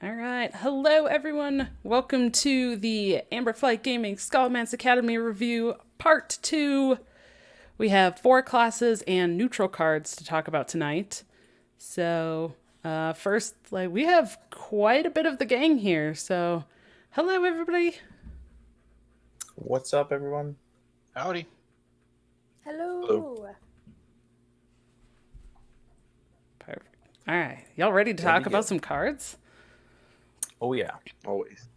All right. Hello, everyone. Welcome to the Amberflight Gaming Scholomance Academy review, part 2. We have 4 classes and neutral cards to talk about tonight. So, first, we have quite a bit of the gang here. So, hello, everybody. What's up, everyone? Howdy. Hello. Perfect. All right. Y'all ready to talk about some cards? Oh yeah, always.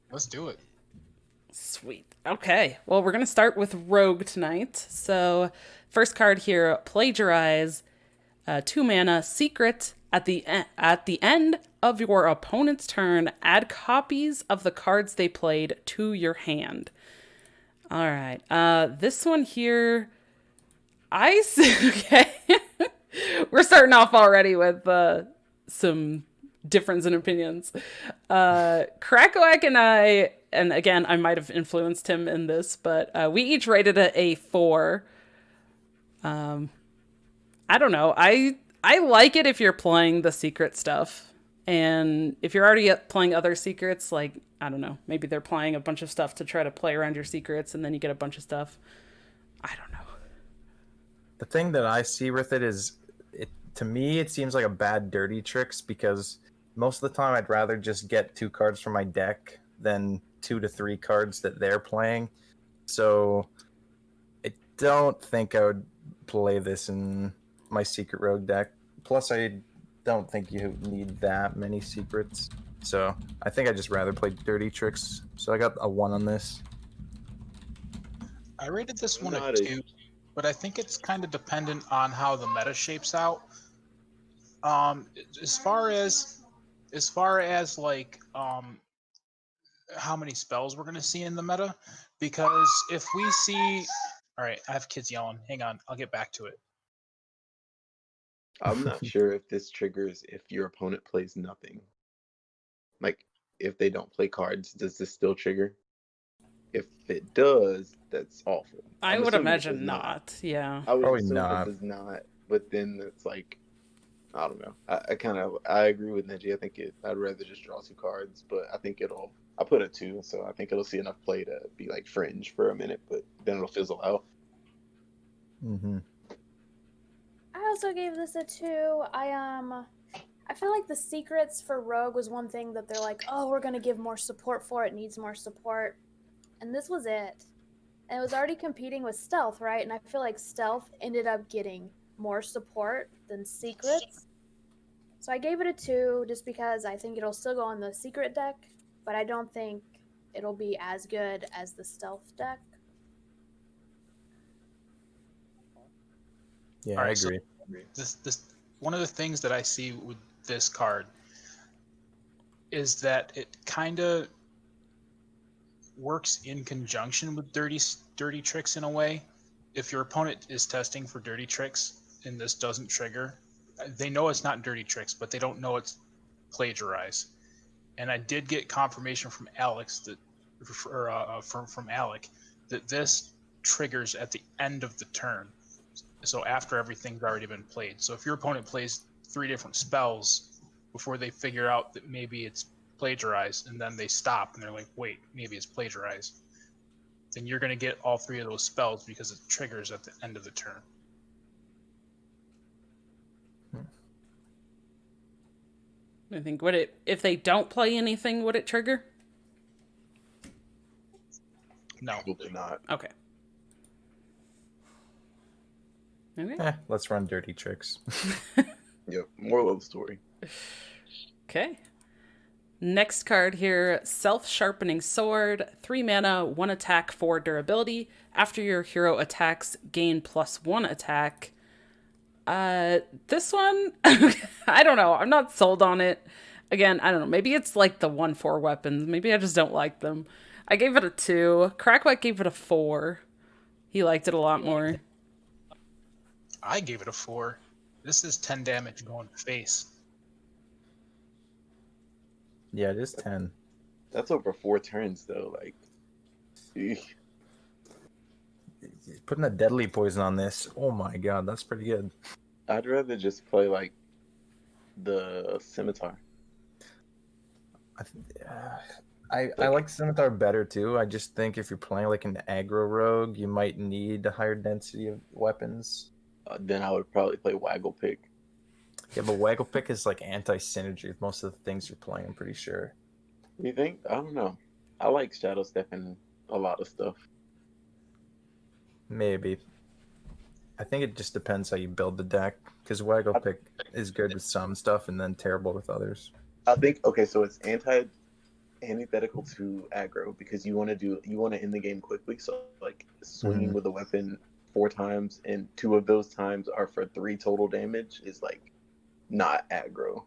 Let's do it. Sweet. Okay. Well, we're going to start with Rogue tonight. So, first card here, Plagiarize. 2 mana, Secret. At the end of your opponent's turn, add copies of the cards they played to your hand. All right. This one here, okay. We're starting off already with some difference in opinions. Krakowak and I, and again, I might have influenced him in this, but we each rated it a 4. I don't know. I like it if you're playing the secret stuff. And if you're already playing other secrets, like, I don't know, maybe they're playing a bunch of stuff to try to play around your secrets and then you get a bunch of stuff. I don't know. The thing that I see with it is, to me, it seems like a bad dirty tricks because most of the time I'd rather just get 2 cards from my deck than 2 to 3 cards that they're playing. So I don't think I would play this in my secret rogue deck. Plus, I don't think you need that many secrets. So I think I'd just rather play dirty tricks. So I got a 1 on this. I rated this one a 2, but I think it's kind of dependent on how the meta shapes out. As far as like how many spells we're gonna see in the meta, because if we see, all right, I have kids yelling. Hang on, I'll get back to it. I'm not sure if this triggers if your opponent plays nothing. Like, if they don't play cards, does this still trigger? If it does, that's awful. I would imagine not. Yeah. I would Probably assume not. it does not, but then it's like, I don't know. I agree with Neji. I think I'd rather just draw 2 cards, but I think I put a 2, so I think it'll see enough play to be like fringe for a minute, but then it'll fizzle out. Mm-hmm. I also gave this a 2. I feel like the secrets for Rogue was one thing that they're like, oh, we're gonna give more support for it, needs more support. And this was it. And it was already competing with Stealth, right? And I feel like Stealth ended up getting more support than Secrets. So I gave it a 2 just because I think it'll still go on the Secret deck, but I don't think it'll be as good as the Stealth deck. Yeah, All right, I agree. So this one of the things that I see with this card is that it kind of works in conjunction with dirty tricks in a way. If your opponent is testing for dirty tricks and this doesn't trigger, they know it's not dirty tricks, but they don't know it's plagiarize. And I did get confirmation from Alex that, from Alec, that this triggers at the end of the turn. So after everything's already been played. So if your opponent plays 3 different spells before they figure out that maybe it's plagiarized, and then they stop and they're like, wait, maybe it's plagiarized, then you're going to get all 3 of those spells because it triggers at the end of the turn. I think if they don't play anything, would it trigger? No. Probably not. Okay. Okay. Let's run dirty tricks. Yep. Moral of the story. Okay. Next card here, Self-Sharpening Sword. 3 mana, 1 attack, 4 durability. After your hero attacks, gain +1 attack. This one, I don't know. I'm not sold on it. Again, I don't know. Maybe it's like the 1/4 weapons. Maybe I just don't like them. I gave it a 2. Crackback gave it a 4. He liked it a lot more. I gave it a 4. This is 10 damage going to face. Yeah, it is 10. That's over 4 turns, though. Like, eesh. Putting a deadly poison on this. Oh my god, that's pretty good. I'd rather just play like the scimitar. I, th- I like Scimitar better too. I just think if you're playing like an aggro rogue, you might need a higher density of weapons. Then I would probably play Waggle Pick. Yeah, but Waggle Pick is like anti-synergy with most of the things you're playing, I'm pretty sure. You think? I don't know. I like Shadow Stepping a lot of stuff. Maybe. I think it just depends how you build the deck, because Waggle Pick is good with some stuff and then terrible with others. I think okay, so it's antithetical to aggro because you want to end the game quickly. So like swinging with a weapon 4 times and 2 of those times are for 3 total damage is like not aggro.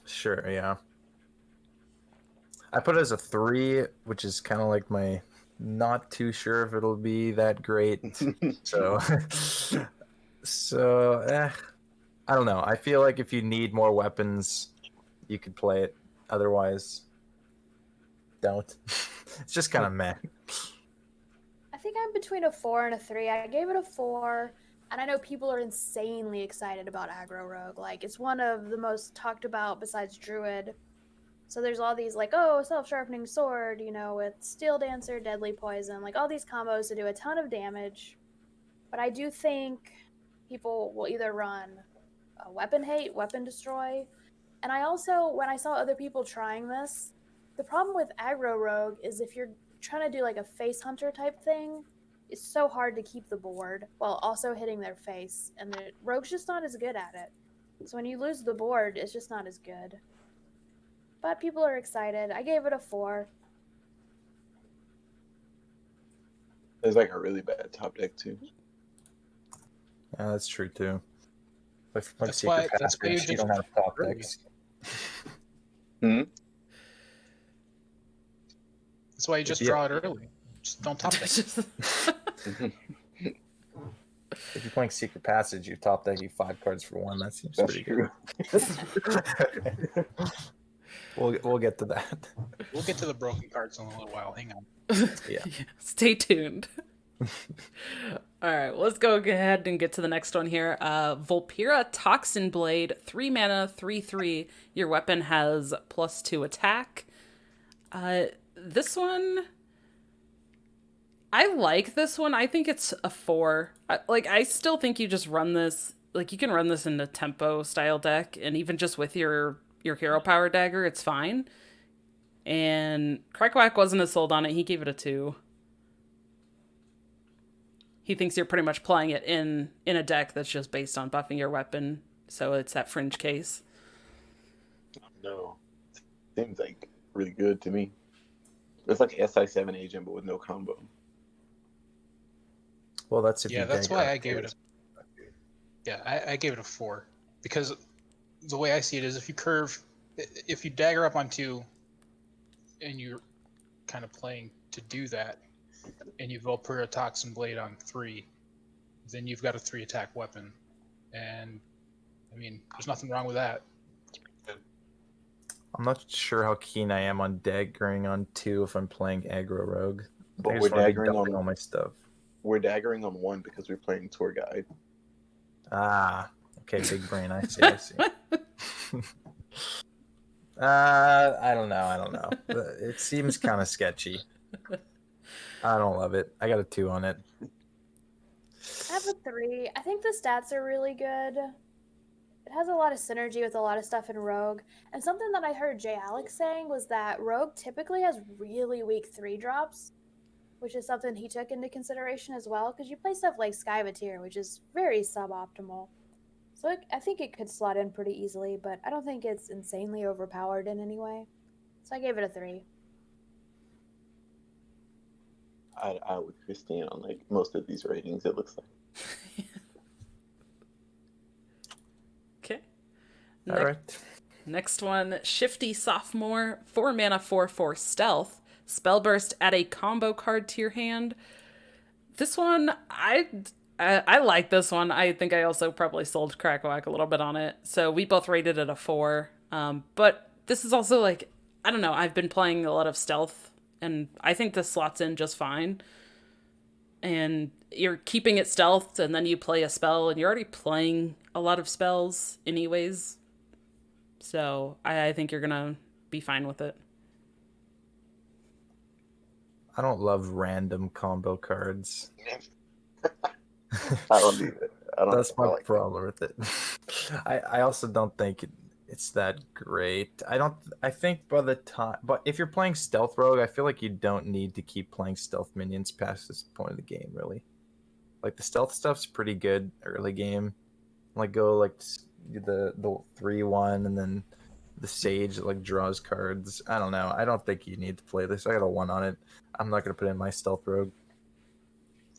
Sure, yeah. I put it as a 3, which is kind of like my not too sure if it'll be that great. So, I don't know. I feel like if you need more weapons, you could play it. Otherwise, don't. It's just kind of meh. I think I'm between a 4 and a 3. I gave it a 4, and I know people are insanely excited about aggro rogue. Like, it's one of the most talked about besides druid. So there's all these like, oh, self-sharpening sword, with steel dancer, deadly poison, like all these combos to do a ton of damage. But I do think people will either run a weapon hate, weapon destroy. And I also, when I saw other people trying this, the problem with aggro rogue is if you're trying to do like a face hunter type thing, it's so hard to keep the board while also hitting their face. And the rogue's just not as good at it. So when you lose the board, it's just not as good. But people are excited. I gave it a 4. There's like a really bad top deck too. Yeah, that's true too. But if you play That's Secret why Passage, you don't have top decks. That's why you just draw it early. Just don't top deck. If you're playing Secret Passage, you top deck you 5 cards for 1. That seems That's pretty true. good. We'll get to that. We'll get to the broken cards in a little while. Hang on. Yeah. Stay tuned. All right, let's go ahead and get to the next one here. Volpira Toxin Blade, 3 mana, 3/3. Your weapon has +2 attack. This one, I like this one. I think it's a 4. I still think you just run this. Like, you can run this in a tempo style deck, and even just with your hero power dagger, it's fine. And Crackwack wasn't as sold on it. He gave it a 2. He thinks you're pretty much playing it in a deck that's just based on buffing your weapon, so it's that fringe case. No, seems like really good to me. It's like SI7 agent, but with no combo. Well, that's if you that's dagger why up I gave to it a. Yeah, I gave it a 4 because the way I see it is if you dagger up on 2, and you're kind of playing to do that, and you Volpira Toxin Blade on 3, then you've got a 3 attack weapon, and I mean, there's nothing wrong with that. I'm not sure how keen I am on daggering on 2 if I'm playing aggro rogue. But I we're just want to be daggering dumping on all my stuff. We're daggering on 1 because we're playing tour guide. Ah, okay, big brain. I see. I don't know. It seems kind of sketchy. I don't love it. I got a 2 on it. I have a 3. I think the stats are really good. It has a lot of synergy with a lot of stuff in Rogue. And something that I heard Jay Alex saying was that Rogue typically has really weak 3-drops, which is something he took into consideration as well, because you play stuff like Skyvateer, which is very suboptimal. So I think it could slot in pretty easily, but I don't think it's insanely overpowered in any way. So I gave it a 3. I would Christine on like most of these ratings, it looks like. Okay. All right. Next one, Shifty Sophomore, 4 mana, 4/4 stealth. Spellburst, add a combo card to your hand. This one, I like this one. I think I also probably sold Crackwack a little bit on it. So we both rated it a 4. But this is also like, I don't know, I've been playing a lot of stealth, and I think this slots in just fine. And you're keeping it stealth, and then you play a spell, and you're already playing a lot of spells anyways. So I think you're gonna be fine with it. I don't love random combo cards. I don't either. I don't. That's I my like problem with it. I also don't think it's that great. I think by the time, but if you're playing stealth rogue, I feel like you don't need to keep playing stealth minions past this point of the game. Really, like the stealth stuff's pretty good early game. Like go like the 3/1 and then the sage that like draws cards. I don't know. I don't think you need to play this. I got a 1 on it. I'm not gonna put in my stealth rogue.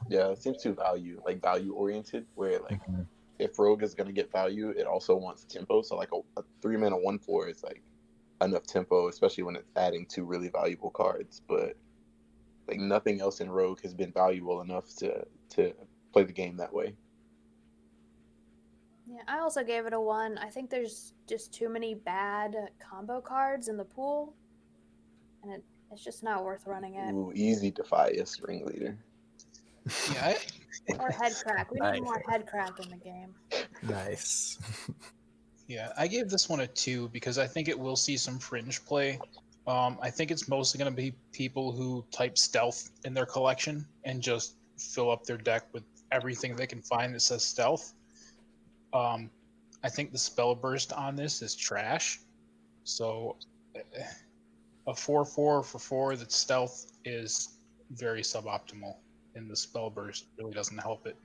Yeah, it seems too value oriented. Where like if rogue is gonna get value, it also wants tempo. So like a 3-mana 1/4 is like enough tempo, especially when it's adding 2 really valuable cards. But like nothing else in rogue has been valuable enough to play the game that way. Yeah, I also gave it a 1. I think there's just too many bad combo cards in the pool, and it's just not worth running it. Ooh, easy Defias ringleader. Yeah, Or head crack. We need Nice. more head crack in the game. Nice. I gave this one a 2 because I think it will see some fringe play. I think it's mostly going to be people who type stealth in their collection and just fill up their deck with everything they can find that says stealth. I think the spell burst on this is trash. So a 4/4 for 4 that's stealth is very suboptimal, and the spell burst really doesn't help it.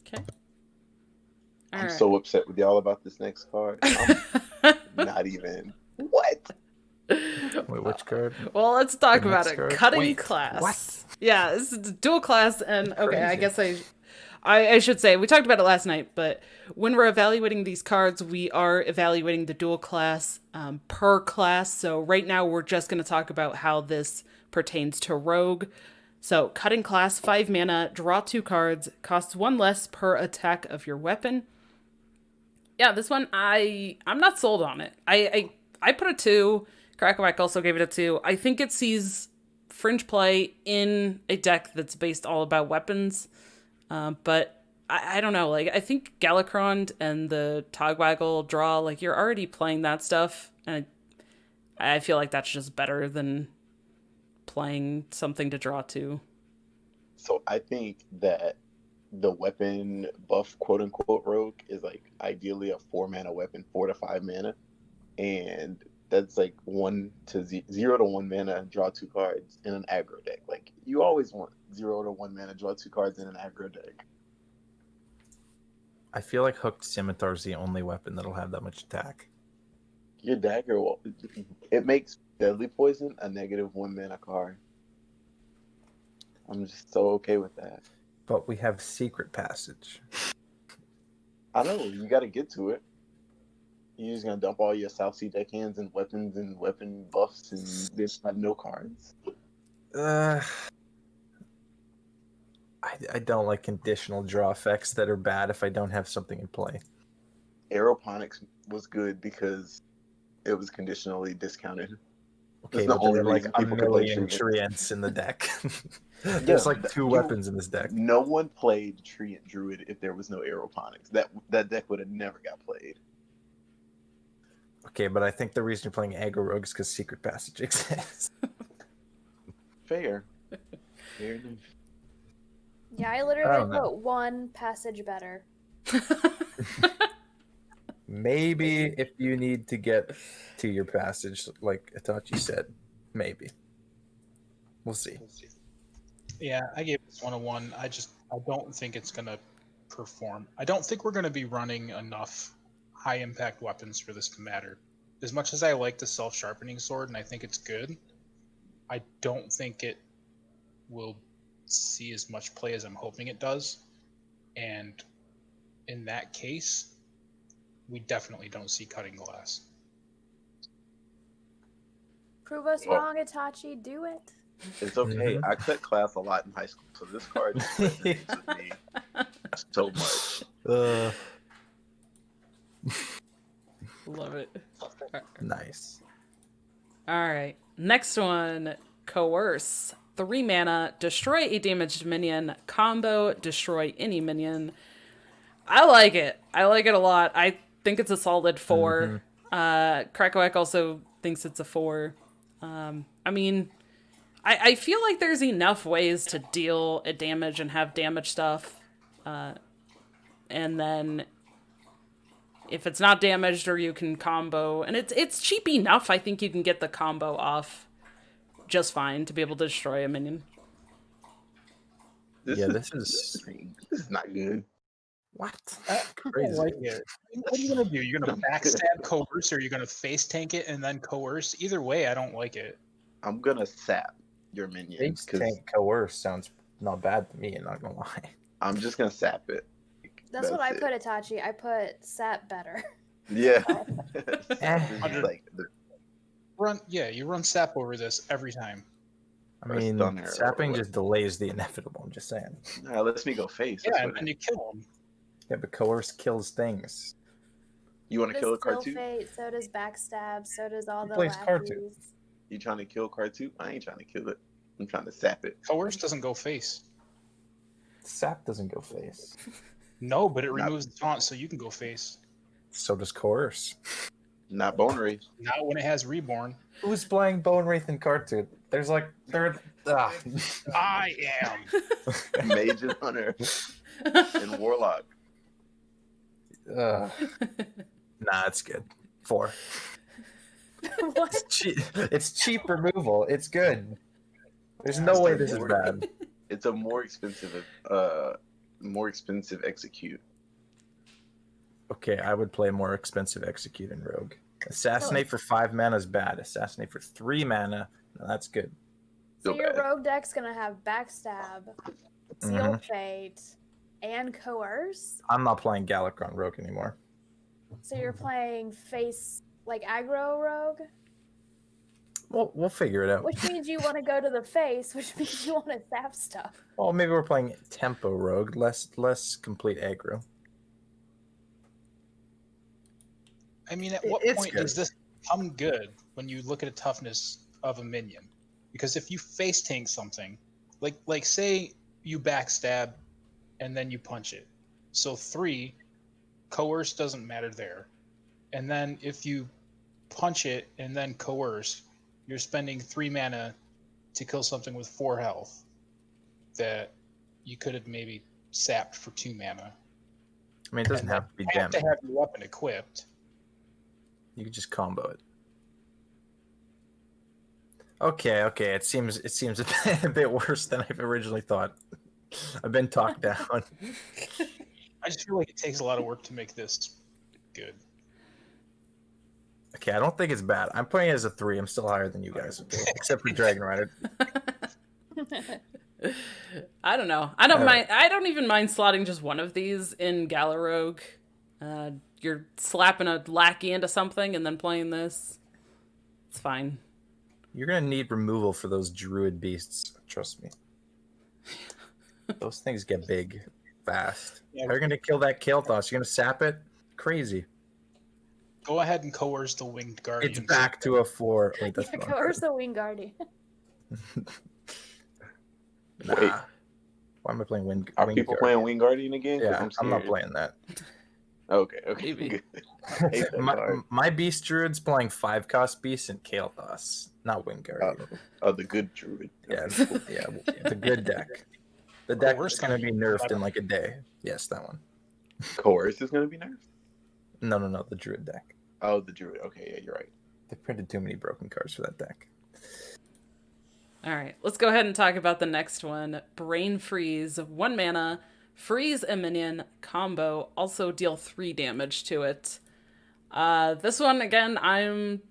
Okay. I'm so upset with y'all about this next card. I'm not even. What? Wait, which card? Well, let's talk The about next it. card? Cutting Wait, class. what? Yeah, this is dual class, and okay, I Crazy. guess I should say we talked about it last night, but when we're evaluating these cards, we are evaluating the dual class per class. So right now we're just going to talk about how this pertains to rogue. So cutting class, 5 mana, draw 2 cards, costs 1 less per attack of your weapon. Yeah, this one I'm not sold on it. I put a 2. Crackwack also gave it a 2. I think it sees fringe play in a deck that's based all about weapons. But I don't know. Like, I think Galakron and the Togwaggle draw, like, you're already playing that stuff. And I feel like that's just better than playing something to draw to. So I think that the weapon buff, quote unquote, rogue is like ideally a 4-mana weapon, 4 to 5 mana, and that's like 0 to 1 mana, draw 2 cards in an aggro deck. Like you always want 0 to 1 mana, draw 2 cards in an aggro deck. I feel like Hooked Scimitar is the only weapon that'll have that much attack. Your dagger, it makes Deadly Poison a negative 1 mana card. I'm just so okay with that. But we have Secret Passage. I know, you got to get to it. You're just going to dump all your South Sea deckhands and weapon buffs and then have no cards. I don't like conditional draw effects that are bad if I don't have something in play. Aeroponics was good because it was conditionally discounted. Okay, That's the but there only are like reason a people could play million Treant. treants in the deck. There's like 2 weapons in this deck. No one played Treant Druid if there was no Aeroponics. That deck would have never got played. Okay, but I think the reason you're playing aggro rogue is because Secret Passage exists. Fair. Fair enough. Yeah, I I literally don't know. put 1 passage better. Maybe if you need to get to your passage, like Itachi said, maybe. We'll see. Yeah, I gave this one a 1. I don't think it's gonna perform. I don't think we're gonna be running enough high impact weapons for this to matter. As much as I like the self-sharpening sword and I think it's good, I don't think it will see as much play as I'm hoping it does. And in that case, we definitely don't see cutting glass. Prove us Well- wrong, Itachi. Do it. It's okay. I cut class a lot in high school, so this card just resonates with me so much. Love it. Nice. All right. Next one, Coerce. 3 mana, destroy a damaged minion, combo, destroy any minion. I like it. I like it a lot. I think it's a solid 4. Krakowak also thinks it's a 4. I mean, I feel like there's enough ways to deal a damage and have damage stuff. And then if it's not damaged or you can combo, and it's cheap enough, I think you can get the combo off just fine to be able to destroy a minion. This is not good. what? I Crazy. like it. What are you gonna do? You're gonna backstab coerce, or you're gonna face tank it and then coerce? Either way, I don't like it. I'm gonna sap your minions Face because tank coerce sounds not bad to me. I'm not gonna lie. I'm just gonna sap it. That's what I it. put, Itachi. I put sap better. Yeah. You run sap over this every time. I Or mean, stun her or sapping what. just delays the inevitable. I'm just saying. Lets me go face. Yeah, That's and what then you kill them. Yeah, but coerce kills things. you want to So kill a does Still cartoon? Fate, so does Backstab, so does all Who the plays Cartoon? lackeys. You trying to kill cartoon? I ain't trying to kill it. I'm trying to sap it. Coerce doesn't go face. Sap doesn't go face. No, but it Not- removes the taunt, so you can go face. So does coerce. Not bone rage. Not when it has reborn. Who's playing Bone Wraith in Cartoon? There's like I am. Mage and Hunter and Warlock. Nah, it's good. 4. What? It's cheap removal. It's good. There's no way this is bad. It's a more expensive execute. Okay, I would play more expensive execute in Rogue. Assassinate for 5 mana is bad. Assassinate for 3 mana, no, that's good. So So your bad. rogue deck's gonna have Backstab, Seal Fate, and Coerce. I'm not playing Galakron Rogue anymore. So you're playing face like aggro rogue, We'll figure it out. which means you want to go to the face, which means you want to sap stuff. Well, maybe we're playing Tempo Rogue, less complete aggro. I mean, at what It's point good. does this become good when you look at the toughness of a minion? Because if you face tank something, like say you backstab and then you punch it, so 3, coerce doesn't matter there, and then if you punch it and then coerce, you're spending 3 mana to kill something with 4 health that you could have maybe sapped for 2 mana. I mean, it doesn't And have to be you have to damage. have your weapon equipped. You can just combo it. Okay. It seems a bit worse than I've originally thought. I've been talked down. I just feel like it takes a lot of work to make this good. Okay, I don't think it's bad. I'm playing it as a 3. I'm still higher than you guys, except for Dragon Rider. I don't know. I don't All mind. I don't even mind slotting just one of these in Galarogue. You're slapping a lackey into something and then playing this. It's fine. You're gonna need removal for those druid beasts. Trust me. Those things get big fast. Yeah. How are you gonna kill that Kael'thas? You're gonna sap it? Crazy. Go ahead and coerce the winged guardians. It's back to a 4. Wait, that's wrong. Coerce the Wing Guardian. Nah. Wait. Why am I playing Wind? Are Wing people Guard? playing Wing Guardian again? 'Cause Yeah, I'm not scared. playing that. Okay. Maybe. Good. Hate that card. my beast druid's playing 5-cost beast and Kael'thas, not Wind Guardian. The good druid. Yeah, the good deck. The deck Coerce is going to be on- nerfed in like a day. Yes, that one. Coerce is gonna be nerfed. No, the druid deck. Oh, the druid. Okay, yeah, you're right. They printed too many broken cards for that deck. All right, let's go ahead and talk about the next one. Brain Freeze, 1 mana, freeze a minion, combo, also deal 3 damage to it. This one, again, I'm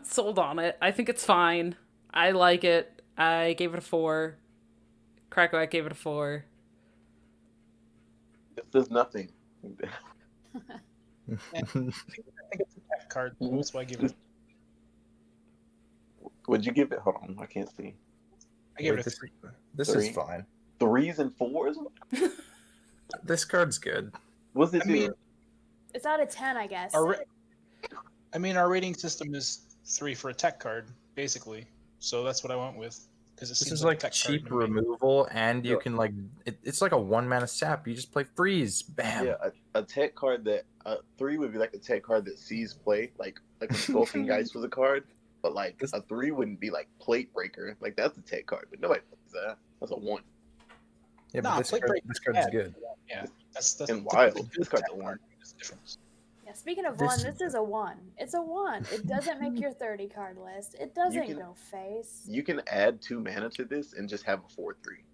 sold on it. I think it's fine. I like it. I gave it a 4. Krakowak gave it a 4. This does nothing. I think it's a tech card, that's why I give it. Would you give it? Hold on, I can't see. I give Wait, it a 3. this Three. is fine. 3s and 4s. This card's good. What's it I mean, do? It's out of 10, I guess. Our rating system is 3 for a tech card, basically. So that's what I went with. because it This seems is like like a tech cheap card to me. removal, and you Yeah. can like it's like a 1-mana sap. You just play freeze, bam. Yeah, a tech card that 3 would be like a tech card that sees play, like when Skulking Geist was a card. But like This- a 3 wouldn't be like Plate Breaker. Like that's a tech card, but nobody plays that. That's a 1. Yeah, Nah, but Plate Breaker this is card's bad. good. Yeah, that's And typically wild. good This card's tech a 1. card. There's a difference. Yeah, speaking of This- 1, this is a 1. It's a 1. It doesn't make your 30 card list. It doesn't can- go face. You can add 2 mana to this and just have a 4/3.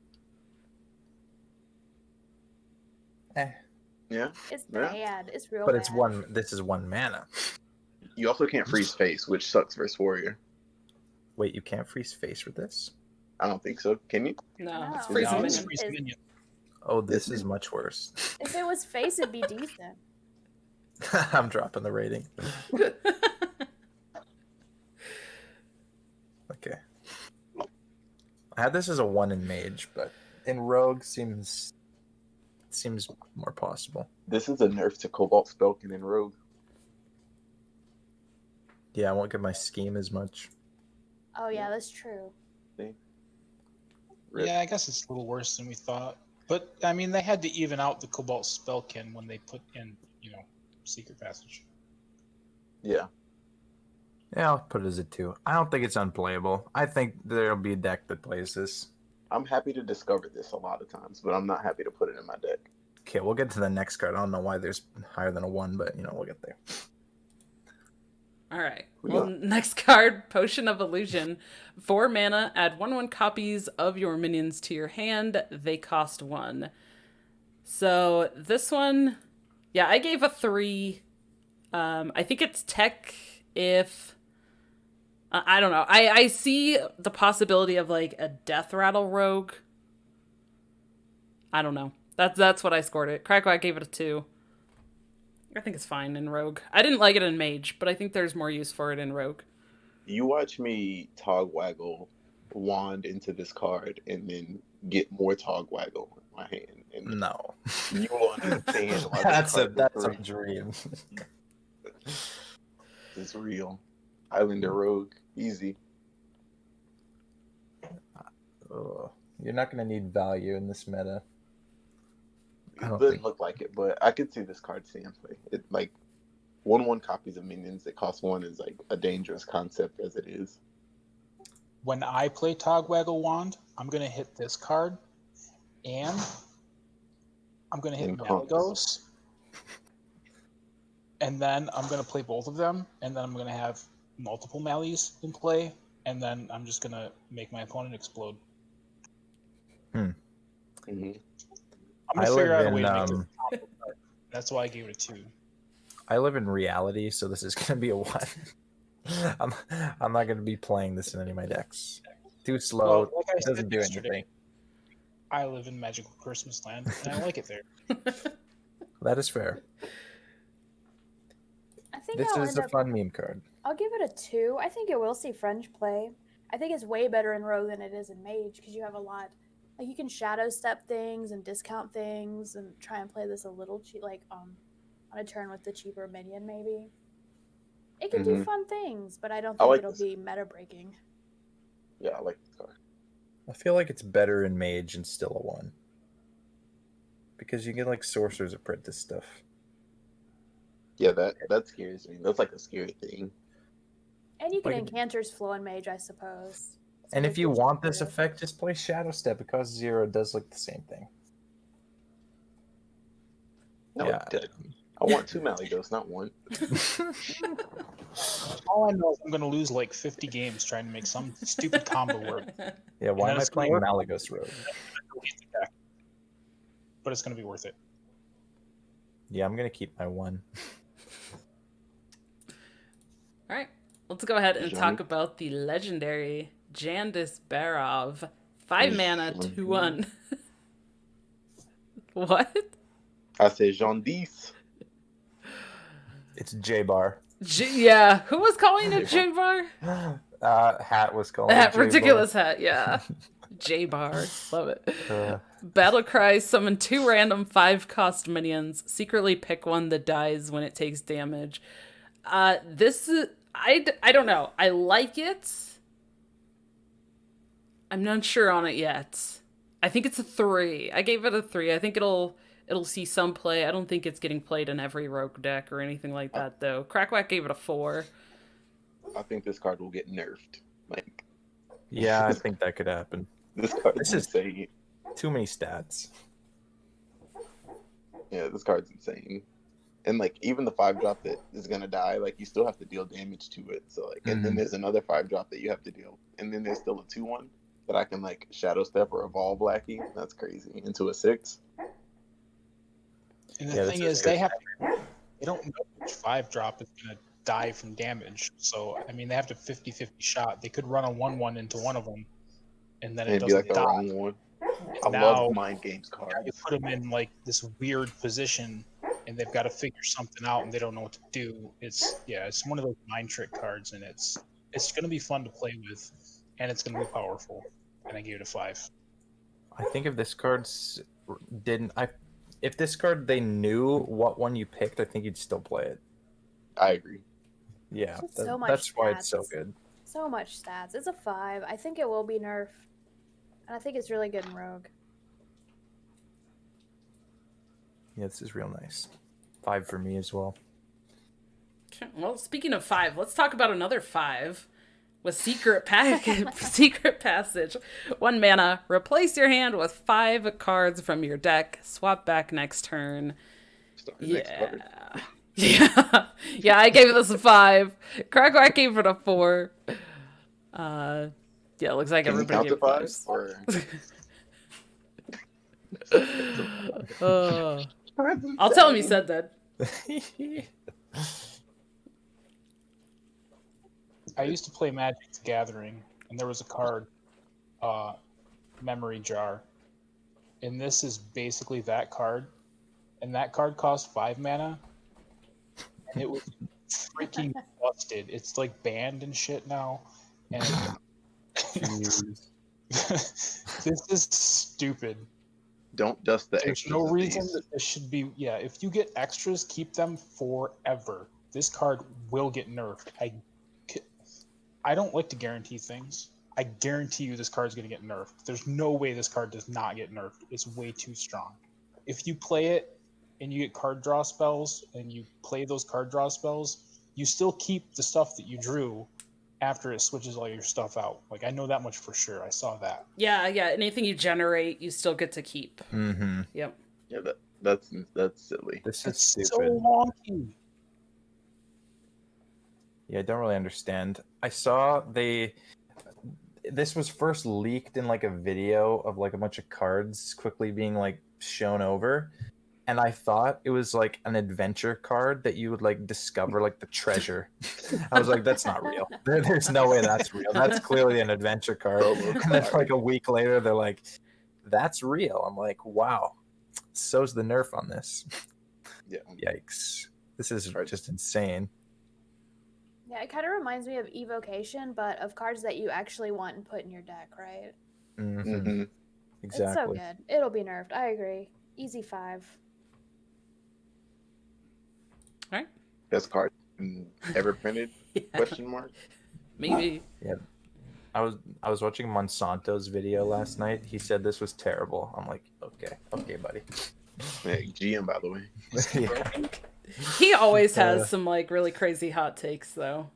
Eh. Yeah. It's Yeah. bad. It's real But bad. it's one. This is 1 mana. You also can't freeze face, which sucks versus Warrior. Wait, you can't freeze face with this? I don't think so. Can you? No, it's No. freeze No, a it's minion. freeze Is- minion. Oh, this is much worse. If it was face, it'd be decent. I'm dropping the rating. Okay. I had this as a 1 in Mage, but in Rogue seems more possible. This is a nerf to Cobalt Spelkin in Rogue. Yeah, I won't get my scheme as much. Oh yeah, that's true. Rip. Yeah, I guess it's a little worse than we thought. But I mean, they had to even out the Cobalt Spellkin when they put in, Secret Passage. Yeah. Yeah, I'll put it as a 2. I don't think it's unplayable. I think there'll be a deck that plays this. I'm happy to discover this a lot of times, but I'm not happy to put it in my deck. Okay, we'll get to the next card. I don't know why there's higher than a 1, but we'll get there. All right. We Well, got- next card, Potion of Illusion. 4 mana, add 1/1 copies of your minions to your hand. They cost 1. So this one, yeah, I gave a 3. I think it's tech if... I don't know. I see the possibility of like a Death Rattle Rogue. I don't know. That's what I scored it. Crackle, gave it a 2. I think it's fine in Rogue. I didn't like it in Mage, but I think there's more use for it in Rogue. You watch me Togwaggle wand into this card and then get more Togwaggle in my hand. And No. you will understand why this That's a card that's a is dream. It's real. Islander Rogue. Easy. Ugh. You're not gonna need value in this meta. I It don't doesn't think- look like it, but I could see this card seeing play. It like 1/1 copies of minions that cost 1 is like a dangerous concept as it is. When I play Togwaggle Wand, I'm going to hit this card, and I'm going to hit And Conks. Malygos, and then I'm going to play both of them, and then I'm going to have multiple Mallies in play, and then I'm just going to make my opponent explode. Mm-hmm. I'm going I to figure live out a way in, to make this combo card. That's why I gave it a 2. I live in reality, so this is gonna be a 1. I'm not gonna be playing this in any of my decks. Too slow. Well, like I It doesn't said do yesterday, anything. I live in magical Christmas land, and I like it there. That is fair. I think This I'll is end a up. fun meme card. I'll give it a 2. I think it will see French play. I think it's way better in Rogue than it is in Mage because you have a lot. Like you can shadow step things and discount things and try and play this a little cheap, like on a turn with the cheaper minion maybe. It can do Mhm. fun things, but I don't I think like it'll this. be meta breaking. Yeah, I like this card. I feel like it's better in Mage and still a 1. Because you get like Sorcerer's Apprentice stuff. Yeah, that scares me. That's like a scary thing. And you can Like- incanters flow in Mage, I suppose. So And it if you gives want this creative. effect, just play Shadow Step. It costs 0. It does like the same thing. No, Yeah. it doesn't. I want 2 Malygos, not 1. All I know is I'm going to lose like 50 games trying to make some stupid combo work. Yeah, why then am I it's gonna playing work. Malygos Rogue? But it's going to be worth it. Yeah, I'm gonna keep my 1. All right, let's go ahead and Johnny? talk about the legendary Jandis Barov. 5 mana, Johnny. 2/1. What? I say Jaundice. It's J-Bar. Yeah, who was calling it J-Bar? Hat was called That J-Bar. ridiculous hat, yeah. J-Bar, love it. Uh, Battlecry, summon 2 random 5-cost minions. Secretly pick one that dies when it takes damage. This is... I don't know. I like it. I'm not sure on it yet. I think it's a 3. I gave it a 3. I think it'll see some play. I don't think it's getting played in every rogue deck or anything like I, that though. Crackwack gave it a 4. I think this card will get nerfed. Like, Yeah, I think that could happen. this card This is is insane. too many stats. Yeah, this card's insane. And like even the 5-drop that is gonna die, like you still have to deal damage to it. So like, and then there's another 5-drop that you have to deal, and then there's still a 2/1 that I can like Shadow Step or Evolve Blackie. That's crazy into a 6. And Yeah, the this thing is is, they don't know which 5-drop is gonna die from damage. So I mean, they have to 50-50 shot. They could run a 1/1 into one of them, and then And it it'd be like doesn't the die. wrong one. I Now love mind games you cards. put them in like this weird position, and they've got to figure something out, and they don't know what to do. It's one of those mind trick cards, and it's gonna be fun to play with, and it's gonna be powerful. And I gave it a 5. I think if this if this card they knew what one you picked, I think you'd still play it. I agree. Yeah, Just so much that's why it's so stats. good. So much stats. It's a 5. I think it will be nerfed. And I think it's really good in Rogue. Yeah, this is real nice. 5 for me as well. Well, speaking of 5, let's talk about another 5 with Secret Passage. 1 mana, replace your hand with 5 cards from your deck, swap back next turn. Start the next card. Yeah. Yeah, I gave this a 5. Crackwack gave it a 4. Yeah, it looks like Can you everybody count gave to 5? Or... I'll tell him you said that. I used to play Magic the Gathering, and there was a card, Memory Jar, and this is basically that card, and that card cost 5 mana, and it was freaking busted. It's like banned and shit now, and this is stupid. Don't dust the There's extras. no of reason these. that this should be. Yeah, if you get extras, keep them forever. This card will get nerfed. I don't like to guarantee things. I guarantee you this card's going to get nerfed. There's no way this card does not get nerfed. It's way too strong. If you play it and you get card draw spells and you play those card draw spells, you still keep the stuff that you drew after it switches all your stuff out. Like, I know that much for sure. I saw that. Yeah. Anything you generate, you still get to keep. Mm-hmm. Yep. Yeah, that's silly. This is It's stupid. so wonky. Yeah, I don't really understand. I saw this was first leaked in like a video of like a bunch of cards quickly being like shown over, and I thought it was like an adventure card that you would like discover like the treasure. I was like, that's not real. There's no way that's real. That's clearly an adventure card. And then like a week later, they're like, that's real. I'm like, wow. So's the nerf on this. Yeah. Yikes. This is just insane. Yeah, it kind of reminds me of Evocation, but of cards that you actually want and put in your deck, right? Mm-hmm. Mm-hmm. Exactly. It's so good. It'll be nerfed. I agree. Easy 5. All right. Best card ever printed? Yeah. Question mark. Maybe. Yeah. I was watching Monsanto's video last night. He said this was terrible. I'm like, okay, buddy. Yeah, GM, by the way. Yeah. He always has some like really crazy hot takes though.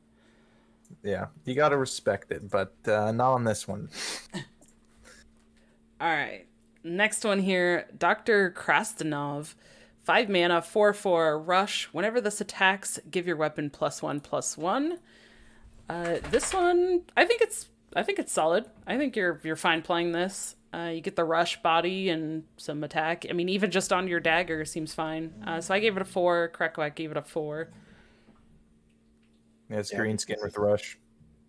Yeah, you gotta respect it, but not on this one. All right. Next one here, Dr. Krastanov. 5 mana, 4/4 rush. Whenever this attacks, give your weapon +1/+1. This one, I think it's solid. I think you're fine playing this. You get the rush body and some attack. I mean, even just on your dagger seems fine. So I gave it a 4. Crackwack gave it a 4. Yeah, it's green skin with rush.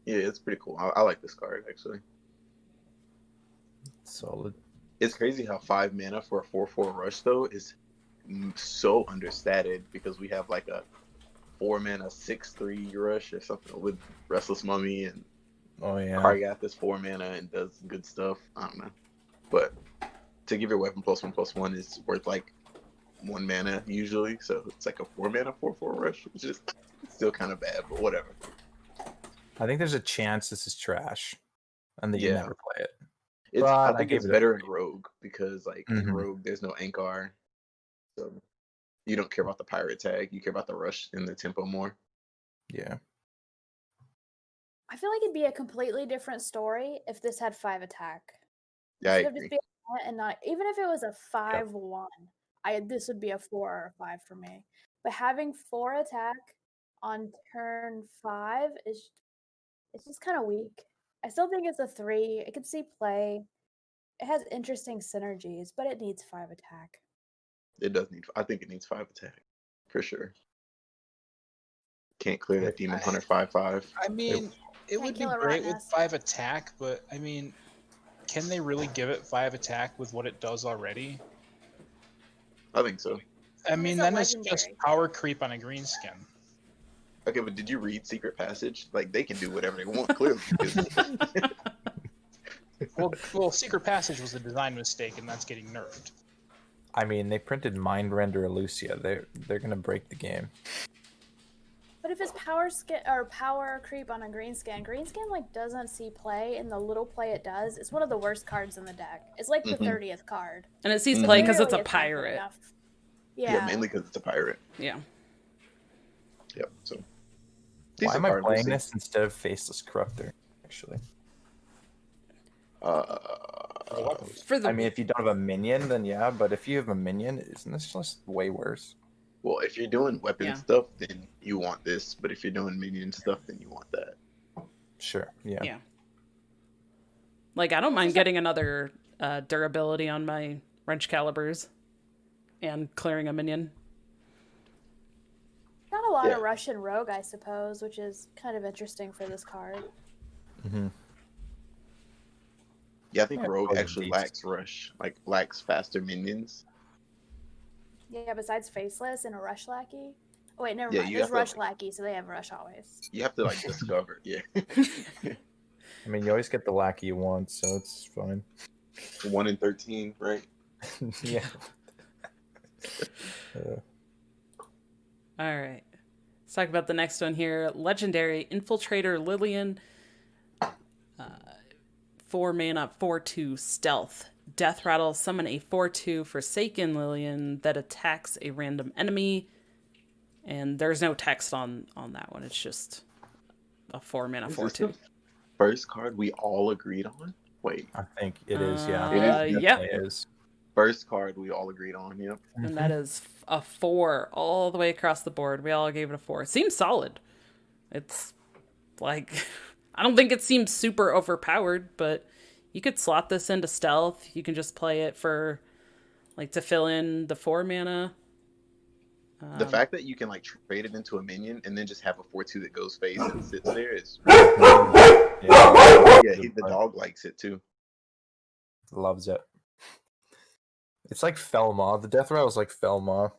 Yeah, it's pretty cool. I like this card actually. Solid. It's crazy how 5 mana for a 4/4 rush though is so understated because we have like a 4 mana 6/3 rush or something with Restless Mummy and Oh yeah. Kargath is 4 mana and does good stuff. I don't know, but to give your weapon +1/+1 is worth like 1 mana usually, so it's like a 4 mana 4/4 rush, which is still kind of bad, but whatever. I think there's a chance this is trash, and that you Yeah. never play it. It's But I I think gave it's it a better in 3. Rogue because like in Mhm. Rogue there's no Ankar, so you don't care about the pirate tag. You care about the rush and the tempo more. Yeah. I feel like it'd be a completely different story if this had 5 attack. Yeah, I Instead of just agree. being and not even if it was a 5-1, this would be a 4 or a 5 for me. But having 4 attack on turn 5 is it's just kind of weak. I still think it's a 3. I could see play. It has interesting synergies, but it needs 5 attack. It does need. I think it needs 5 attack for sure. Can't clear that Demon Hunter 5/5. I mean, it Can't would be kill a great with rottenness. 5 attack, but I mean, can they really give it 5 attack with what it does already? I think so. I And mean, it's a then it's just legendary. power creep on a green skin. Okay, but did you read Secret Passage? Like they can do whatever they want, clearly. Well, Secret Passage was a design mistake, and that's getting nerfed. I mean, they printed Mind Render Lucia. They're gonna break the game. But if it's power skin or power creep on a green skin like doesn't see play, and the little play it does, it's one of the worst cards in the deck. It's like the 30th card. And it sees Mhm. play because it's a Clearly, not good pirate. enough. Yeah, Yeah. mainly because it's a pirate. Yeah. Yep. So. Why Decent am I card, we'll playing see. this instead of Faceless Corruptor? Actually, For the I mean, if you don't have a minion, then yeah. But if you have a minion, isn't this just way worse? Well, if you're doing weapon Yeah. stuff, then you want this. But if you're doing minion stuff, then you want that. Sure. Yeah. yeah. Like I don't mind getting another durability on my wrench calibers and clearing a minion. Not a lot Yeah. of Russian rogue, I suppose, which is kind of interesting for this card. Mm-hmm. Yeah, I think Yeah, Rogue Rogue actually beats. lacks rush, like lacks faster minions. Yeah, besides Faceless and a Rush Lackey. Oh wait, never Yeah, mind. you There's have to, Rush like- Lackey, so they have Rush always. You have to like discover. Yeah, I mean, you always get the lackey you want, so it's fine. 1 in 13, right? Yeah. All right. Let's talk about the next one here. Legendary Infiltrator Lillian. 4 mana, 4/2 stealth. Death Rattle, summon a 4/2 Forsaken Lillian that attacks a random enemy. And there's no text on that one. It's just a 4 mana, Is this 4/2. the first card we all agreed on? Wait, I think it is. Yeah. It is? Yep. It is. first card we all agreed on. Yep. And that is a 4 all the way across the board. We all gave it a 4. It seems solid. It's like, I don't think it seems super overpowered, but you could slot this into stealth. You can just play it for, like, to fill in the 4 mana. The fact that you can like trade it into a minion and then just have a 4/2 that goes face and sits there is. Yeah. Yeah, the dog likes it too. Loves it. It's like Felmaw. The Death Rattle is like Felmaw,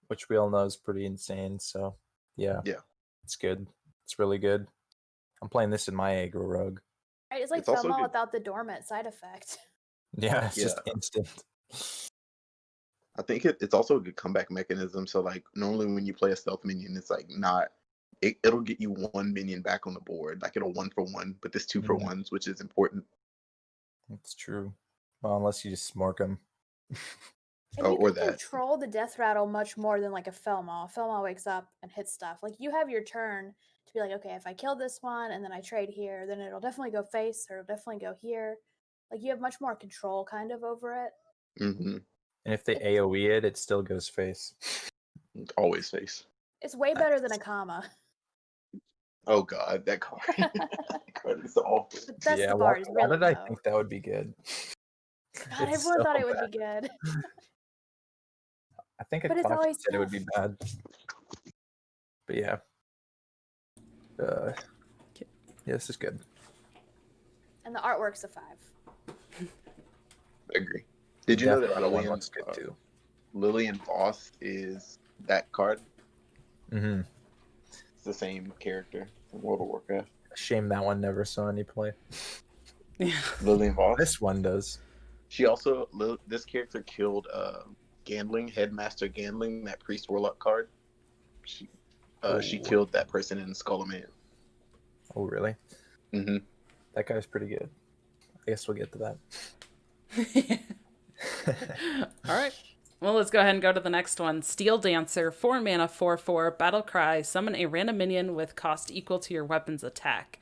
which we all know is pretty insane. So, yeah. Yeah. It's good. It's really good. I'm playing this in my aggro rogue. Right, it's like It's also Felma good. without the dormant side effect. Yeah, it's Yeah. just instant. I think it's also a good comeback mechanism. So like normally when you play a stealth minion, it's like not. It'll get you 1 minion back on the board. Like it'll 1-for-1, but this 2-for-1s, which is important. It's true. Well, unless you just smork them. And Oh, you or can that. control the Death Rattle much more than like a Felma. Felma wakes up and hits stuff. Like you have your turn to be like, okay, if I kill this one and then I trade here, then it'll definitely go face or it'll definitely go here. Like you have much more control kind of over it. Hmm. And if they AoE it, it still goes face. Always face. It's way better than a comma. Oh god, that card. That card is awful. But that's Yeah, the why bar. Is why really did I low. think that would be good? God, It's everyone so thought it would bad. be good. I think a But it's clock always said it would be bad. But yeah. Yeah, this is good. And the artwork's a 5. I agree. Did you know that Death Rattle one Lillian, looks good too. Lillian Voss is that card? Mm-hmm. It's the same character from World of Warcraft. Shame that one never saw any play. Yeah. Lillian Voss. This one does. She also this character killed Gambling, Headmaster Gambling, that Priest Warlock card. She Ooh. killed that person in Scholomance. Oh really? Mm-hmm. That guy's pretty good. guess we'll get to that. All right. Well, let's go ahead and go to the next one. Steel Dancer, 4 mana, 4/4, Battle Cry. Summon a random minion with cost equal to your weapon's attack.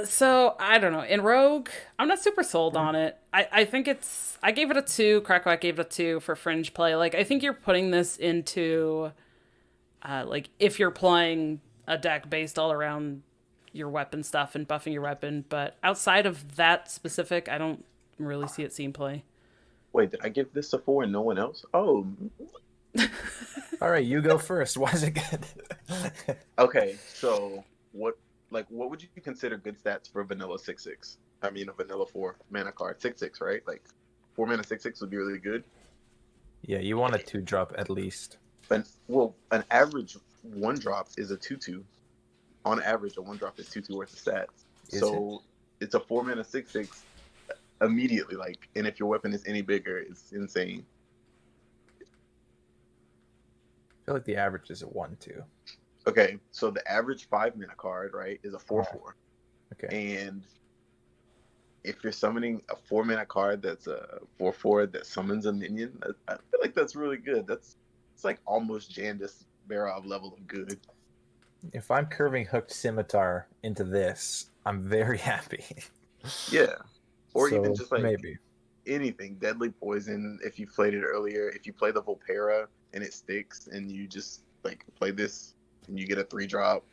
So I don't know. In Rogue, I'm not super sold on it. I think it's. I gave it a 2. Krakow gave it a 2 for fringe play. Like, I think you're putting this into, like, if you're playing a deck based all around your weapon stuff and buffing your weapon. But outside of that specific, I don't really see it seeing play. Wait, did I give this a 4 and no one else? Oh, All right, you go first. Why is it good? okay. So what would you consider good stats for vanilla 6/6? I mean, a vanilla 4 mana card 6/6, right? Like 4 mana 6/6 would be really good. Yeah, you want a 2-drop at least. An average 1-drop is a 2/2. On average, a 1-drop is 2/2 worth of stats. It's a 4 mana 6/6 immediately. Like, and if your weapon is any bigger, it's insane. I feel like the average is a 1/2. Okay, so the average 5 mana card, right, is a 4/4. Okay. And if you're summoning a 4 mana card that's a 4/4 that summons a minion, I feel like that's really good. It's like almost Jandis Barov level of good. If I'm curving hooked scimitar into this, I'm very happy. Yeah. Or So, even just like maybe anything. Deadly Poison, if you played it earlier, if you play the Volpera and it sticks and you just like play this and you get a 3-drop,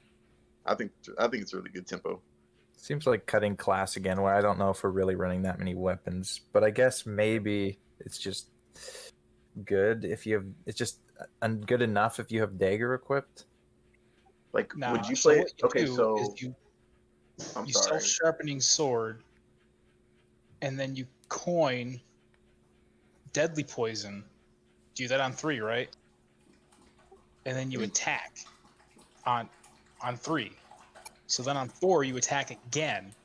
I think it's really good tempo. seems like cutting class again, where I don't know if we're really running that many weapons, but I guess maybe it's just good if you have. It's just good enough if you have dagger equipped. Like, Nah, would you so play what it? you Okay, do so is you I'm you sorry. self-sharpening sword, and then you coin Deadly Poison. Do that on 3, right? And then you attack on 3. So then on 4 you attack again.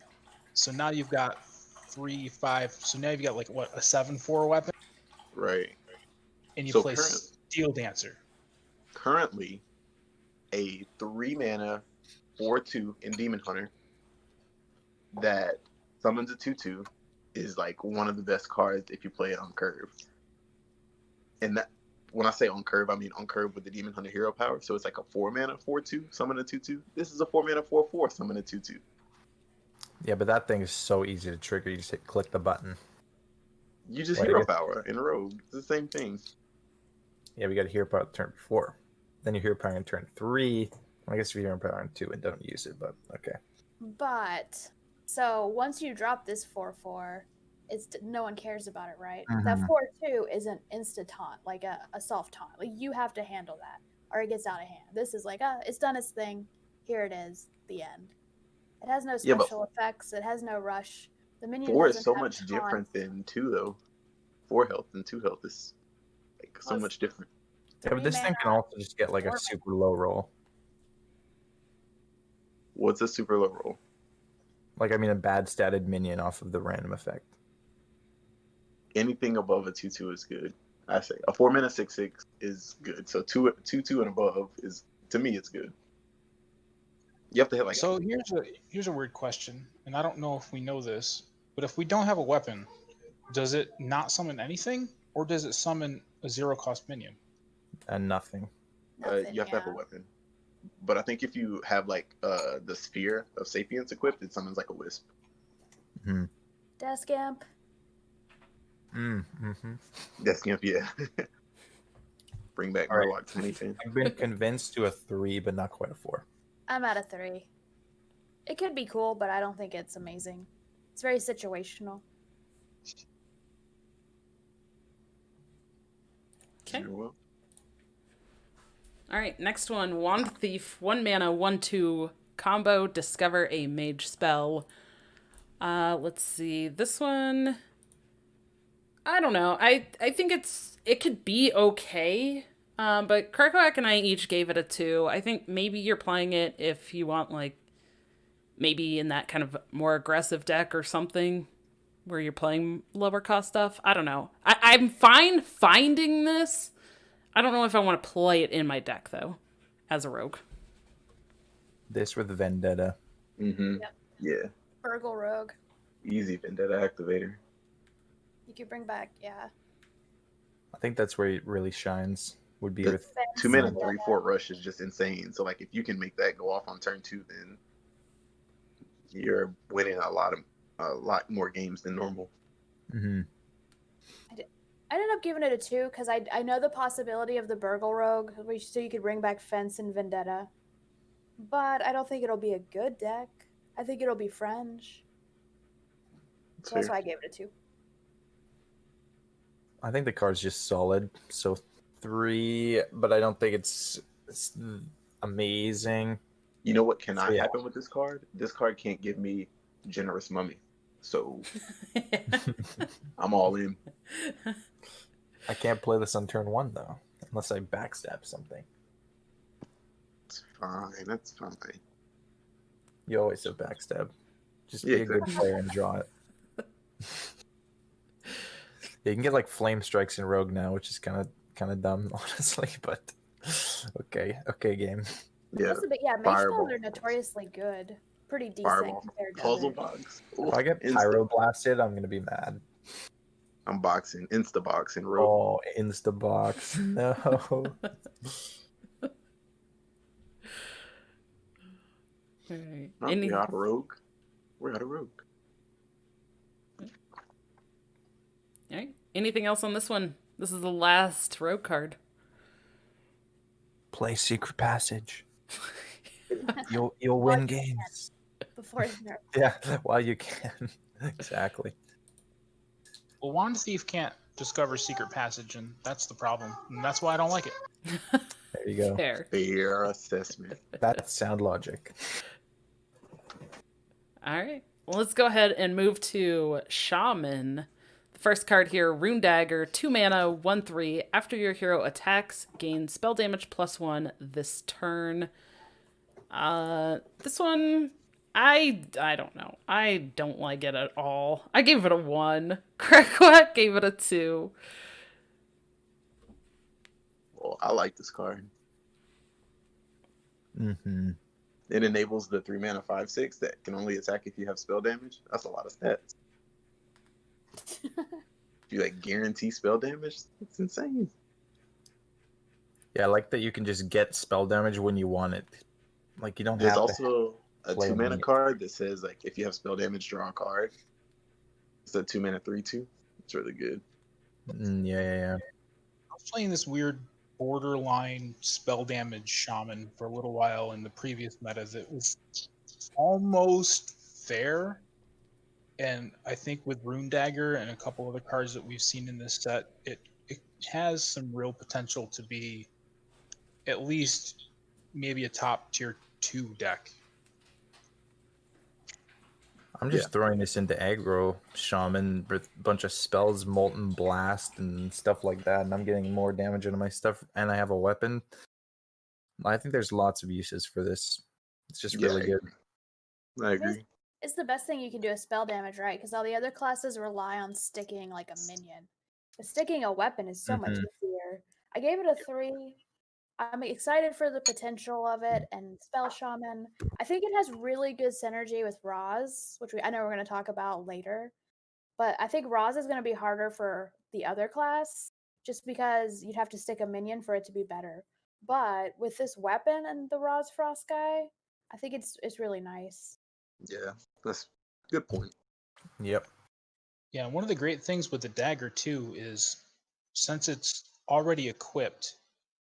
So now you've got 3, 5. So now you've got like what, a 7/4 weapon, Right. and you So play Steel Dancer. Currently, a 3 mana 4/2 in Demon Hunter that summons a 2/2 is like one of the best cards if you play it on curve. And that, when I say on curve, I mean on curve with the Demon Hunter hero power. So it's like a 4 mana 4/2 summon a 2/2. This is a 4 mana 4/4 summon a 2/2. Yeah, but that thing is so easy to trigger. You just click the button. You just Well, I hero guess- power in Rogue. It's the same thing. Yeah, we got a hero power turn 4. Then you hero power in turn 3. I guess you hero power in 2 and don't use it, but okay. But so once you drop this 4/4, it's no one cares about it, right? Mhm. That 4/2 is an instant taunt, like a soft taunt. Like you have to handle that, or it gets out of hand. This is like, it's done its thing. Here it is, the end. It has no Yeah, but special effects. It has no rush. The minion 4 is doesn't so have much taunt. different than 2, though. 4 health and 2 health is like so Well, much different. Yeah, but this thing can also just get like a 4 super low roll. What's a super low roll? Like, I mean, a bad statted minion off of the random effect. Anything above a 2/2 is good. I say a 4 mana 6/6 is good. So 2/2 and above is, to me, it's good. You have to hit like So here's a weird question, and I don't know if we know this, but if we don't have a weapon, does it not summon anything, or does it summon a 0-cost minion? And nothing. nothing, you have to have a weapon. But I think if you have like the sphere of Sapience equipped, it summons like a wisp. Desk Amp. Mm-hmm. That's yeah. Bring back All right. Warlock 2010. I've been convinced to a 3, but not quite a 4. I'm at a 3. It could be cool, but I don't think it's amazing. It's very situational. Okay. You're welcome. All right, next one. Wand Thief, 1 mana, 1/2 combo. Discover a mage spell. Let's see. This one, I don't know. I think it could be okay. But Krakoak and I each gave it a 2. I think maybe you're playing it if you want, like, maybe in that kind of more aggressive deck or something where you're playing lower cost stuff. I don't know. I'm fine finding this. I don't know if I want to play it in my deck, though, as a rogue. This with Vendetta. Mm-hmm. Yep. Yeah. Burgle Rogue. Easy Vendetta activator. You could bring back, yeah. I think that's where it really shines. Would be The with 2 mana Vendetta. 3/4 rush is just insane. So like if you can make that go off on turn 2, then you're winning a lot more games than normal. hmm I ended up giving it a 2 because I know the possibility of the Burgle Rogue, so you could bring back Fence and Vendetta. But I don't think it'll be a good deck. I think it'll be French. It's So that's fair. why I gave it a 2. I think the card's just solid. So 3, but I don't think it's amazing. You know what cannot Yeah. happen with this card? This card can't give me Generous Mummy. So I'm all in. I can't play this on turn 1 though, unless I backstab something. It's fine. That's fine. You always have backstab. Just Yeah, be a good player and draw it. Yeah, you can get like flame strikes in Rogue now, which is kind of dumb, honestly. But okay, game. Yeah. That's a bit, yeah, Mage Fireball. Spells are notoriously good. Pretty decent Fireball. compared to Puzzle others. box. If I get pyro blasted, I'm gonna be mad. I'm boxing. Insta boxing. Rogue. Oh, insta box. No. Alright. Oh, we out of Rogue. We're out of Rogue. Alright. Anything else on this one? This is the last rogue card. Play Secret Passage. You'll win games. Before it's nerfed. Yeah, while you can. Exactly. Well, Wand Thief can't discover Secret Passage, and that's the problem. And that's why I don't like it. There you go. Fair. Fair assessment. That's sound logic. Alright. Well, let's go ahead and move to Shaman. The first card here, Rune Dagger, 2 mana, 1/3. After your hero attacks, gain spell damage +1 this turn. This one, I don't know. I don't like it at all. I gave it a 1. Crackquack gave it a 2. Well, I like this card. Mm-hmm. It enables the 3 mana 5/6 that can only attack if you have spell damage. That's a lot of stats. If you like guarantee spell damage, it's insane. Yeah, I like that you can just get spell damage when you want it. Like you don't There's have also a play 2 mana minion. card that says like if you have spell damage, draw a card. It's a 2 mana 3/2. It's really good. Yeah. I was playing this weird borderline spell damage shaman for a little while in the previous metas. It was almost fair. And I think with Rune Dagger and a couple other cards that we've seen in this set, it has some real potential to be at least maybe a top tier 2 deck. I'm just throwing this into aggro shaman with a bunch of spells, molten blast and stuff like that, and I'm getting more damage into my stuff, and I have a weapon. I think there's lots of uses for this. It's just really good. I agree. It's the best thing you can do is spell damage, right? Because all the other classes rely on sticking like a minion. But sticking a weapon is so much easier. I gave it a 3. I'm excited for the potential of it and Spell Shaman. I think it has really good synergy with Roz, which I know we're going to talk about later. But I think Roz is going to be harder for the other class just because you'd have to stick a minion for it to be better. But with this weapon and the Roz Frost guy, I think it's really nice. Yeah, that's a good point. Yep. Yeah, one of the great things with the dagger too is since it's already equipped,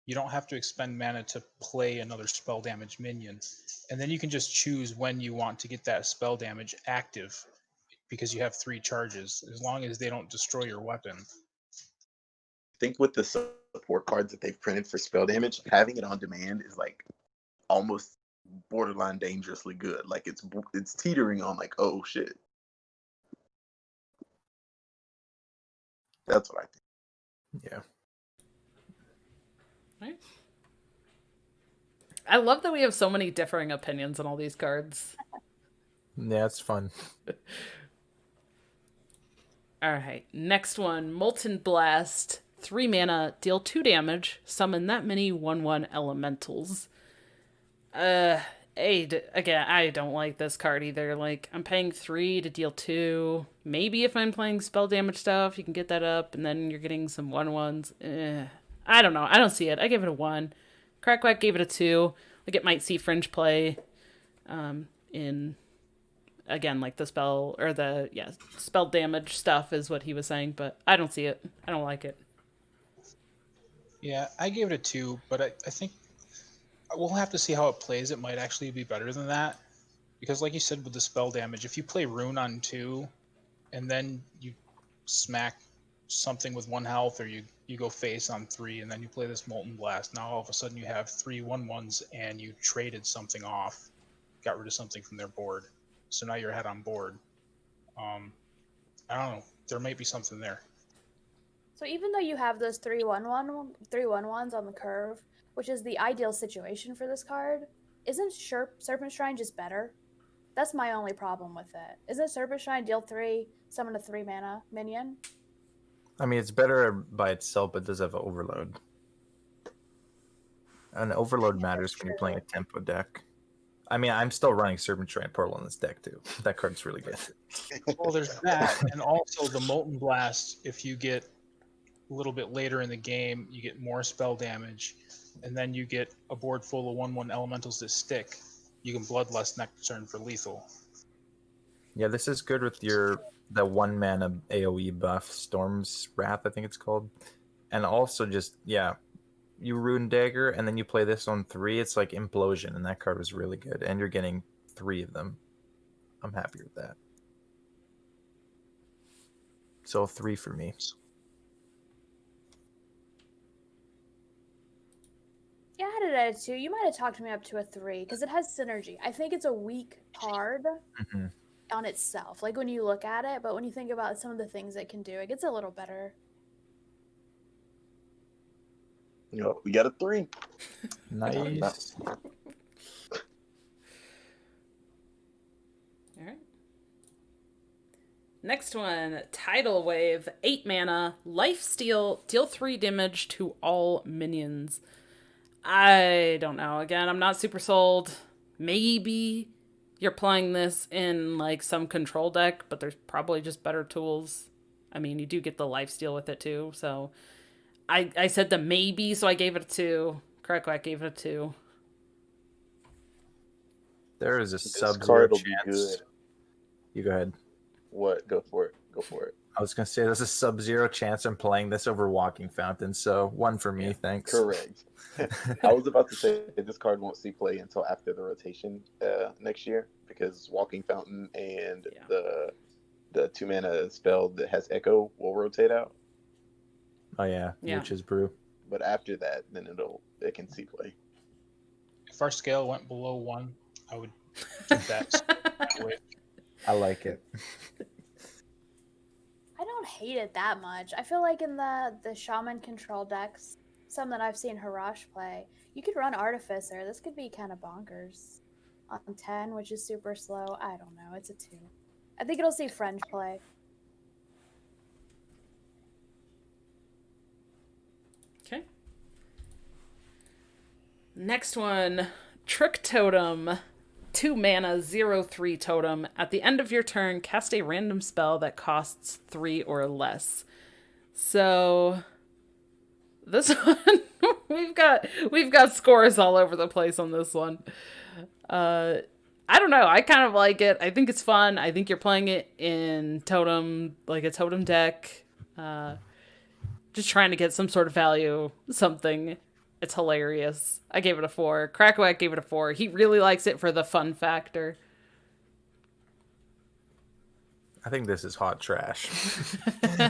you don't have to expend mana to play another spell damage minion. And then you can just choose when you want to get that spell damage active because you have 3 charges, as long as they don't destroy your weapon. I think with the support cards that they've printed for spell damage, having it on demand is like almost borderline dangerously good. Like it's teetering on like, oh shit. That's what I think. Yeah. Right. I love that we have so many differing opinions on all these cards. Yeah, it's fun. Alright, next one. Molten Blast. 3 mana, deal 2 damage, summon that many 1/1 elementals. Again, I don't like this card either. Like, I'm paying 3 to deal 2. Maybe if I'm playing spell damage stuff, you can get that up, and then you're getting some 1/1s. I don't know. I don't see it. I give it a 1. Crackwack gave it a 2. Like, it might see fringe play in, again, like the spell, or the, spell damage stuff is what he was saying, but I don't see it. I don't like it. Yeah, I gave it a 2, but I think we'll have to see how it plays. It might actually be better than that. Because like you said with the spell damage, if you play Rune on 2, and then you smack something with 1 health, or you go face on 3, and then you play this Molten Blast, now all of a sudden you have 3 1/1s, and you traded something off, got rid of something from their board. So now you're ahead on board. I don't know. There might be something there. So even though you have those 3/1/1s on the curve, which is the ideal situation for this card, isn't Serpent Shrine just better? That's my only problem with it. Isn't Serpent Shrine deal 3, summon a 3 mana minion? I mean, it's better by itself, but it does have overload. And overload matters when you're playing a tempo deck. I mean, I'm still running Serpent Shrine Portal in this deck too. That card's really good. Well, there's that, and also the Molten Blast. If you get a little bit later in the game, you get more spell damage, and then you get a board full of 1/1 elementals that stick. You can Bloodlust next turn for lethal. Yeah, this is good with the 1 mana AoE buff, Storm's Wrath, I think it's called. And also just, you Rune Dagger, and then you play this on 3, it's like Implosion, and that card was really good. And you're getting 3 of them. I'm happy with that. So 3 for me. Yeah, I had it at a 2. You might have talked me up to a 3 because it has synergy. I think it's a weak card on itself, like when you look at it, but when you think about some of the things it can do, it gets a little better. We got a 3. Nice. All right. Next one, Tidal Wave, 8 mana, Lifesteal, deal 3 damage to all minions. I don't know. Again, I'm not super sold. Maybe you're playing this in like some control deck, but there's probably just better tools. I mean, you do get the lifesteal with it too, so I said the maybe, so I gave it a 2. Crackwack gave it a 2. There is a This sub-zero card will be chance. good. You go ahead. What? Go for it. Go for it. I was going to say there's a sub-zero chance I'm playing this over Walking Fountain, so 1 for me, thanks. Correct. I was about to say this card won't see play until after the rotation next year, because Walking Fountain and the 2 mana spell that has Echo will rotate out. Oh yeah, Witch's Brew. But after that, then it can see play. If our scale went below 1, I would keep that way. I like it. I don't hate it that much. I feel like in the Shaman control decks, some that I've seen Harash play, you could run Artificer. This could be kind of bonkers. On 10, which is super slow. I don't know. It's a 2. I think it'll see Fringe play. Okay. Next one, Trick Totem. 2 mana, 0/3 totem. At the end of your turn, cast a random spell that costs 3 or less. So this one, we've got scores all over the place on this one. I don't know. I kind of like it. I think it's fun. I think you're playing it in totem, like a totem deck. Just trying to get some sort of value, something. It's hilarious. I gave it a 4. Crackwack gave it a 4. He really likes it for the fun factor. I think this is hot trash.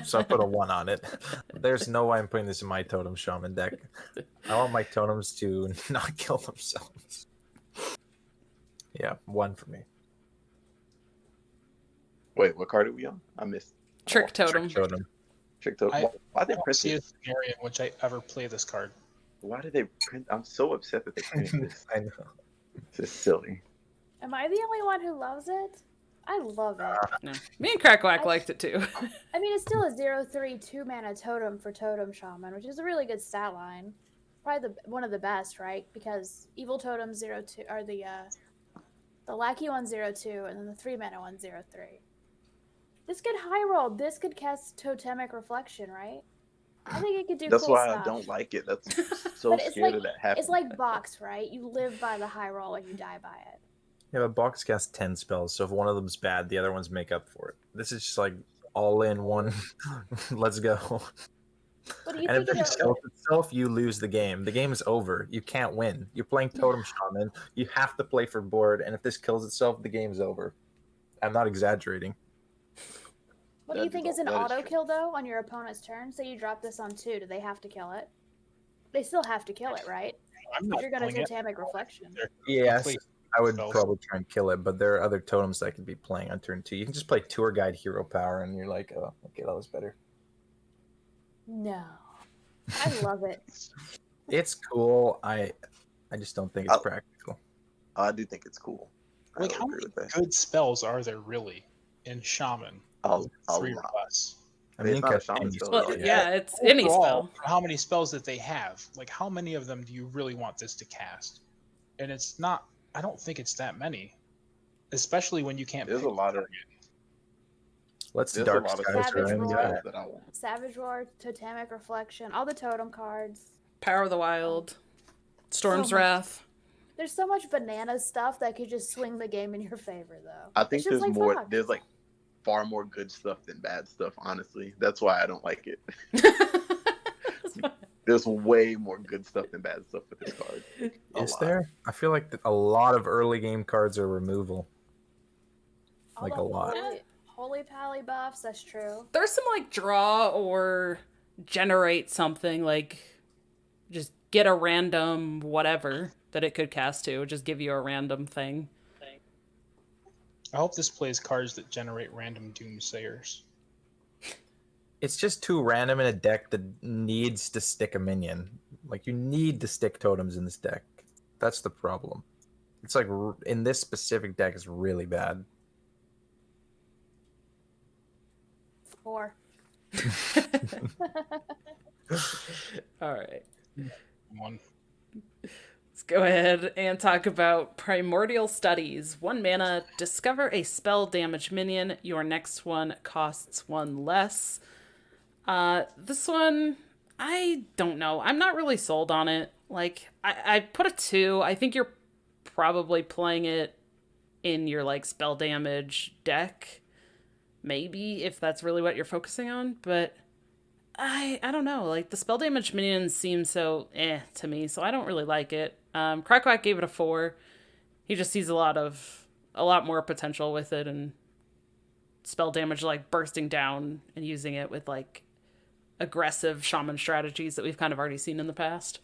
So I put a 1 on it. There's no way I'm putting this in my totem shaman deck. I want my totems to not kill themselves. Yeah, 1 for me. Wait, what card are we on? I missed. Trick Totem. Trick Totem. Why did they I don't print see a this? scenario in which I ever play this card. Why did they print? I'm so upset that they printed this. I know. This is silly. Am I the only one who loves it? I love it. No. Me and Crackwack liked it too. I mean, it's still a 0/3 2 mana totem for Totem Shaman, which is a really good stat line. Probably one of the best, right? Because evil totems 0/2 are the The Lackey 102, and then the 3-mana 103. This could high roll. This could cast Totemic Reflection, right? I think it could do That's cool why stuff. I don't like it. That's so But it's scared like of that happening. it's like box, right? You live by the high roll and you die by it. Yeah, but box casts 10 spells, so if one of them's bad, the other ones make up for it. This is just like all in one. Let's go. What do you And if think this it'll... kills itself, you lose the game. The game is over. You can't win. You're playing Totem Shaman. You have to play for board, and if this kills itself, the game's over. I'm not exaggerating. What do you That think is is an all- that is auto true. kill though on your opponent's turn? Say you drop this on 2, do they have to kill it? They still have to kill it, right? I'm If not you're gonna killing it. Totemic Reflection. They're Yes, complete I would spells. probably try and kill it, but there are other totems that could be playing on turn 2. You can just play Tour Guide Hero Power, and you're like, oh, okay, that was better. No. I love it. It's cool. I just don't think it's I- practical. I do think it's cool. I Like, would how agree many with that. good spells are there really in Shaman? A 3 or lot. less. I mean, mean, it's not a got shaman any spell, Well, Oh, yeah, it's any Overall, spell. for how many spells that they have? Like, how many of them do you really want this to cast? And it's not. I don't think it's that many, especially when you can't. There's pick a lot of target. Let's there's Dark a lot of Skies Savage for Roar. him. that I want. Savage Roar, Totemic Reflection, all the totem cards. Power of the Wild, Storm's So much. Wrath. There's so much banana stuff that could just swing the game in your favor, though. I It's think just there's like more. Fox. There's like far more good stuff than bad stuff. Honestly, that's why I don't like it. There's way more good stuff than bad stuff with this card. A Is lot. there? I feel like a lot of early game cards are removal. All like the a lot. Holy Pally buffs, that's true. There's some like draw or generate something, like just get a random whatever that it could cast to, just give you a random thing. I hope this plays cards that generate random Doomsayers. It's just too random in a deck that needs to stick a minion. Like, you need to stick totems in this deck. That's the problem. It's like, in this specific deck, it's really bad. 4. All right. One. Let's go ahead and talk about Primordial Studies. 1 mana, discover a spell damage minion. Your next one costs 1 less. This one, I don't know. I'm not really sold on it. Like, I put a 2. I think you're probably playing it in your, like, spell damage deck. Maybe, if that's really what you're focusing on. But I don't know. Like, the spell damage minions seem so to me, so I don't really like it. Crackwack gave it a 4. He just sees a lot more potential with it, and spell damage, like bursting down and using it with like aggressive shaman strategies that we've kind of already seen in the past.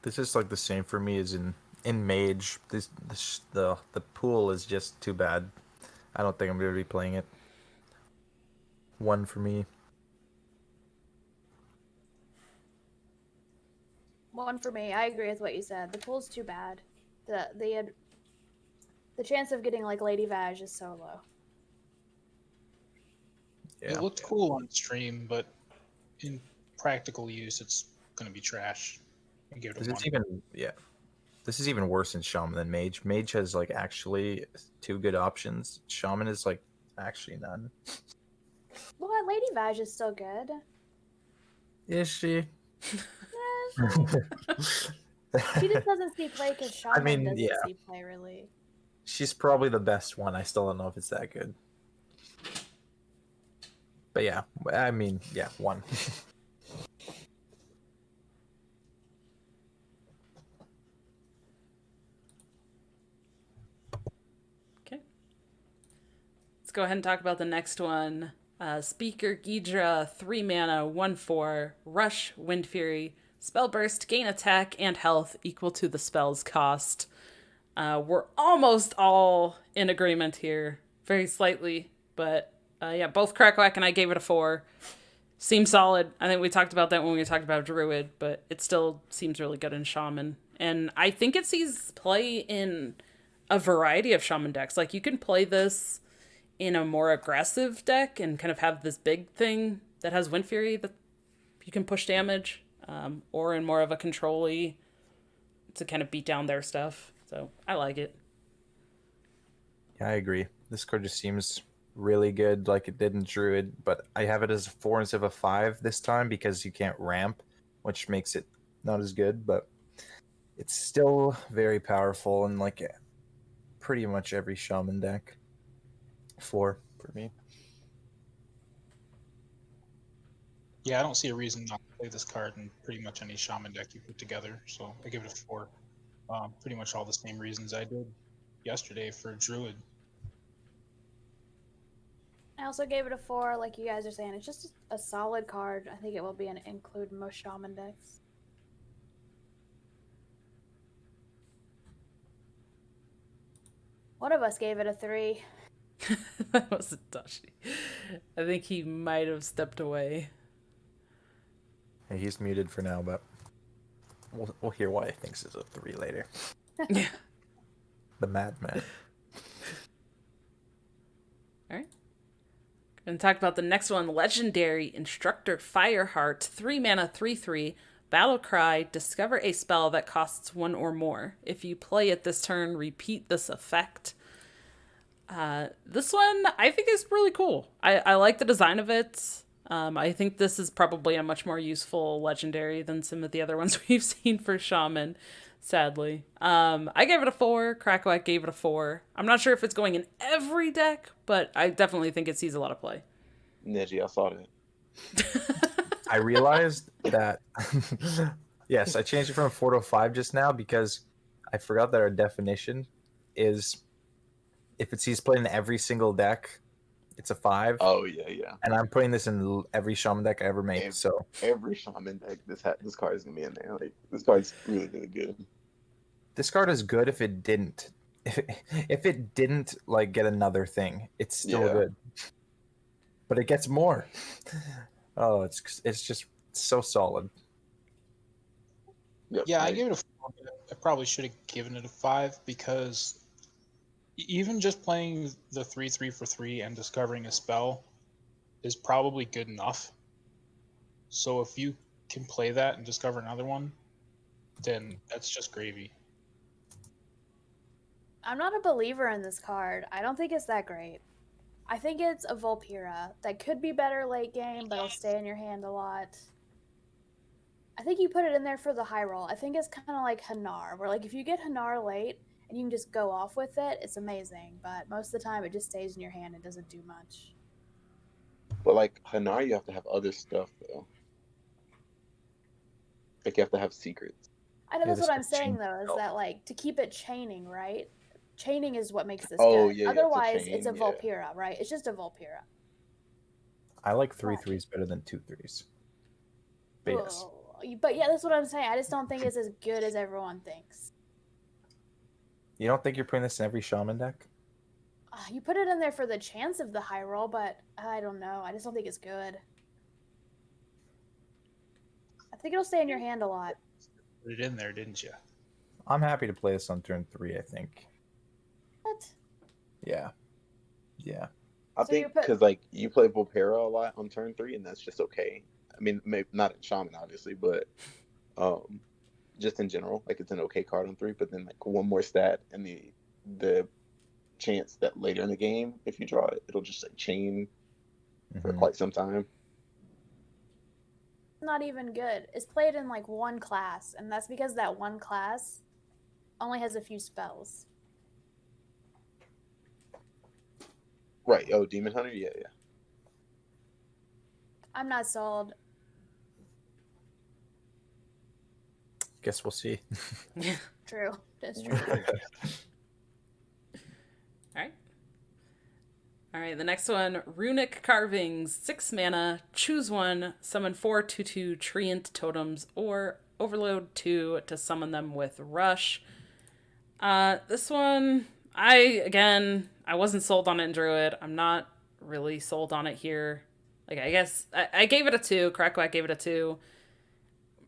This is like the same for me as in Mage. The pool is just too bad. I don't think I'm going to be playing it. 1 for me. 1 for me. I agree with what you said. The pool's too bad. The chance of getting like Lady Vaj is so low. Yeah. It looked cool on stream, but in practical use, it's going to be trash. I give it This a is 1. This is even worse in Shaman than Mage. Mage has like actually 2 good options. Shaman is like actually none. Well, Lady Vaj is still good. Is she? She just doesn't see play because Shaman mean, doesn't yeah. see play really. She's probably the best one. I still don't know if it's that good. But yeah, I mean, yeah, 1. Okay. Let's go ahead and talk about the next one. Speaker Ghidra, 3 mana, 1/4, Rush, Wind Fury, Spell Burst, gain attack and health equal to the spell's cost. We're almost all in agreement here, very slightly, but yeah, both Crackwack and I gave it a 4. Seems solid. I think we talked about that when we talked about Druid, but it still seems really good in Shaman. And I think it sees play in a variety of Shaman decks. Like, you can play this in a more aggressive deck and kind of have this big thing that has Wind Fury that you can push damage, or in more of a control-y to kind of beat down their stuff. So I like it. Yeah, I agree. This card just seems really good, like it did in Druid, but I have it as a 4 instead of a 5 this time because you can't ramp, which makes it not as good, but it's still very powerful in like pretty much every Shaman deck. 4 for me. Yeah, I don't see a reason not to play this card in pretty much any Shaman deck you put together. So I give it a 4. Pretty much all the same reasons I did yesterday for Druid. I also gave it a 4, like you guys are saying. It's just a solid card. I think it will be an include in most Shaman decks. One of us gave it a 3. That wasn't Dashi. I think he might have stepped away. Yeah, he's muted for now, but we'll hear why he thinks it's a 3 later. Yeah. The madman. All right. Gonna talk about the next one. Legendary Instructor Fireheart. 3 mana, 3/3. Battle Cry. Discover a spell that costs 1 or more. If you play it this turn, repeat this effect. This one I think is really cool. I like the design of it. I think this is probably a much more useful legendary than some of the other ones we've seen for Shaman, sadly. I gave it a 4. Crackwack gave it a 4. I'm not sure if it's going in every deck, but I definitely think it sees a lot of play. Neji, I saw that. I realized that yes, I changed it from 4 to 5 just now because I forgot that our definition is if it sees played in every single deck, it's a 5. Oh yeah. And I'm putting this in every Shaman deck I ever make. So Every Shaman deck, this card is gonna be in there. Like this card's really good. this card is good if it didn't. If it didn't like get another thing, it's still Yeah. good. But it gets more. Oh, it's just so solid. Yep, Yeah, I right. gave it a 4. I probably should have given it a 5 because even just playing the 3/3 for 3 and discovering a spell is probably good enough. So if you can play that and discover another one, then that's just gravy. I'm not a believer in this card. I don't think it's that great. I think it's a Vulpera that could be better late game, but it'll stay in your hand a lot. I think you put it in there for the high roll. I think it's kind of like Hanar, where like if you get Hanar late and you can just go off with it, it's amazing. But most of the time, it just stays in your hand and doesn't do much. But like Hanar, you have to have other stuff though. Like you have to have secrets. I know Yeah, that's this what I'm could saying change though, is itself. that like to keep it chaining, right? Chaining is what makes this Oh good. yeah, to Otherwise, it's a chain, yeah. Vulpera, right? It's just a Vulpera. I like 3/3s better than 2/3s. But yes. Oh, but yeah, that's what I'm saying. I just don't think it's as good as everyone thinks. You don't think you're putting this in every Shaman deck? You put it in there for the chance of the high roll, but I don't know. I just don't think it's good. I think it'll stay in your hand a lot. Put it in there, didn't you? I'm happy to play this on turn 3, I think. What? Yeah. I So you're think put- because like you play Vulpera a lot on turn 3, and that's just okay. I mean, maybe not in Shaman obviously, but just in general, like it's an okay card on 3. But then like one more stat, and the chance that later in the game, if you draw it, it'll just like chain for Mhm. quite some time. Not even good. It's played in like one class, and that's because that one class only has a few spells. Right? Oh, Demon Hunter, yeah. I'm not sold. Guess we'll see. True. That's true. All right, the next one, Runic Carvings, 6 mana, choose 1, summon 4 2/2 Treant Totems, or overload 2 to summon them with Rush. This one, I wasn't sold on it in Druid. I'm not really sold on it here. Like, I guess, I gave it a 2, Crackwack gave it a 2.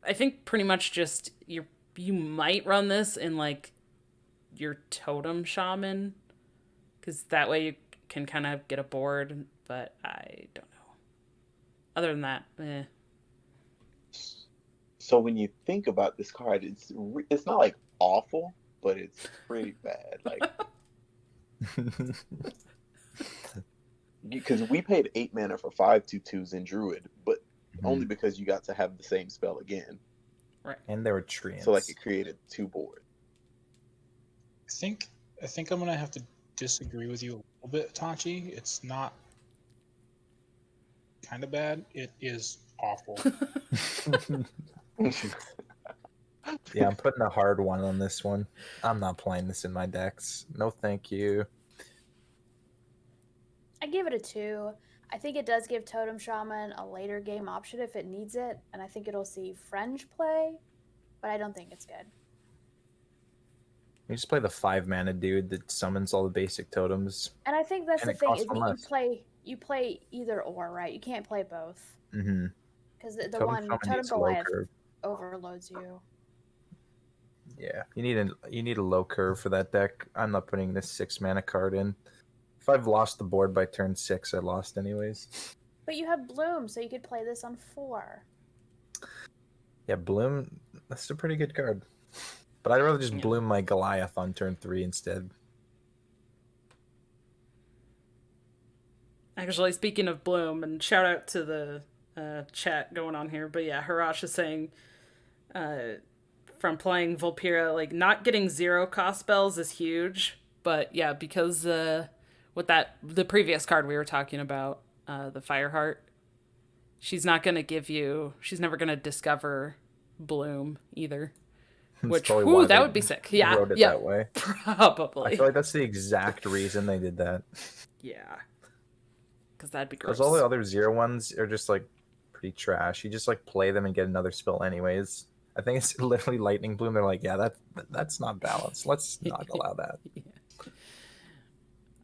I think pretty much just, you might run this in, like, your Totem Shaman, because that way you can kind of get a board, but I don't know. Other than that, So when you think about this card, it's not like awful, but it's pretty bad. Like because we paid 8 mana for 5/2/2s in Druid, but only because you got to have the same spell again. Right. And there were treants. So like it created 2 boards. I think I'm gonna have to disagree with you a little bit, Tachi. It's not kind of bad. It is awful. Yeah, I'm putting a hard one on this one. I'm not playing this in my decks. No, thank you. I give it a 2. I think it does give Totem Shaman a later game option if it needs it, and I think it'll see Fringe play, but I don't think it's good. You just play the 5-mana dude that summons all the basic totems. And I think that's And the it thing costs is one less. you play either or, right? You can't play both Mm-hmm. because the Totem one Shaman Totem needs a low Goliath curve. overloads you. Yeah, you need a low curve for that deck. I'm not putting this 6-mana card in. If I've lost the board by turn 6, I lost anyways. But you have Bloom, so you could play this on 4. Yeah, Bloom, that's a pretty good card. But I'd rather just bloom my Goliath on turn 3 instead. Actually, speaking of Bloom, and shout out to the chat going on here, but yeah, Harash is saying from playing Vulpira, like not getting 0 cost spells is huge, but yeah, because with the previous card we were talking about, the Fireheart, she's never gonna discover Bloom either. Which, that would be sick. Yeah, wrote it that way. Probably. I feel like that's the exact reason they did that. Yeah. Because that'd be gross. Because all the other 0 ones are just like pretty trash. You just like play them and get another spell anyways. I think it's literally Lightning Bloom. They're like, yeah, that's not balanced. Let's not allow that. Yeah.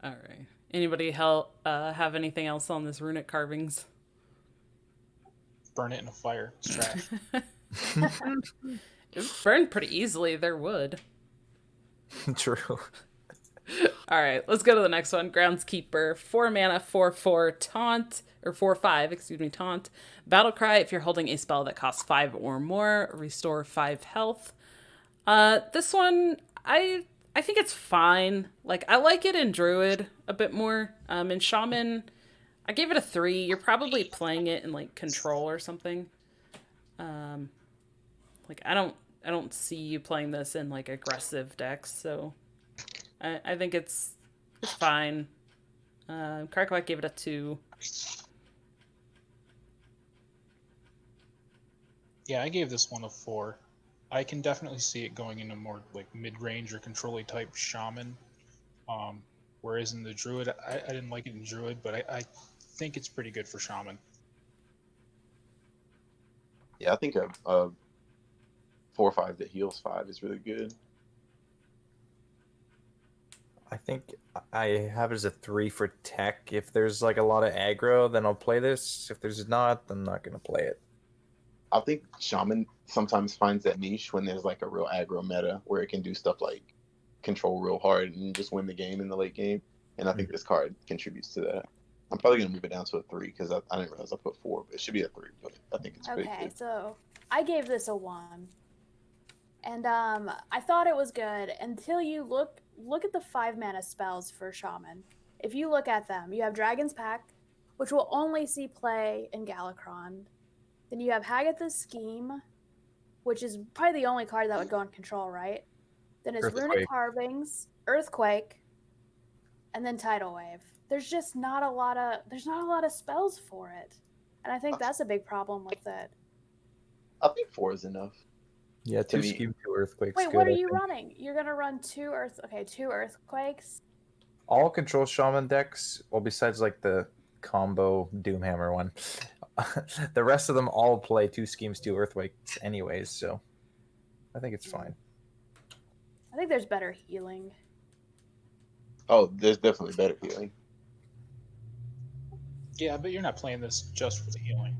All right. Anybody have anything else on this runic carvings? Burn it in a fire. It's trash. It would burn pretty easily. There would. True. All right, let's go to the next one. Groundskeeper, 4 mana, 4/4 taunt, or 4/5, excuse me, taunt. Battle cry. If you're holding a spell that costs 5 or more, restore 5 health. This one, I think it's fine. Like I like it in Druid a bit more. In Shaman, I gave it a 3. You're probably playing it in like Control or something. Like I don't see you playing this in like aggressive decks, so I think it's fine. Karkoak gave it a 2. Yeah, I gave this one a 4. I can definitely see it going into more like mid-range or control-y type Shaman. Whereas in the Druid, I didn't like it in Druid, but I think it's pretty good for Shaman. Yeah, I think a 4/5 that heals 5 is really good. I think I have it as a 3 for tech. If there's like a lot of aggro, then I'll play this. If there's not, I'm not gonna play it. I think Shaman sometimes finds that niche when there's like a real aggro meta where it can do stuff like control real hard and just win the game in the late game. And I think this card contributes to that. I'm probably gonna move it down to a 3 because I didn't realize I put 4, but it should be a 3. But I think it's pretty Okay, good. so I gave this a 1. And I thought it was good until you look at the 5 mana spells for Shaman. If you look at them, you have Dragon's Pact, which will only see play in Galakron. Then you have Hagatha's Scheme, which is probably the only card that would go on Control, right? Then it's Runic Earthquake. Carvings, Earthquake, and then Tidal Wave. There's just not a lot of spells for it. And I think that's a big problem with it. I think 4 is enough. Yeah, 2 me- scheme, 2 earthquakes. Wait, good, what are I you think. running? You're gonna run 2 Earthquakes? All control shaman decks, well, besides like the combo Doomhammer one, the rest of them all play 2 schemes, 2 earthquakes, anyways. So I think it's fine. I think there's better healing. Oh, there's definitely better healing. Yeah, but you're not playing this just for the healing.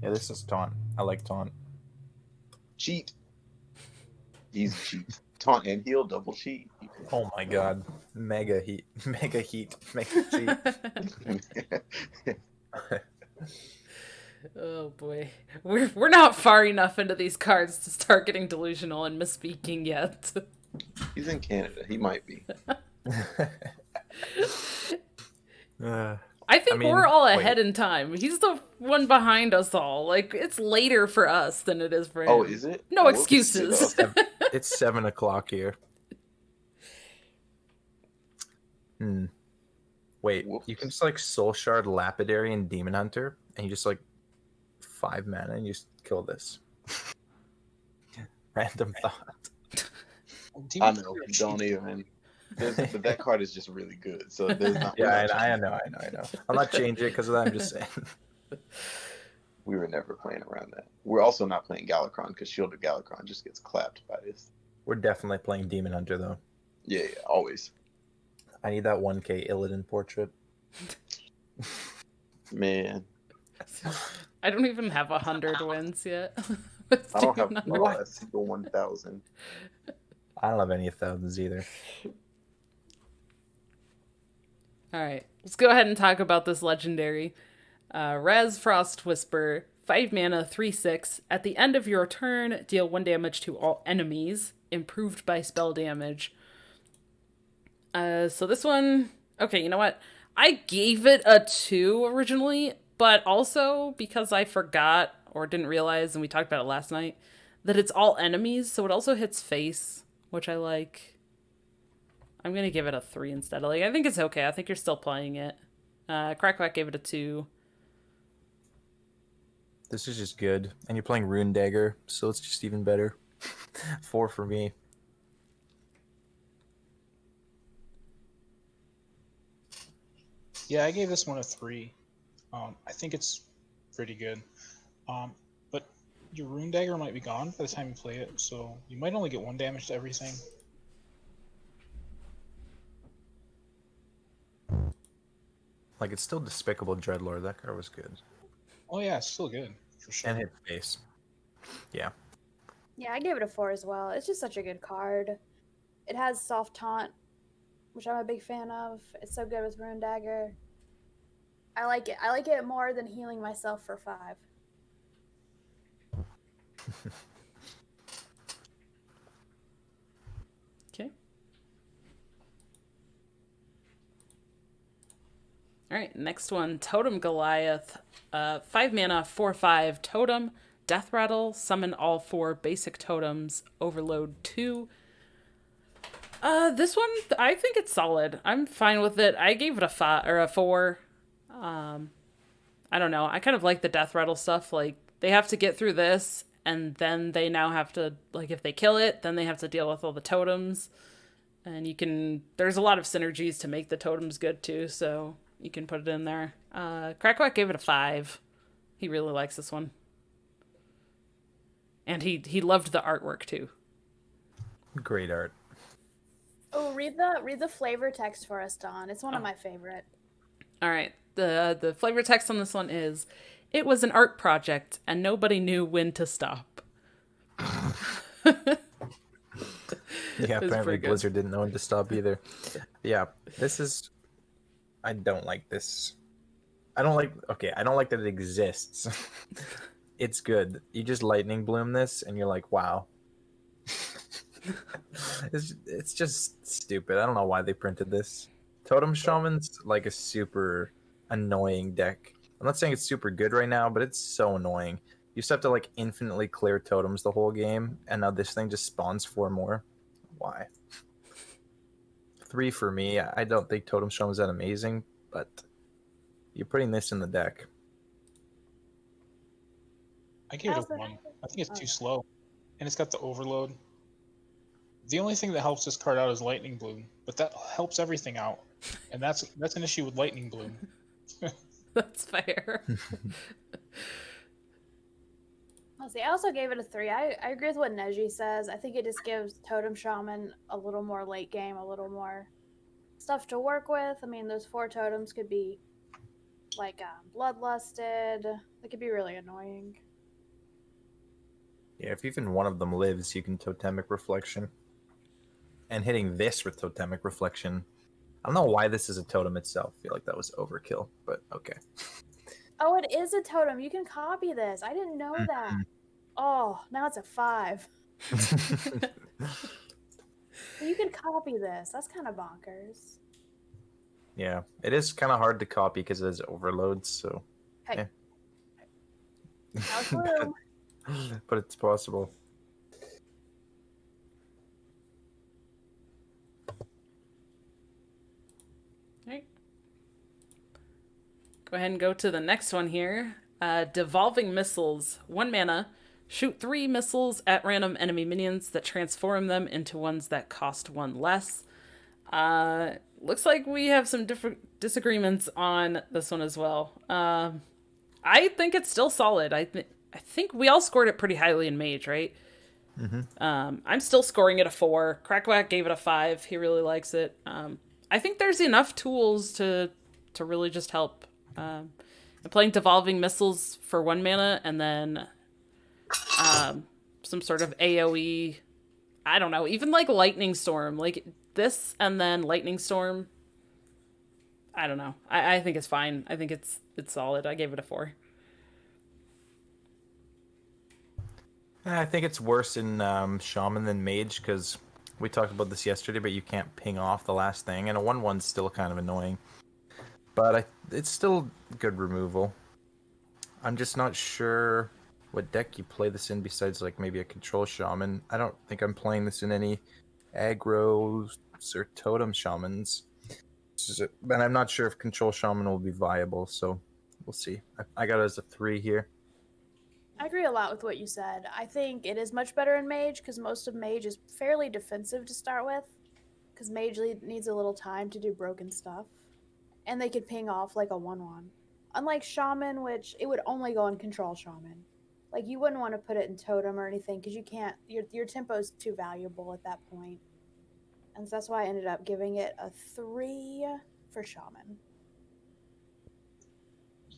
Yeah, this is taunt. I like taunt. Cheat. Easy cheat. Taunt and heal, double cheat. Oh my god, mega heat, mega cheat. Oh boy. We're not far enough into these cards to start getting delusional and misspeaking yet. He's in Canada. He might be. I think we're all wait. ahead in time. He's the one behind us all. Like, it's later for us than it is for him. Oh, is it? No Whoops. excuses. It's 7 o'clock here. Wait, Whoops. you can just like Soul Shard, Lapidary, and Demon Hunter, and you just like 5 mana and you just kill this. Random thought. I know. Don't even. But that card is just really good. So there's not. Yeah, I know. I'm not changing it because of that. I'm just saying. We were never playing around that. We're also not playing Galakron because Shielded Galakron just gets clapped by this. We're definitely playing Demon Hunter though. Yeah, always. I need that 1K Illidan portrait. Man, I don't even have 100 wins yet. I don't have What? a single 1,000. I don't have any thousands either. All right, let's go ahead and talk about this legendary. Raz Frost Whisper, 5 mana, 3/6. At the end of your turn, deal 1 damage to all enemies, improved by spell damage. So this one, okay, you know what? I gave it a 2 originally, but also because I forgot or didn't realize, and we talked about it last night, that it's all enemies, so it also hits face, which I like. I'm gonna give it a 3 instead. Like, I think it's okay. I think you're still playing it. Crackback gave it a 2. This is just good, and you're playing Rune Dagger, so it's just even better. 4 for me. Yeah, I gave this one a 3. I think it's pretty good. But your Rune Dagger might be gone by the time you play it, so you might only get 1 damage to everything. Like, it's still Despicable Dreadlord. That card was good. Oh yeah, it's still good for sure. And hit face. Yeah. Yeah, I gave it a 4 as well. It's just such a good card. It has soft taunt, which I'm a big fan of. It's so good with Rune Dagger. I like it. I like it more than healing myself for 5. Okay. All right, next one, Totem Goliath. 5 mana, 4/5 totem, Death Rattle, summon all 4 basic totems, overload 2. This one, I think it's solid. I'm fine with it. I gave it a 5 or a 4. I don't know. I kind of like the Death Rattle stuff. Like, they have to get through this, and then they now have to, like, if they kill it, then they have to deal with all the totems. And you can, there's a lot of synergies to make the totems good too, so you can put it in there. Crackwack gave it a 5. He really likes this one. And he loved the artwork too. Great art. Oh, read the flavor text for us, Don. It's one of my favorite. All right. The flavor text on this one is, it was an art project and nobody knew when to stop. Yeah, apparently pretty good. Blizzard didn't know when to stop either. Yeah, this is... I don't like this. I don't like that it exists. It's good. You just lightning bloom this and you're like, wow. It's just stupid. I don't know why they printed this. Totem Shaman's like a super annoying deck. I'm not saying it's super good right now, but it's so annoying. You just have to like infinitely clear totems the whole game, and now this thing just spawns 4 more. Why? 3 for me. I don't think Totem Shaman's that amazing, but you're putting this in the deck. I gave it a 1. I think it's too slow, and it's got the overload. The only thing that helps this card out is Lightning Bloom, but that helps everything out, and that's an issue with Lightning Bloom. That's fair. Let's see. I also gave it a 3. I agree with what Neji says. I think it just gives Totem Shaman a little more late game, a little more stuff to work with. I mean, those 4 totems could be like bloodlusted. They could be really annoying. Yeah, if even one of them lives, you can Totemic Reflection. And hitting this with Totemic Reflection, I don't know why this is a totem itself. I feel like that was overkill, but okay. Oh, it is a totem. You can copy this. I didn't know that. Oh, now it's a 5. So you can copy this. That's kind of bonkers. Yeah, it is kind of hard to copy because there's overloads. So, Hey, yeah. now it's blue. But it's possible. Right. Go ahead and go to the next one here. Devolving Missiles. 1 mana. Shoot 3 missiles at random enemy minions that transform them into ones that cost 1 less. Looks like we have some different disagreements on this one as well. I think it's still solid. I think we all scored it pretty highly in Mage, right? I'm still scoring it a 4. Crackwack gave it a 5. He really likes it. I think there's enough tools to really just help. I'm playing Devolving Missiles for 1 mana, and then some sort of AoE. I don't know, even like Lightning Storm, like this, and then Lightning Storm. I don't know. I think it's fine. I think it's solid. I gave it a 4. I think it's worse in Shaman than Mage because we talked about this yesterday, but you can't ping off the last thing, and a 1/1's still kind of annoying. But it's still good removal. I'm just not sure what deck you play this in besides like maybe a Control Shaman. I don't think I'm playing this in any aggros or Totem Shamans. And I'm not sure if Control Shaman will be viable, so we'll see. I got it as a 3 here. I agree a lot with what you said. I think it is much better in Mage because most of Mage is fairly defensive to start with. Because Mage needs a little time to do broken stuff. And they could ping off like a 1/1. Unlike Shaman, which it would only go in Control Shaman. Like you wouldn't want to put it in Totem or anything because you can't. Your tempo is too valuable at that point. And so that's why I ended up giving it a 3 for Shaman.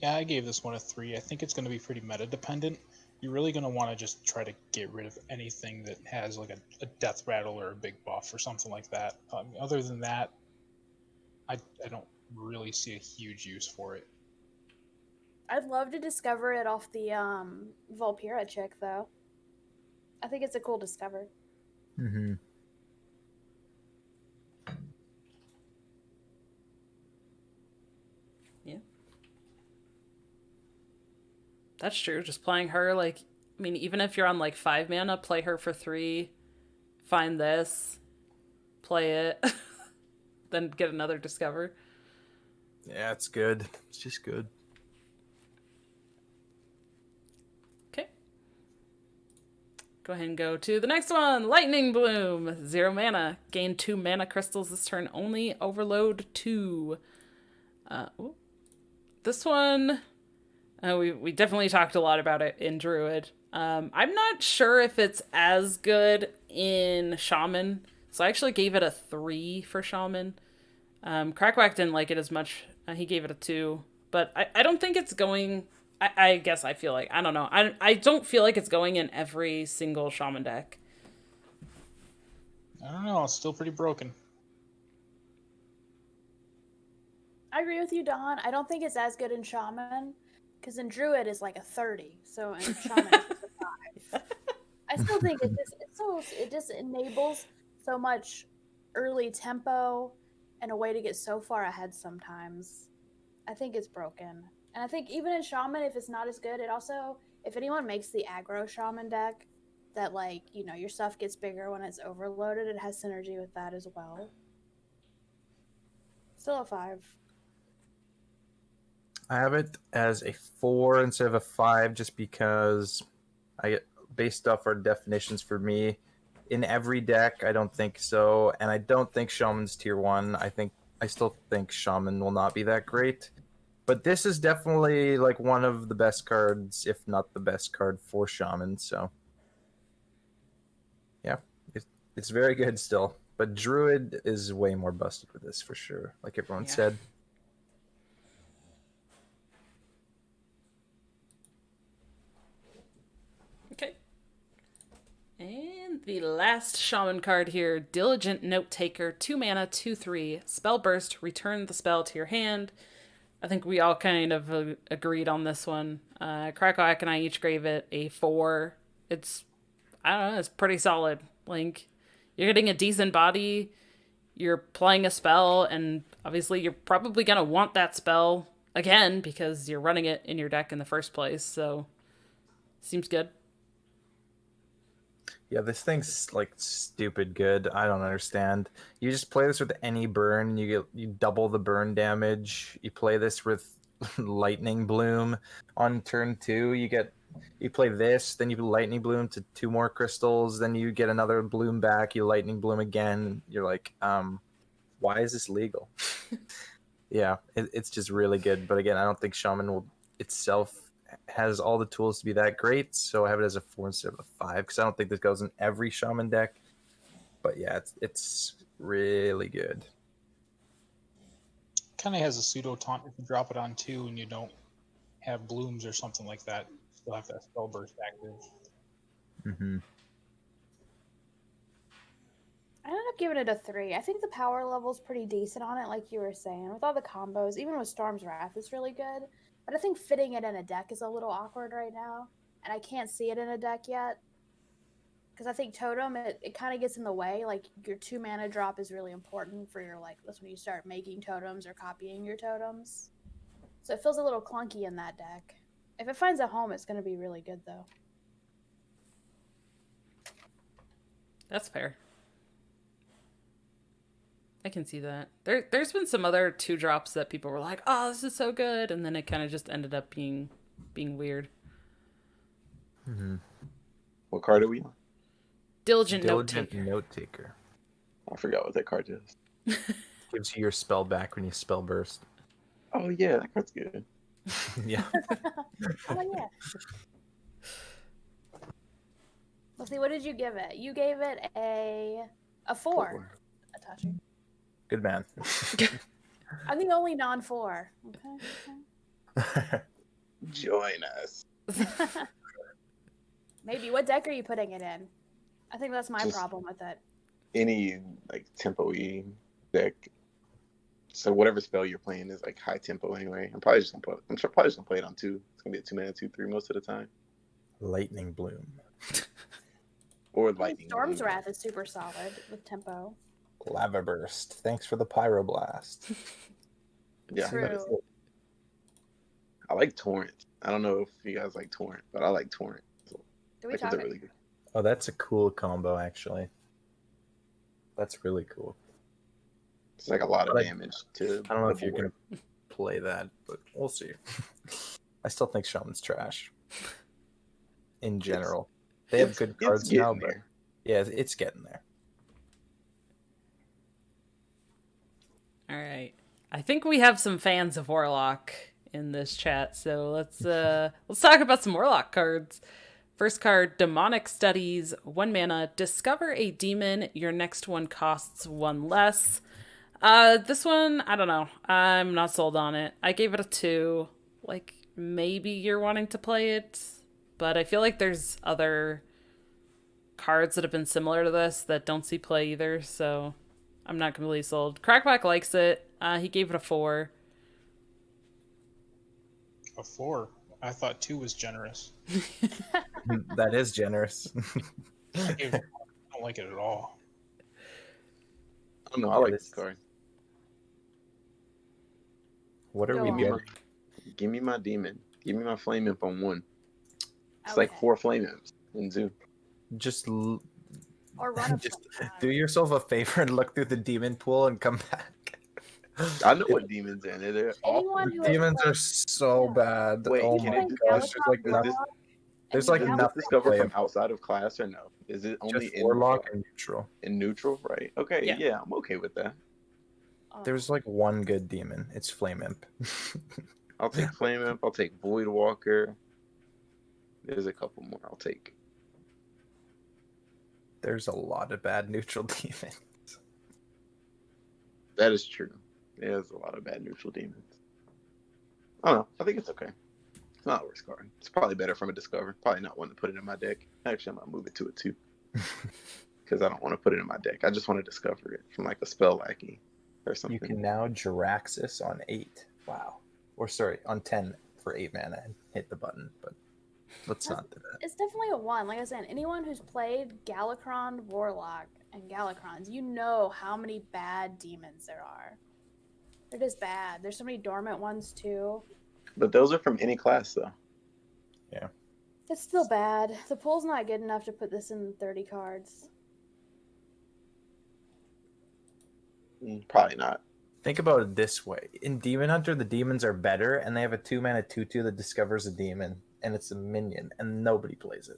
Yeah, I gave this one a 3. I think it's going to be pretty meta dependent. You're really going to want to just try to get rid of anything that has like a death rattle or a big buff or something like that. Other than that, I don't really see a huge use for it. I'd love to discover it off the Vulpera chick though. I think it's a cool discover. Mm-hmm. Yeah. That's true. Just playing her, like, I mean, even if you're on like 5 mana, play her for 3, find this, play it, then get another discover. Yeah, it's good. It's just good. Okay. Go ahead and go to the next one. Lightning Bloom. 0 mana. Gain 2 mana crystals this turn only. Overload 2. This one, we definitely talked a lot about it in Druid. I'm not sure if it's as good in Shaman, so I actually gave it a 3 for Shaman. Crackwack didn't like it as much. He gave it a 2, but I don't think it's going. I guess I feel like, I don't know. I don't feel like it's going in every single Shaman deck. I don't know. It's still pretty broken. I agree with you, Don. I don't think it's as good in Shaman, because in Druid is like a 30, so in Shaman it's just a 5. I still think it just enables so much early tempo and a way to get so far ahead sometimes. I think it's broken. And I think even in Shaman, if it's not as good, it also, if anyone makes the aggro Shaman deck, that like, you know, your stuff gets bigger when it's overloaded, it has synergy with that as well. Still a 5. I have it as a 4 instead of a 5 just because based off our definitions for me, in every deck, I don't think so. And I don't think Shaman's tier 1. I still think Shaman will not be that great. But this is definitely like one of the best cards, if not the best card for Shaman. So, yeah, it's very good still. But Druid is way more busted with this for sure, like everyone said. Okay. And the last Shaman card here, Diligent Note Taker, 2 mana, 2/3, spell burst, return the spell to your hand. I think we all kind of agreed on this one. Krakowak and I each gave it a 4. It's, I don't know, it's pretty solid. Like, you're getting a decent body, you're playing a spell, and obviously you're probably going to want that spell again because you're running it in your deck in the first place, so seems good. Yeah, this thing's like stupid good. I don't understand. You just play this with any burn, you double the burn damage. You play this with Lightning Bloom on turn 2. You play this, then you Lightning Bloom to 2 more crystals, then you get another bloom back. You Lightning Bloom again. You're like, why is this legal? Yeah, it's just really good. But again, I don't think Shaman will itself has all the tools to be that great, so I have it as a 4 instead of a 5 because I don't think this goes in every Shaman deck. But yeah, it's really good. Kind of has a pseudo taunt if you drop it on 2 and you don't have blooms or something like that. You'll have that spell burst active. Mm-hmm. I ended up giving it a 3. I think the power level's pretty decent on it, like you were saying. With all the combos, even with Storm's Wrath, it's really good. But I think fitting it in a deck is a little awkward right now. And I can't see it in a deck yet. Because I think Totem, it kind of gets in the way. Like, your 2 mana drop is really important for your, like, that's when you start making totems or copying your totems. So it feels a little clunky in that deck. If it finds a home, it's going to be really good, though. That's fair. I can see that. There's been some other 2-drops that people were like, "Oh, this is so good," and then it kind of just ended up being weird. Mm-hmm. What card are we on? Diligent Diligent Note Note Taker I forgot what that card is. gives you your spell back when you spell burst. Oh yeah, that card's good. Yeah. Oh, yeah. Let's see, what did you give it? You gave it a 4. Atashi. Good man. I'm the only non-4. Okay. Join us. Maybe. What deck are you putting it in? I think that's my Just problem with it. Any like tempo-y deck. So whatever spell you're playing is like high tempo anyway. I'm probably just gonna play it on 2. It's gonna be a 2 mana 2/3 most of the time. Lightning Bloom. Or lightning. Storm's Bloom. Wrath is super solid with tempo. Lava Burst. Thanks for the Pyroblast. Yeah. True. I like Torrent. I don't know if you guys like Torrent, but I like Torrent. So, Do we like, talk? they're really good. Oh, that's a cool combo, actually. That's really cool. It's like a lot of But damage to. I don't know the if you're board. going to play that, but we'll see. I still think Shaman's trash. In general. They have good cards it's now, getting but there. yeah, it's getting there. All right. I think we have some fans of Warlock in this chat, so let's talk about some Warlock cards. First card, Demonic Studies, 1 mana, discover a demon, your next one costs 1 less. This one, I don't know. I'm not sold on it. I gave it a 2. Like, maybe you're wanting to play it, but I feel like there's other cards that have been similar to this that don't see play either, so I'm not completely sold. Crackback likes it. He gave it a 4. A 4. I thought 2 was generous. That is generous. I don't like it at all. I don't know. I Yeah, like this- this card. What are Go we on. getting? Give me my demon. Give me my flame imp on 1. It's Okay. like 4 flame imps in Zoo. Just Or run a just flame. do yourself a favor and look through the demon pool and come back. I know what demons in it. They're awful. Anyone who has Demons played- are so bad. Wait, oh can my it played do- gosh, Galaxy there's like Does nothing. this- There's and like Does you this nothing discover from playable. outside of class or no? Is it only Just in Warlock and neutral. in neutral? Right. Okay. Yeah. Yeah, I'm okay with that. Oh. There's like one good demon. It's Flame Imp. I'll take flame imp. I'll take void walker. There's a couple more I'll take. There's a lot of bad neutral demons. That is true. There's a lot of bad neutral demons. I don't know. I think it's okay. It's not a worst card. It's probably better from a discover. Probably not one to put it in my deck. Actually, I might move it to a 2. Because I don't want to put it in my deck. I just want to discover it from like a spell lackey or something. You can now Jiraxis on 8. Wow. Or sorry, on 10 for 8 mana and hit the button, but let's not do that. It's definitely a 1. Like I said, anyone who's played Galakron, Warlock, and Galakrons, you know how many bad demons there are. They're just bad. There's so many dormant ones too. But those are from any class, though. Yeah. It's still bad. The pool's not good enough to put this in 30 cards. Probably not. Think about it this way. In Demon Hunter, the demons are better, and they have a 2-mana 2/2 that discovers a demon, and it's a minion, and nobody plays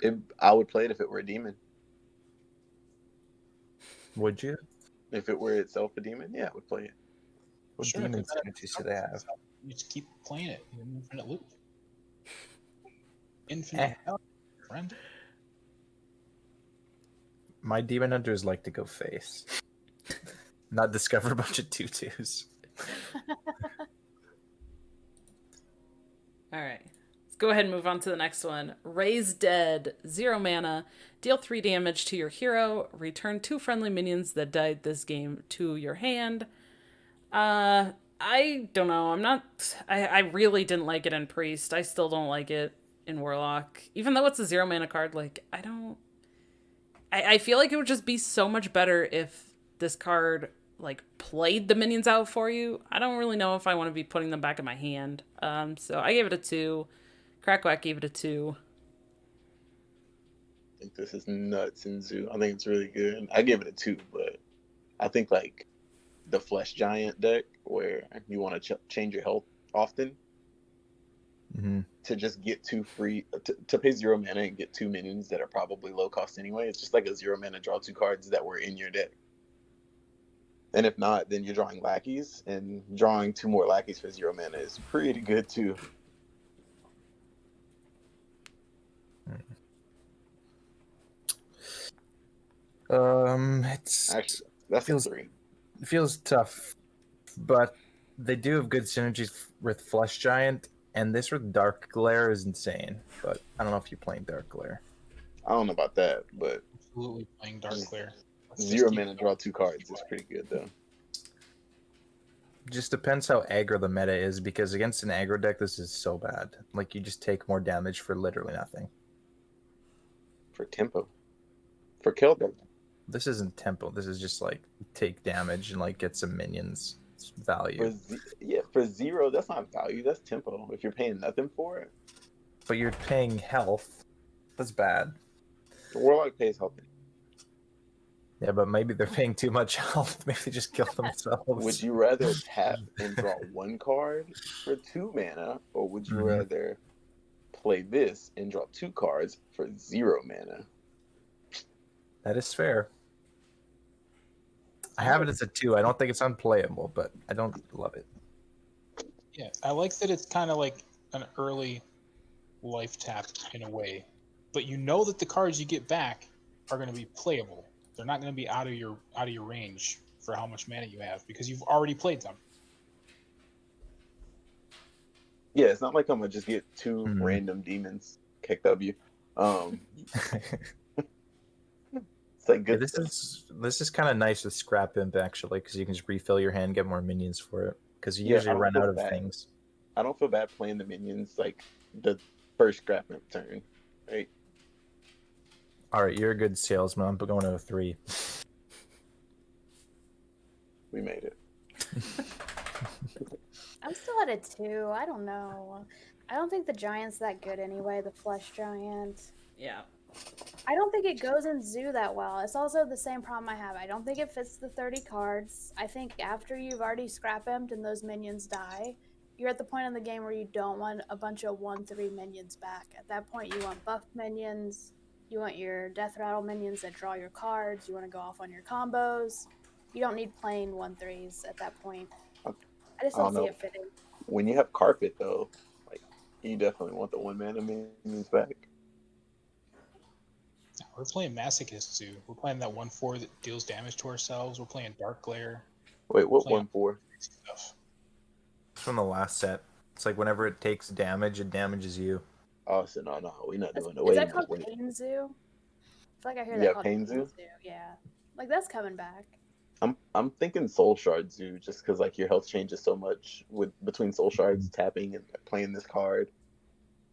it. I would play it if it were a demon. Would you? If it were itself a demon, yeah, I would play it. What Sure, demon if it's synergies do they have? You just keep playing it in an infinite loop. Infinite power, friend. My Demon Hunters like to go face. Not discover a bunch of 2/2s. All right. Let's go ahead and move on to the next one. Raise Dead. 0 mana. Deal 3 damage to your hero. Return 2 friendly minions that died this game to your hand. I don't know. I really didn't like it in Priest. I still don't like it in Warlock. Even though it's a 0 mana card, like, I feel like it would just be so much better if this card, like, played the minions out for you. I don't really know if I want to be putting them back in my hand. So I gave it a 2. Crackwack gave it a 2. I think this is nuts in Zoo. I think it's really good. I give it a 2, but I think like the Flesh Giant deck where you want to change your health often to just get 2 free to pay 0 mana and get 2 minions that are probably low cost anyway. It's just like a 0 mana draw 2 cards that were in your deck. And if not, then you're drawing lackeys, and drawing 2 more lackeys for 0 mana is pretty good too. It's Actually, that's feels- a 3. it feels tough, but they do have good synergies with Flesh Giant, and this with Dark Glare is insane. But I don't know if you're playing Dark Glare. I don't know about that, but Absolutely playing Dark Glare. Let's 0 just keep- mana draw 2 cards is pretty good though. Just depends how aggro the meta is, because against an aggro deck, this is so bad. Like, you just take more damage for literally nothing. For tempo. For kill deck. This isn't tempo. This is just like take damage and like get some minions. It's value. For 0, that's not value, that's tempo. If you're paying nothing for it. But you're paying health. That's bad. Warlock pays health. Yeah, but maybe they're paying too much health. Maybe they just kill themselves. Would you rather tap and draw 1 card for 2 mana, or would you rather play this and draw 2 cards for 0 mana? That is fair. I have it as a 2. I don't think it's unplayable, but I don't love it. Yeah, I like that it's kind of like an early life tap in a way, but you know that the cards you get back are going to be playable. They're not going to be out of your range for how much mana you have because you've already played them. Yeah, it's not like I'm gonna just get 2 random demons KW. It's like good. This is kind of nice with Scrap Imp actually, because you can just refill your hand, get more minions for it. Because you usually run out of things. I don't feel bad playing the minions like the first Scrap Imp turn, right? All right, you're a good salesman. I'm going to a 3. We made it. I'm still at a 2. I don't know. I don't think the Giant's that good anyway, the Flesh Giant. Yeah. I don't think it goes in Zoo that well. It's also the same problem I have. I don't think it fits the 30 cards. I think after you've already scrap emped and those minions die, you're at the point in the game where you don't want a bunch of 1/3 minions back. At that point, you want buff minions. You want your Death Rattle minions that draw your cards. You want to go off on your combos. You don't need plain 1/3s at that point. I just don't see it fitting. When you have Carpet, though, like you definitely want the 1 mana minions back. We're playing Masochist too. We're playing that 1/4 that deals damage to ourselves. We're playing Dark Glare. Wait, what 1/4? Stuff. From the last set. It's like whenever it takes damage, it damages you. Oh, so no, we're not doing the Is that called Pain Zoo? I feel like I hear that called Pain Zoo? Yeah. Like, that's coming back. I'm thinking Soul Shard Zoo, just because like your health changes so much with between Soul Shards tapping and playing this card,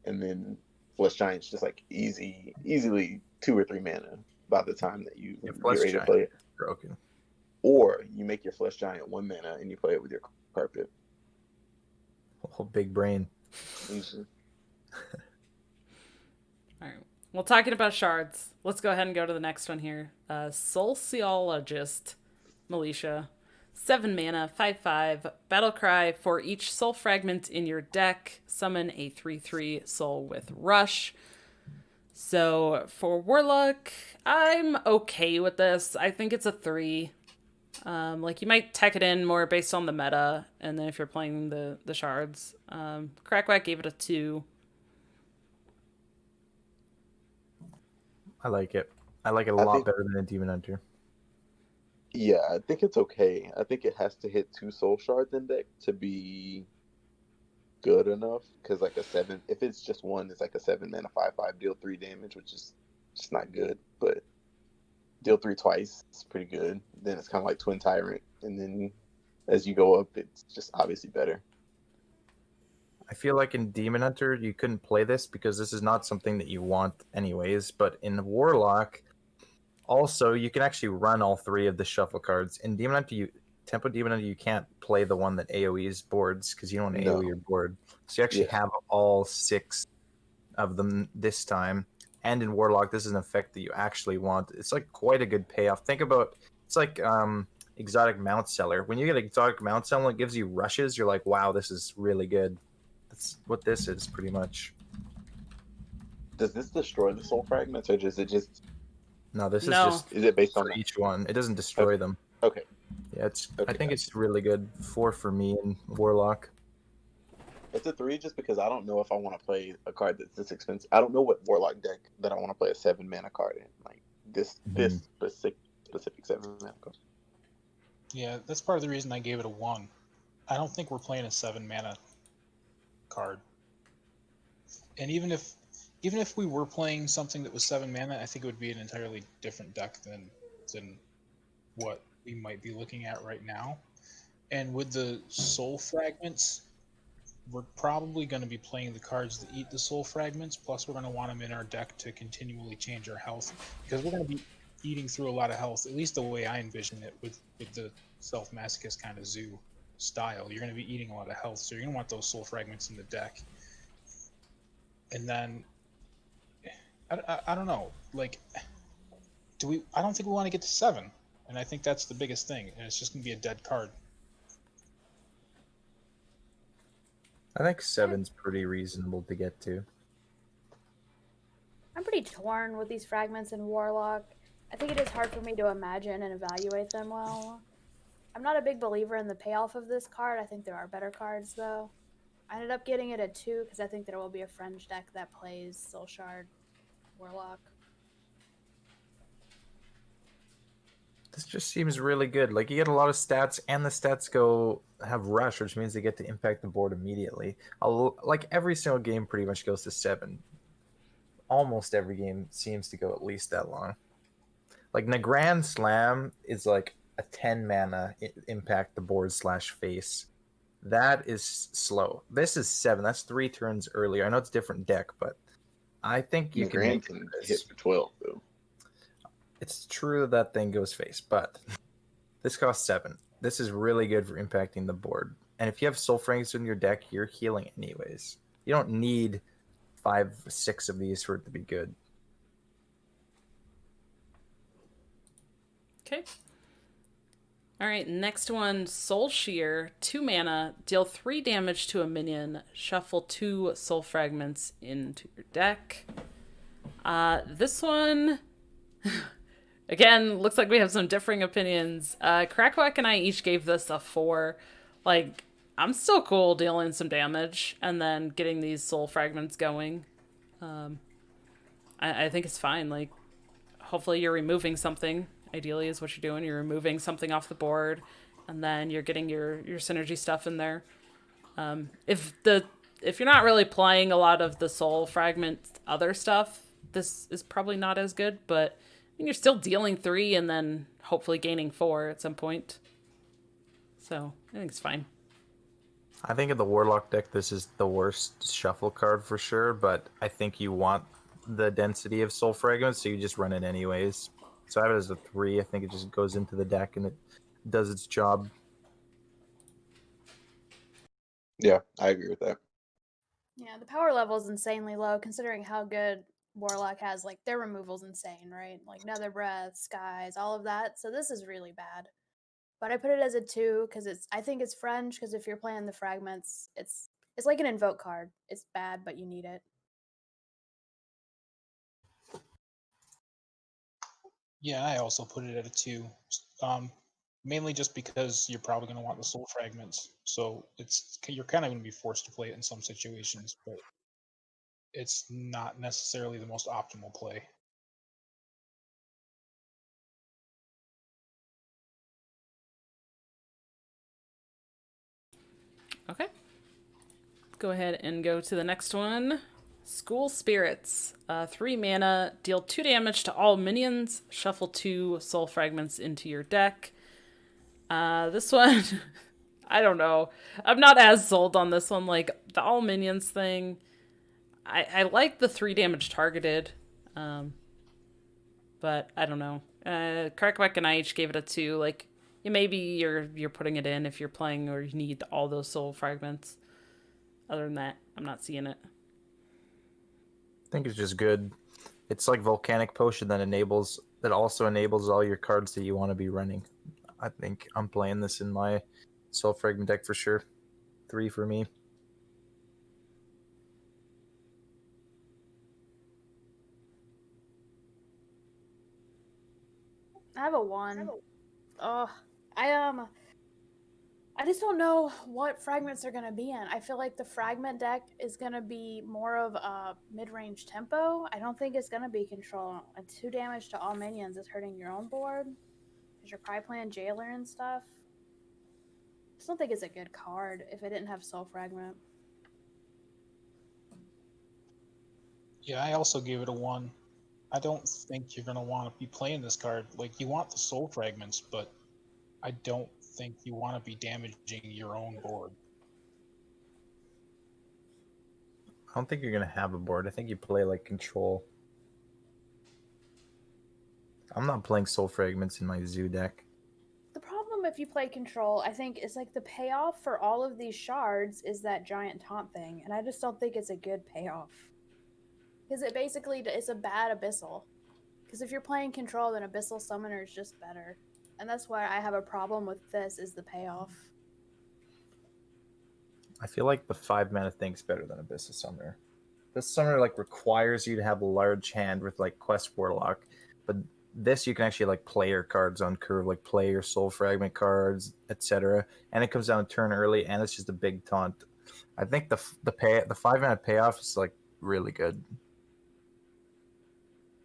and then Flesh Giant's just like easily 2 or 3 mana by the time that Your you're Flesh ready to Giant play it. is broken. Or you make your Flesh Giant 1 mana and you play it with your carpet. Oh, big brain. Mhm. All right. Well, talking about shards, let's go ahead and go to the next one here. Sociologist, Militia. 7 mana, 5/5, battle cry. For each soul fragment in your deck, summon a 3/3 soul with rush. So for Warlock, I'm okay with this. I think it's a 3. Like you might tech it in more based on the meta, and then if you're playing the shards. Crackwack gave it a 2. I like it. I like it a I lot think better than a Demon Hunter. Yeah, I think it's okay. I think it has to hit 2 Soul Shards in deck to be good enough. Because like a 7, if it's just one, it's like a 7 mana 5/5 deal 3 damage, which is just not good. But deal 3 twice, it's pretty good. Then it's kind of like Twin Tyrant, and then as you go up, it's just obviously better. I feel like in Demon Hunter you couldn't play this because this is not something that you want anyways. But in Warlock, also you can actually run all 3 of the shuffle cards. In Demon Hunter, Tempo Demon Hunter, you can't play the one that AoEs boards because you don't AoE No, your board. So you actually yeah, have all 6 of them this time. And in Warlock, this is an effect that you actually want. It's like quite a good payoff. Think about it's like exotic mount seller. When you get exotic mount seller, it gives you rushes. You're like, wow, this is really good. That's what this is pretty much. does this destroy the soul fragments, or does it just No, this is No. just is it based on for that? each one. It doesn't destroy Okay, them. okay, Yeah, it's. I okay, think gotcha. it's really good. 4 for me in Warlock. It's a 3 just because I don't know if I want to play a card that's this expensive. I don't know what Warlock deck that I want to play a 7 mana card in, like this specific 7 mana card. Yeah, that's part of the reason I gave it a 1. I don't think we're playing a 7 mana card. And even if we were playing something that was 7 mana, I think it would be an entirely different deck than what we might be looking at right now. And with the soul fragments, we're probably going to be playing the cards that eat the soul fragments, plus we're going to want them in our deck to continually change our health, because we're going to be eating through a lot of health, at least the way I envision it with the self-masochist kind of zoo style. You're going to be eating a lot of health, so you're going to want those soul fragments in the deck. And then, I don't know, like, I don't think we want to get to 7, and I think that's the biggest thing, and it's just going to be a dead card. I think 7's pretty reasonable to get to. I'm pretty torn with these fragments in Warlock. I think it is hard for me to imagine and evaluate them well. I'm not a big believer in the payoff of this card. I think there are better cards, though. I ended up getting it at 2 because I think there will be a fringe deck that plays Soul Shard Warlock. This just seems really good. Like you get a lot of stats, and the stats have rush, which means they get to impact the board immediately. Like every single game pretty much goes to 7. Almost every game seems to go at least that long. Like Grand Slam is like a 10 mana impact the board / face. That is slow. This is 7. That's 3 turns earlier. I know it's different deck, but I think you can Grand make can this. hit for 12 though. It's true that thing goes face, but this costs 7. This is really good for impacting the board. And if you have Soul Fragments in your deck, you're healing anyways. You don't need 5, 6 of these for it to be good. Okay. All right, next one, Soul Shear, 2 mana, deal 3 damage to a minion, shuffle 2 soul fragments into your deck. This one, again, looks like we have some differing opinions. Crackwack and I each gave this a 4. Like, I'm still cool dealing some damage and then getting these soul fragments going. I think it's fine. Like, hopefully you're removing something. Ideally is what you're doing. You're removing something off the board, and then you're getting your synergy stuff in there. If you're not really playing a lot of the soul fragment other stuff, this is probably not as good. But And you're still dealing 3 and then hopefully gaining 4 at some point. So I think it's fine. I think in the Warlock deck, this is the worst shuffle card for sure, but I think you want the density of Soul Fragments, so you just run it anyways. So I have it as a 3. I think it just goes into the deck and it does its job. Yeah, I agree with that. Yeah, the power level is insanely low considering how good Warlock has. Like, their removal's insane, right? Like, Nether Breath, Skies, all of that. So this is really bad. But I put it as a 2 because I think it's French, because if you're playing the fragments, it's like an invoke card. It's bad, but you need it. Yeah, I also put it at a 2. Mainly just because you're probably going to want the soul fragments. So you're kind of going to be forced to play it in some situations, but it's not necessarily the most optimal play. Okay. Go ahead and go to the next one. School Spirits. 3 mana, deal 2 damage to all minions, shuffle 2 soul fragments into your deck. This one, I don't know. I'm not as sold on this one. Like, the all minions thing, I like the 3 damage targeted, but I don't know. Crackback and I each gave it a 2. Like, maybe you're putting it in if you're playing or you need all those soul fragments. Other than that, I'm not seeing it. I think it's just good. It's like Volcanic Potion that also enables all your cards that you want to be running. I think I'm playing this in my Soul Fragment deck for sure. 3 for me. I have a 1. Oh, I just don't know what fragments they're gonna be in. I feel like the fragment deck is gonna be more of a mid-range tempo. I don't think it's gonna be control. And 2 damage to all minions is hurting your own board because you're probably playing Jailer and stuff. I just don't think it's a good card if it didn't have Soul Fragment. Yeah, I also gave it a 1. I don't think you're going to want to be playing this card. Like, you want the soul fragments, but I don't think you want to be damaging your own board. I don't think you're going to have a board. I think you play like Control. I'm not playing Soul Fragments in my Zoo deck. The problem if you play Control, I think, is like the payoff for all of these shards is that giant taunt thing, and I just don't think it's a good payoff. Because it basically is a bad Abyssal. Because if you're playing Control, then Abyssal Summoner is just better. And that's why I have a problem with this, is the payoff. I feel like the 5 mana thing's better than Abyssal Summoner. This Summoner like requires you to have a large hand with like Quest Warlock, but this you can actually like play your cards on curve, like play your Soul Fragment cards, etc. And it comes down a turn early, and it's just a big taunt. I think the 5 mana payoff is like really good.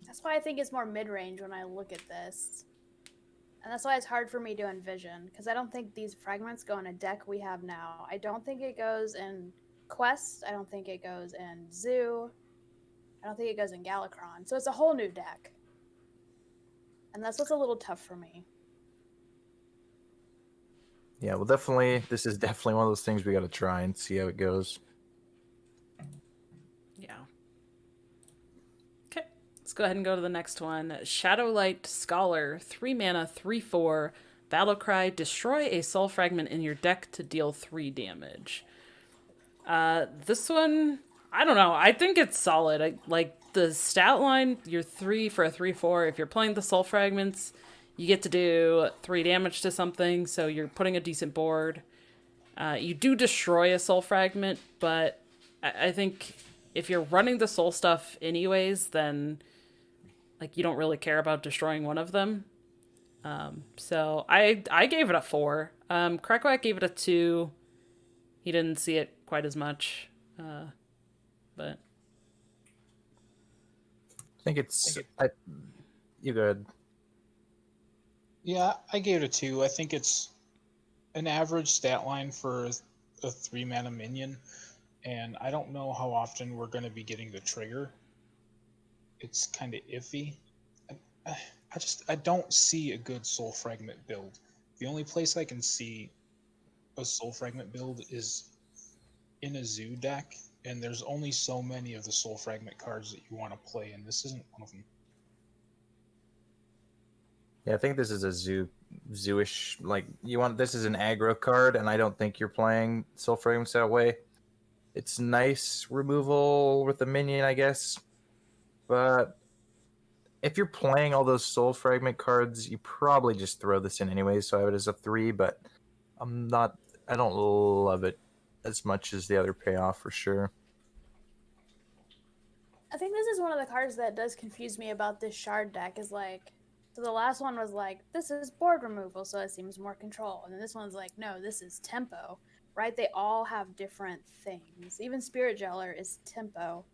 That's why I think it's more mid-range when I look at this. And that's why it's hard for me to envision, because I don't think these fragments go in a deck we have now. I don't think it goes in Quest. I don't think it goes in Zoo. I don't think it goes in Galakron. So it's a whole new deck. And that's what's a little tough for me. Yeah, well, this is definitely one of those things we got to try and see how it goes. Yeah. Okay. Let's go ahead and go to the next one. Shadowlight Scholar, 3 mana, 3/4. Battlecry, destroy a soul fragment in your deck to deal 3 damage. This one, I don't know. I think it's solid. Like the stat line, you're 3 for a 3/4. If you're playing the soul fragments, you get to do 3 damage to something, so you're putting a decent board. You do destroy a soul fragment, but I think if you're running the soul stuff anyways, then like you don't really care about destroying one of them. So I gave it a 4. Crackwack gave it a 2. He didn't see it quite as much, but I think you good. Yeah, I gave it a 2. I think it's an average stat line for a 3 mana minion, and I don't know how often we're going to be getting the trigger. It's kind of iffy. I I don't see a good Soul Fragment build. The only place I can see a Soul Fragment build is in a zoo deck, and there's only so many of the Soul Fragment cards that you want to play, and this isn't one of them. Yeah, I think this is a zooish, like, this is an aggro card, and I don't think you're playing Soul Fragments that way. It's nice removal with the minion, I guess, but if you're playing all those Soul Fragment cards, you probably just throw this in anyway, so I have it as a 3, but I don't love it as much as the other payoff for sure. I think this is one of the cards that does confuse me about this shard deck is like, so the last one was like, this is board removal, so it seems more control. And then this one's like, no, this is tempo, right? They all have different things. Even Spirit Jeller is tempo.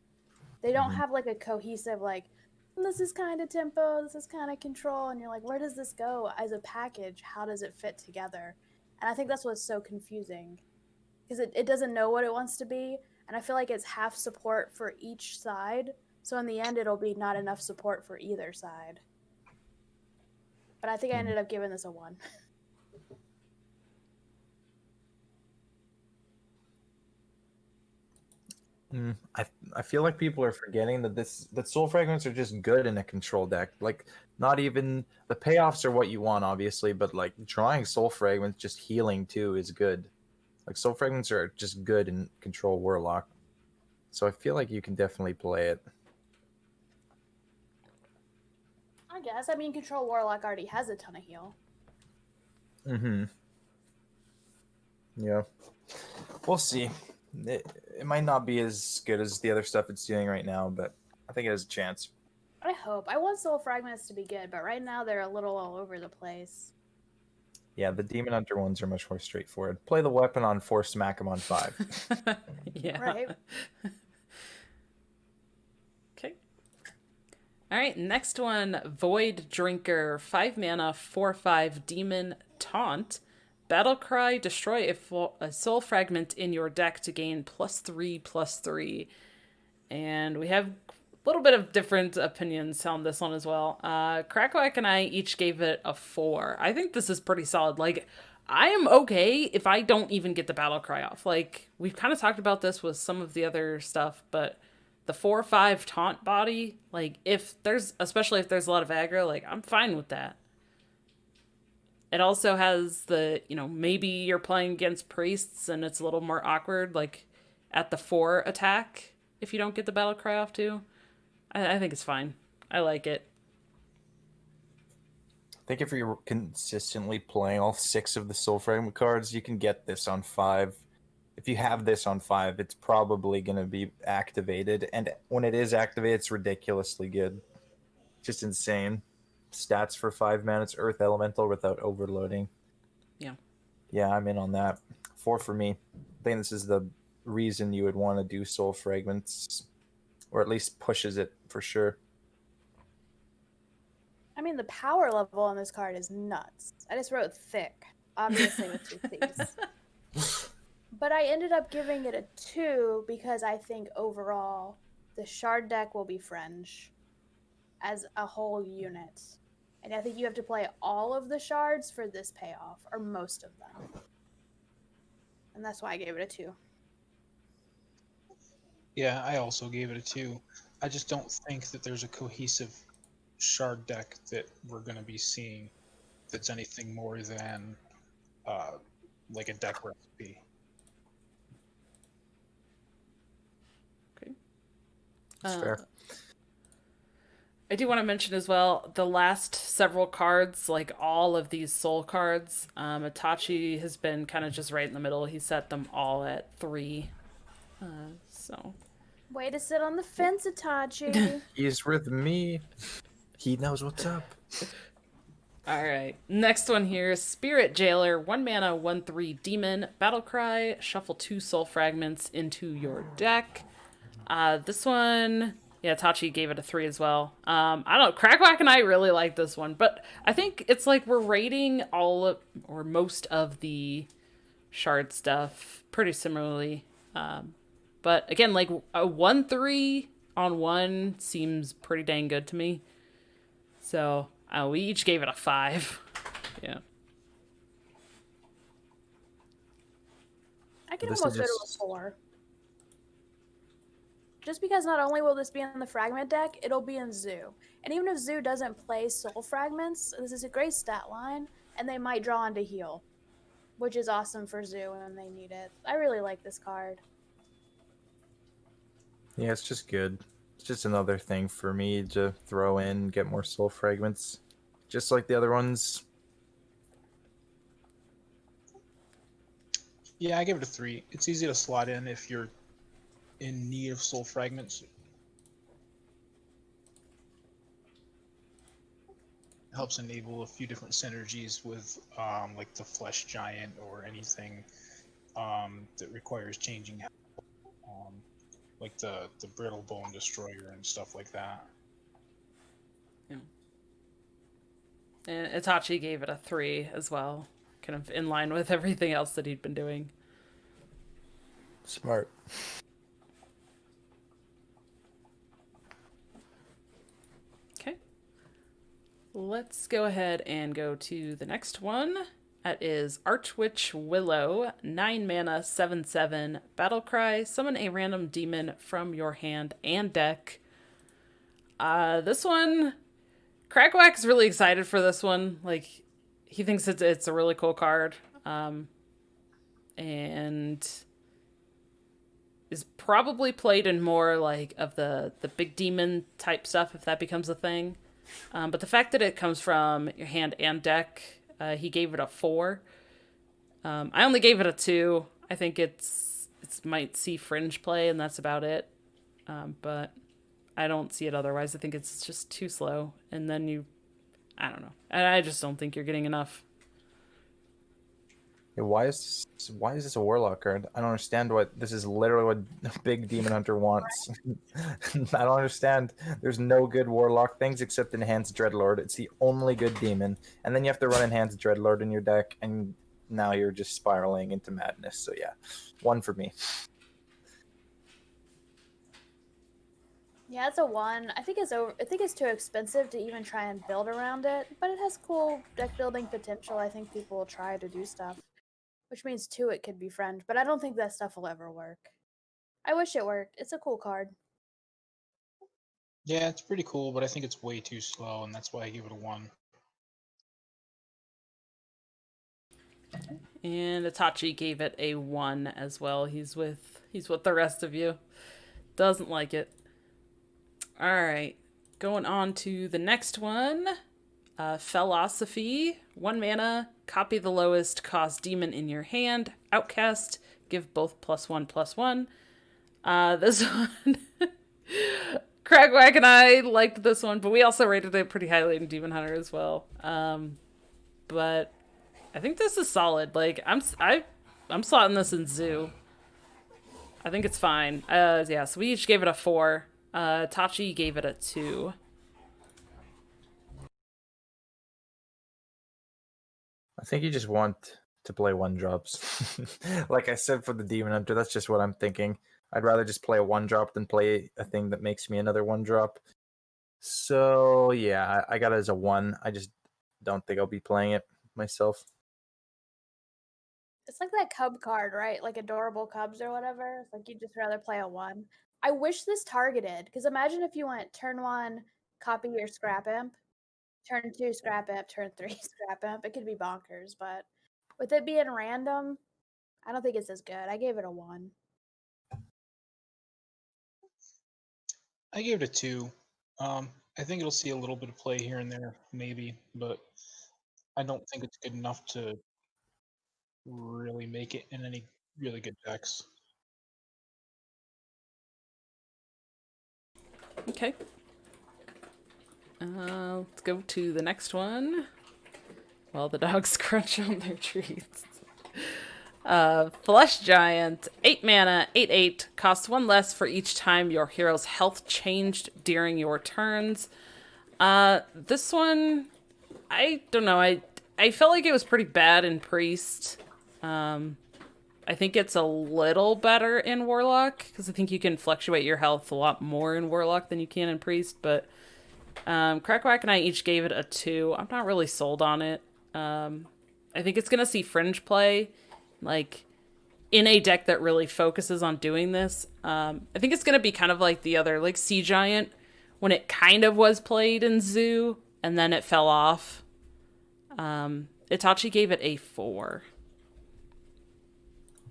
They don't have like a cohesive, like, this is kind of tempo, this is kind of control. And you're like, where does this go as a package? How does it fit together? And I think that's what's so confusing because it doesn't know what it wants to be. And I feel like it's half support for each side. So in the end, it'll be not enough support for either side. But I think I ended up giving this a 1. I feel like people are forgetting that Soul Fragments are just good in a control deck. Like, not even the payoffs are what you want, obviously, but like drawing Soul Fragments, just healing too is good. Like, Soul Fragments are just good in control Warlock. So I feel like you can definitely play it. I guess. I mean, Control Warlock already has a ton of heal. Yeah. We'll see. It might not be as good as the other stuff it's doing right now, but I think it has a chance. I hope. I want Soul Fragments to be good, but right now they're a little all over the place. Yeah, the Demon Hunter ones are much more straightforward. Play the weapon on 4, smack him on 5. Yeah. Right. Okay. All right, next one, Void Drinker, 5 mana, 4/5 Demon Taunt. Battlecry, destroy a soul fragment in your deck to gain +3/+3. And we have a little bit of different opinions on this one as well. Crackwack and I each gave it a 4. I think this is pretty solid. Like, I am okay if I don't even get the Battlecry off. Like, we've kind of talked about this with some of the other stuff, but the 4/5 taunt body, like, especially if there's a lot of aggro, like, I'm fine with that. It also has the, maybe you're playing against priests and it's a little more awkward, like at the 4 attack, if you don't get the battle cry off too. I think it's fine. I like it. I think if you're consistently playing all 6 of the Soul Fragment cards, you can get this on 5. If you have this on 5, it's probably going to be activated. And when it is activated, it's ridiculously good. Just insane. Stats for 5 mana, it's Earth Elemental without overloading. Yeah. Yeah, I'm in on that. 4 for me. I think this is the reason you would want to do Soul Fragments, or at least pushes it for sure. I mean, the power level on this card is nuts. I just wrote thick, obviously with 2 Cs. But I ended up giving it a 2 because I think overall the shard deck will be fringe as a whole unit. And I think you have to play all of the shards for this payoff, or most of them. And that's why I gave it a 2. Yeah, I also gave it a 2. I just don't think that there's a cohesive shard deck that we're going to be seeing that's anything more than like a deck recipe. Okay. That's fair. I do want to mention as well, the last several cards, like all of these soul cards, Itachi has been kind of just right in the middle. He set them all at 3. So. Way to sit on the fence, Itachi. He's with me. He knows what's up. All right. Next one here, Spirit Jailer, 1 mana, 1/3 Demon, Battlecry, shuffle 2 soul fragments into your deck. This one, yeah, Tachi gave it a 3 as well. I don't know, Crackwack and I really like this one, but I think it's like we're rating most of the shard stuff pretty similarly. But again, like a 1/3 on 1 seems pretty dang good to me. So We each gave it a 5. Yeah. I can This is almost go to a just 4. Just because not only will this be in the fragment deck, it'll be in Zoo. And even if Zoo doesn't play soul fragments, this is a great stat line, and they might draw into heal, which is awesome for Zoo when they need it. I really like this card. yeah, it's just good. It's just another thing for me to throw in, get more soul fragments, just like the other ones. Yeah, I give it a 3. It's easy to slot in if you're in need of soul fragments. It helps enable a few different synergies with like the flesh giant or anything that requires changing, like the brittle bone destroyer and stuff like that. Yeah. And Itachi gave it a 3 as well, kind of in line with everything else that he'd been doing. Smart. Okay. Let's go ahead and go to the next one. That is Archwitch Willow, 9 mana, 7/7, Battlecry. Summon a random demon from your hand and deck. This one, Crackwack's really excited for this one. Like, he thinks it's a really cool card. And is probably played in more like of the big demon type stuff if that becomes a thing. But the fact that it comes from your hand and deck, he gave it a 4. I only gave it a 2. I think it's might see fringe play and that's about it. But I don't see it otherwise. I think it's just too slow. And then I don't know. I just don't think you're getting enough. Yeah, why is this a Warlock card? I don't understand what this is. Literally what a big demon hunter wants. I don't understand. There's no good Warlock things except Enhanced Dreadlord. It's the only good demon, and then you have to run Enhanced Dreadlord in your deck, and now you're just spiraling into madness. So yeah, 1 for me. Yeah, it's a 1. I think it's too expensive to even try and build around it, but it has cool deck building potential. I think people will try to do stuff, which means 2 it could be friend, but I don't think that stuff will ever work. I wish it worked. It's a cool card. Yeah, it's pretty cool, but I think it's way too slow, and that's why I give it a 1. And Itachi gave it a 1 as well. He's with the rest of you. Doesn't like it. All right. Going on to the next one. Philosophy. 1 mana. Copy the lowest cost demon in your hand. Outcast. Give both +1/+1. This one. Cragwack and I liked this one, but we also rated it pretty highly in Demon Hunter as well. But I think this is solid. Like I'm slotting this in Zoo. I think it's fine. Yeah, so we each gave it a 4. Tachi gave it a 2. I think you just want to play 1-drops. Like I said for the Demon Hunter, that's just what I'm thinking. I'd rather just play a 1-drop than play a thing that makes me another 1-drop. So yeah, I got it as a 1. I just don't think I'll be playing it myself. It's like that cub card, right? Like adorable cubs or whatever. It's like you'd just rather play a 1. I wish this targeted, because imagine if you went turn 1, copy your Scrap Imp, turn 2, Scrap Imp, turn 3, Scrap Imp. It could be bonkers, but with it being random, I don't think it's as good. I gave it a 1. I gave it a 2. I think it'll see a little bit of play here and there, maybe, but I don't think it's good enough to really make it in any really good decks. Okay. Let's go to the next one. While the dogs crunch on their treats. Flesh Giant, 8 mana, 8/8, costs 1 less for each time your hero's health changed during your turns. This one, I don't know. I felt like it was pretty bad in Priest. I think it's a little better in Warlock, because I think you can fluctuate your health a lot more in Warlock than you can in Priest, but Crackwack and I each gave it a 2. I'm not really sold on it. I think it's gonna see fringe play, like in a deck that really focuses on doing this. I think it's gonna be kind of like the other, like Sea Giant, when it kind of was played in Zoo and then it fell off. Itachi gave it a 4.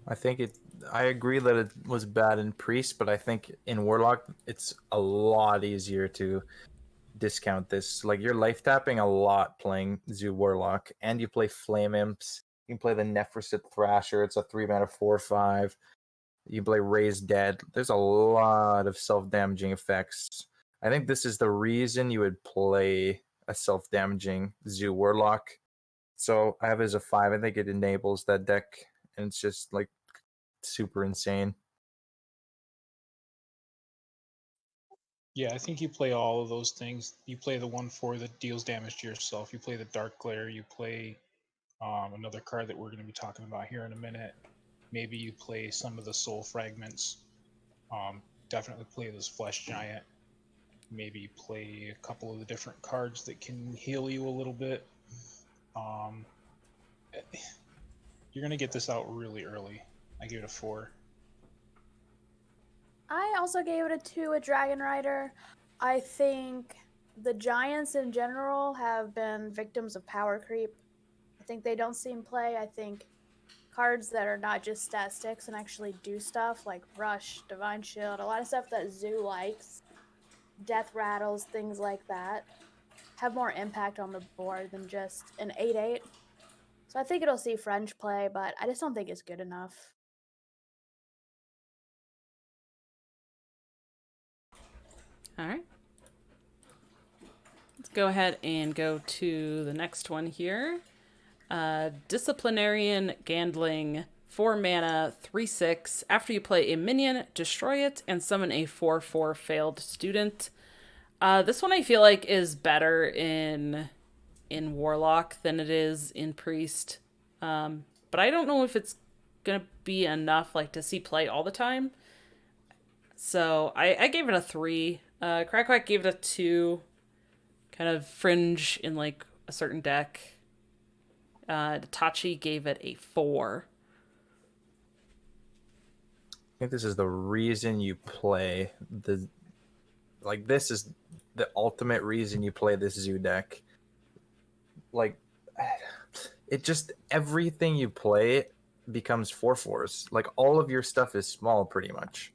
I think it. I agree that it was bad in Priest, but I think in Warlock it's a lot easier to discount this. Like you're life tapping a lot playing Zoo Warlock, and you play Flame Imps. You can play the Nephrosid Thrasher. It's a 3-mana 4/5. You can play Raised Dead. There's a lot of self-damaging effects. I think this is the reason you would play a self-damaging Zoo Warlock. So I have it as a 5. I think it enables that deck, and it's just like super insane. Yeah, I think you play all of those things. You play the 1/4 that deals damage to yourself. You play the Dark Glare. You play another card that we're going to be talking about here in a minute. Maybe you play some of the Soul Fragments. Definitely play this Flesh Giant. Maybe play a couple of the different cards that can heal you a little bit. You're going to get this out really early. I give it a 4. I also gave it a 2 with Dragon Rider. I think the Giants in general have been victims of power creep. I think they don't see in play. I think cards that are not just stat sticks and actually do stuff like Rush, Divine Shield, a lot of stuff that Zoo likes, Death Rattles, things like that, have more impact on the board than just an 8/8. So I think it'll see French play, but I just don't think it's good enough. All right. Let's go ahead and go to the next one here. Disciplinarian Gandling, 4 mana, 3/6. After you play a minion, destroy it and summon a 4/4 failed student. This one I feel like is better in Warlock than it is in Priest. But I don't know if it's gonna be enough like to see play all the time. So I gave it a 3. Crackwack gave it a 2. Kind of fringe in like a certain deck. Tachi gave it a 4. I think this is the reason you play the. Like this is the ultimate reason you play this Zoo deck. Like, it just everything you play becomes 4/4s. Like all of your stuff is small, pretty much.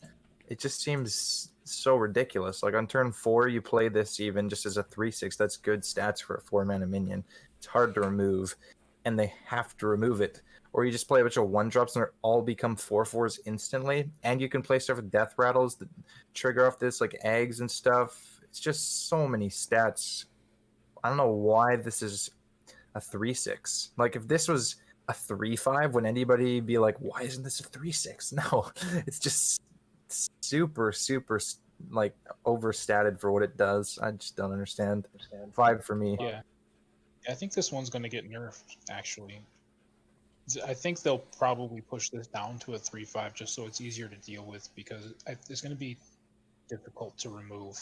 It just seems so ridiculous. Like on turn 4, you play this even just as a 3/6. That's good stats for a 4-mana minion. It's hard to remove, and they have to remove it. Or you just play a bunch of 1-drops and they all become 4/4s instantly. And you can play stuff with Death Rattles that trigger off this, like eggs and stuff. It's just so many stats. I don't know why this is a 3/6. Like if this was a 3/5, would anybody be like, why isn't this a 3/6? No, it's just super like overstated for what it does. I just don't understand. 5 for me. Yeah. I think this one's going to get nerfed, actually. I think they'll probably push this down to a 3/5 just so it's easier to deal with, because it's going to be difficult to remove.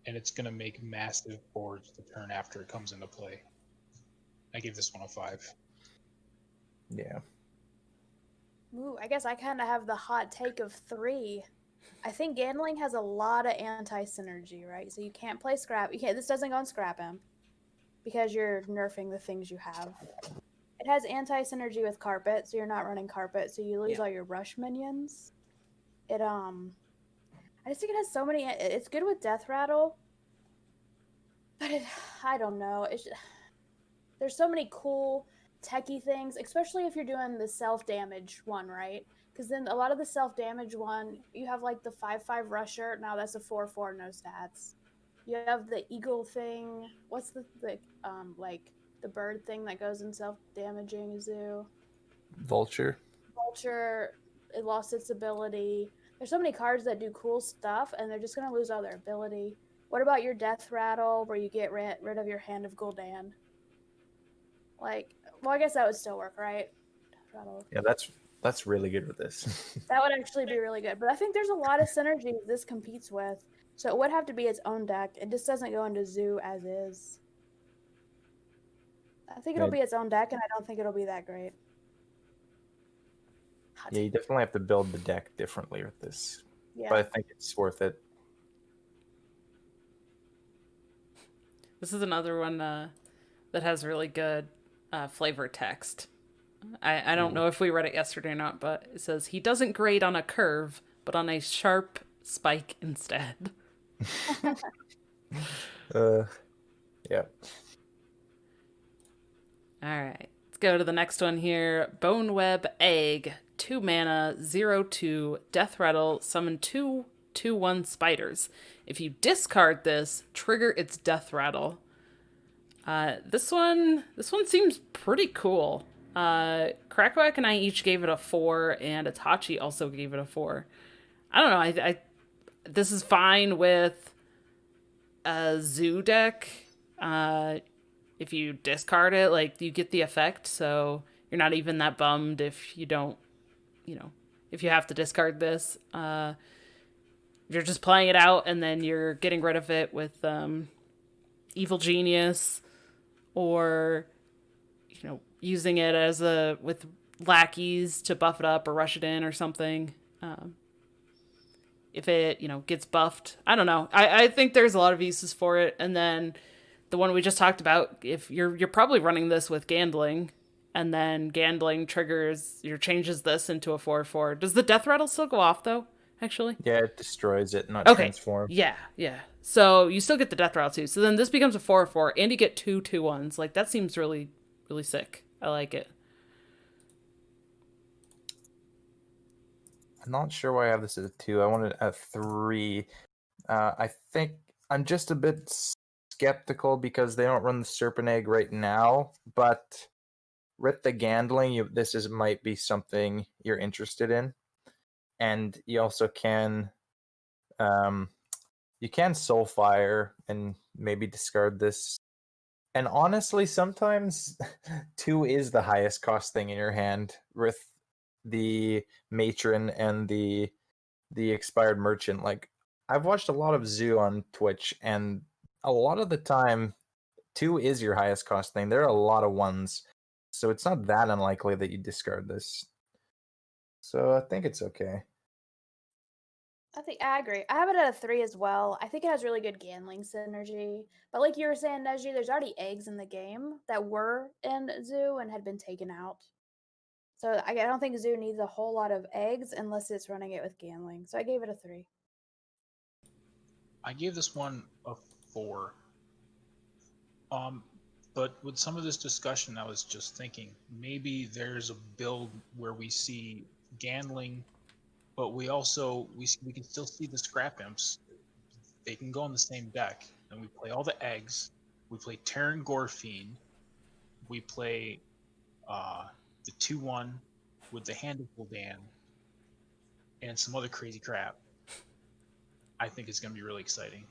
And it's going to make massive boards the turn after it comes into play. I gave this one a 5. Yeah. Ooh, I guess I kind of have the hot take of 3. I think Gandling has a lot of anti-synergy, right? So you can't play Scrap. You can't. This doesn't go on Scrap Imp because you're nerfing the things you have. It has anti-synergy with Carpet, so you're not running Carpet, so you lose all your Rush minions. I just think it has so many. It's good with Death Rattle, but I don't know. There's so many cool techie things, especially if you're doing the self-damage one, right? Because then a lot of the self-damage one, you have like the 5/5 Rusher. Now that's a 4/4, no stats. You have the Eagle thing. What's the like the bird thing that goes in self-damaging Zoo? Vulture. Vulture, it lost its ability. There's so many cards that do cool stuff, and they're just going to lose all their ability. What about your Death Rattle, where you get rid of your Hand of Gul'dan? Like, well, I guess that would still work, right? Death Rattle. Yeah, that's really good with this. That would actually be really good. But I think there's a lot of synergies this competes with. So it would have to be its own deck. It just doesn't go into Zoo as is. I think it'll Right. be its own deck, and I don't think it'll be that great. Yeah, you definitely have to build the deck differently with this. Yeah. But I think it's worth it. This is another one that has really good flavor text. I don't know if we read it yesterday or not, but it says he doesn't grade on a curve, but on a sharp spike instead. Yeah. All right, let's go to the next one here. Bone Web Egg, 2 mana, 0/2, Death Rattle, summon 2/2/1 spiders. If you discard this, trigger its Death Rattle. This one seems pretty cool. Crackback and I each gave it a 4, and Itachi also gave it a 4. I don't know. I this is fine with a Zoo deck. If you discard it, like, you get the effect, so you're not even that bummed if you don't, if you have to discard this. You're just playing it out, and then you're getting rid of it with Evil Genius, or using it as with lackeys to buff it up or rush it in or something. If it gets buffed, I don't know. I think there's a lot of uses for it. And then the one we just talked about, if you're probably running this with Gandling, and then Gandling changes this into a 4/4. Does the Death Rattle still go off though? Actually, Yeah, it destroys it, not okay. transform. Yeah. So you still get the Death Rattle too. So then this becomes a 4/4, and you get 2/2/1s. Like, that seems really, really sick. I like it. I'm not sure why I have this as a 2. I wanted a 3. I think I'm just a bit skeptical because they don't run the Serpent Egg right now, but with the Gandling, this might be something you're interested in. And you also can Soulfire and maybe discard this. And honestly, sometimes 2 is the highest cost thing in your hand with the Matron and the Expired Merchant. Like, I've watched a lot of Zoo on Twitch, and a lot of the time 2 is your highest cost thing. There are a lot of 1s, so it's not that unlikely that you discard this. So I think it's okay. I agree. I have it at a 3 as well. I think it has really good Gandling synergy. But like you were saying, Neji, there's already eggs in the game that were in Zoo and had been taken out. So I don't think Zoo needs a whole lot of eggs unless it's running it with Gandling. So I gave it a 3. I gave this one a 4. But with some of this discussion, I was just thinking maybe there's a build where we see Gandling, but we can still see the Scrap Imps. They can go in the same deck, and we play all the eggs. We play Terran Gorefiend. We play the 2/1 with the Hand of Gul'dan and some other crazy crap. I think it's going to be really exciting.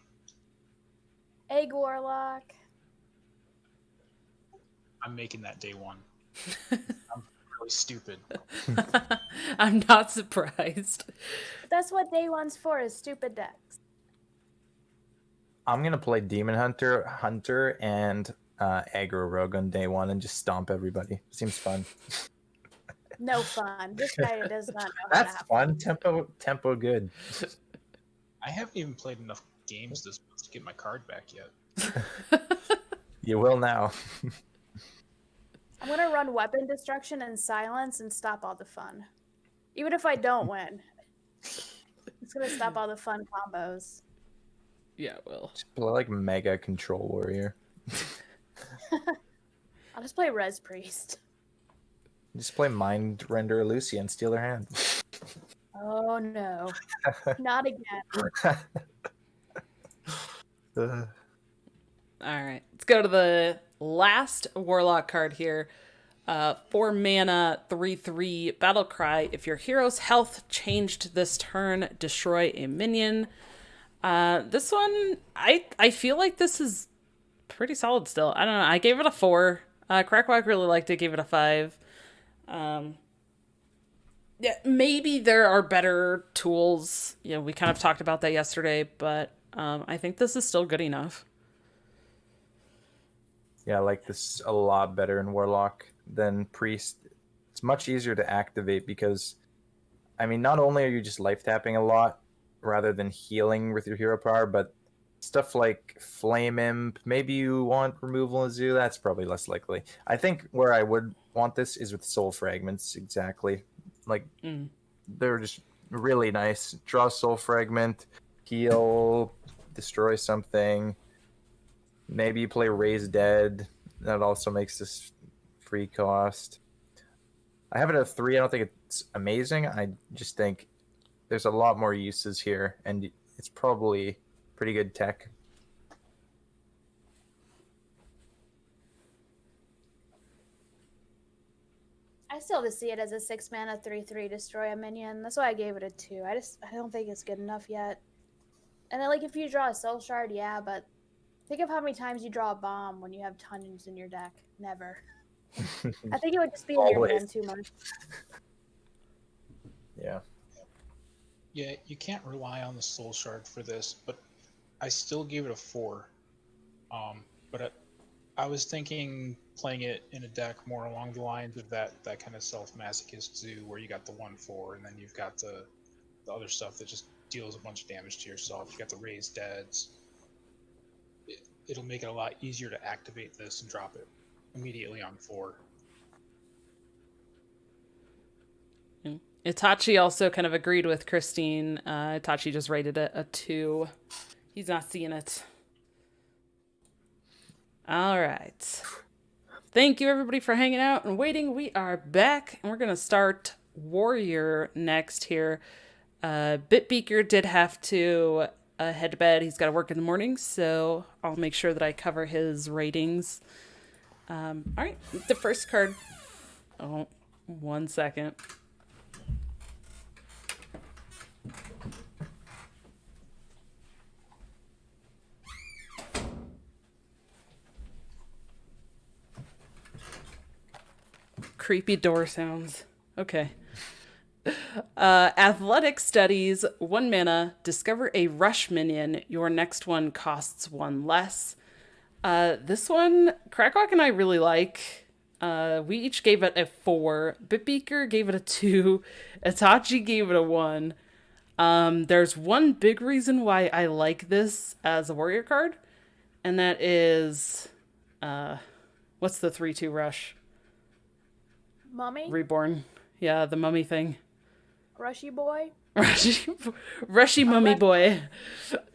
Egg Warlock. I'm making that day 1. I'm really stupid. I'm not surprised. That's what day 1's for, is stupid decks. I'm gonna play Demon Hunter, and Aggro Rogue on day 1 and just stomp everybody. Seems fun. No fun. This guy does not know how to That's have fun. Tempo good. I haven't even played enough games this month to get my card back yet. You will now. I'm gonna run Weapon Destruction and Silence and stop all the fun. Even if I don't win. It's gonna stop all the fun combos. Yeah, well. Just play like Mega Control Warrior. I'll just play Res Priest. Just play Mind Render Lucy and steal their hand. Oh no. Not again. All right, let's go to the last Warlock card here. 4 mana, 3/3 Battle Cry. If your hero's health changed this turn, destroy a minion. This one, I feel like this is pretty solid still. I don't know. I gave it a 4. Crackwack really liked it, gave it a 5. Yeah, maybe there are better tools. We kind of talked about that yesterday, but I think this is still good enough. Yeah, I like this a lot better in Warlock than Priest. It's much easier to activate because, I mean, not only are you just life tapping a lot rather than healing with your hero power, but stuff like Flame Imp, maybe you want removal in Zoo, that's probably less likely. I think where I would want this is with Soul Fragments, exactly. Like, they're just really nice. Draw Soul Fragment, heal, destroy something. Maybe you play Raise Dead. That also makes this free cost. I have it at 3. I don't think it's amazing. I just think there's a lot more uses here, and it's probably pretty good tech. I still just see it as a 6 mana 3/3 destroy a minion. That's why I gave it a 2. I don't think it's good enough yet. And then, like, if you draw a soul shard, yeah, but think of how many times you draw a bomb when you have tons in your deck. Never. I think it would just be in your Always. hand too much. Yeah. Yeah, you can't rely on the soul shard for this, but I still gave it a 4. But I was thinking playing it in a deck more along the lines of that kind of self-masochist zoo where you got the 1/4 and then you've got the other stuff that just deals a bunch of damage to yourself. You got the raised deads. It'll make it a lot easier to activate this and drop it immediately on 4. Itachi also kind of agreed with Christine. Itachi just rated it a 2. He's not seeing it. All right. Thank you, everybody, for hanging out and waiting. We are back, and we're going to start Warrior next here. Bitbeaker did have to head to bed. He's got to work in the morning, so I'll make sure that I cover his ratings. All right, the first card. Oh, 1 second. Creepy door sounds. Okay. Athletic studies, 1 mana. Discover a rush minion. Your next one costs 1 less. This one, Crackwalk and I really like. We each gave it a 4. Bitbeaker gave it a 2. Itachi gave it a 1. There's one big reason why I like this as a warrior card, and that is, what's the 3/2 rush? Mummy? Reborn. Yeah, the mummy thing. Rushy boy? Rushy mummy boy.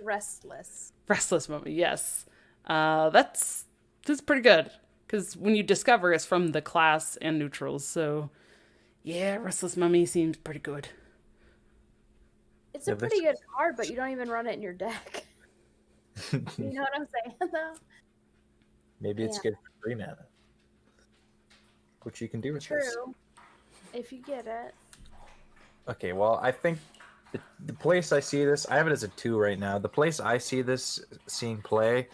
Restless. Restless mummy, yes. That's pretty good. Because when you discover, it's from the class and neutrals. So, yeah, Restless Mummy seems pretty good. It's a pretty good card, but you don't even run it in your deck. You know what I'm saying, though? Maybe it's good for 3 mana. Which you can do with this. True. If you get it. Okay, well, I think the place I see this, I have it as a 2 right now. The place I see this seeing play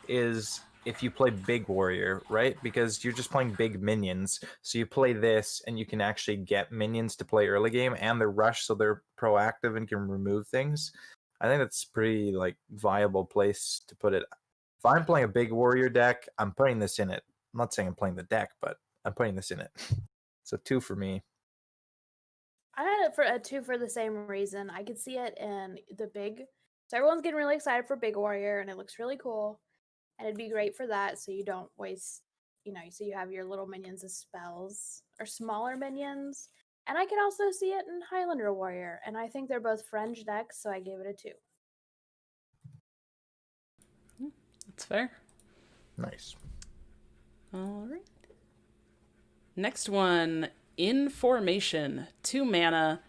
is if you play big warrior, right? Because you're just playing big minions. So you play this and you can actually get minions to play early game and they're rush, so they're proactive and can remove things. I think that's pretty like viable place to put it. If I'm playing a big warrior deck, I'm putting this in it. I'm not saying I'm playing the deck, but I'm putting this in it. It's a 2 for me. I had it for a 2 for the same reason. I could see it in the big. So everyone's getting really excited for Big Warrior, and it looks really cool. And it'd be great for that, so you don't waste, so you have your little minions as spells, or smaller minions. And I could also see it in Highlander Warrior, and I think they're both fringe decks, so I gave it a 2. That's fair. Nice. All right. Next one, Information. 2 mana.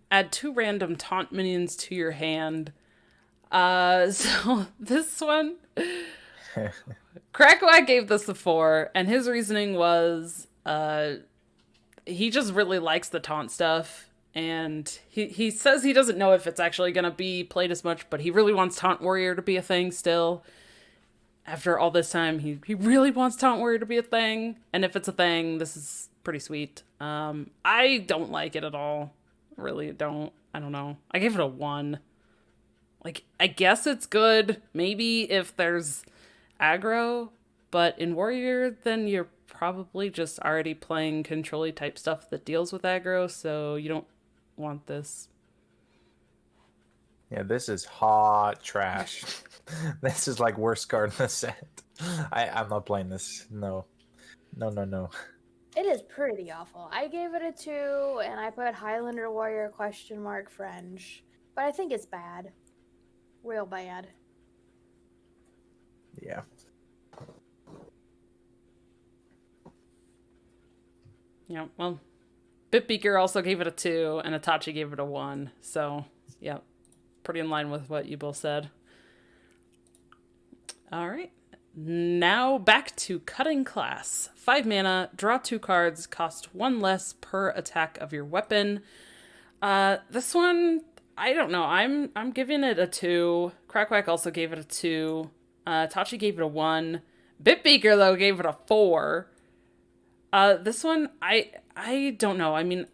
Add 2 random taunt minions to your hand. So this one, Crackwag gave this a 4, and his reasoning was he just really likes the taunt stuff, and he says he doesn't know if it's actually going to be played as much, but he really wants Taunt Warrior to be a thing still. After all this time, he really wants Taunt Warrior to be a thing, and if it's a thing, this is pretty sweet. I don't like it at all. Really don't. I don't know. I gave it a 1. like, I guess it's good maybe if there's aggro, but in Warrior, then you're probably just already playing control-y type stuff that deals with aggro, so you don't want this. Yeah, this is hot trash. This is like worst card in the set. I'm not playing this. No. No. It is pretty awful. I gave it a 2, and I put Highlander Warrior ? Fringe. But I think it's bad. Real bad. Yeah. Yeah, well, Bitbeaker also gave it a 2, and Itachi gave it a 1. So, yeah, pretty in line with what you both said. All right. Now back to Cutting Class. 5 mana, draw 2 cards, cost 1 less per attack of your weapon. This one, I don't know. I'm giving it a 2. Crackwack also gave it a 2. Tachi gave it a 1. Bitbeaker, though, gave it a 4. This one, I don't know. I mean,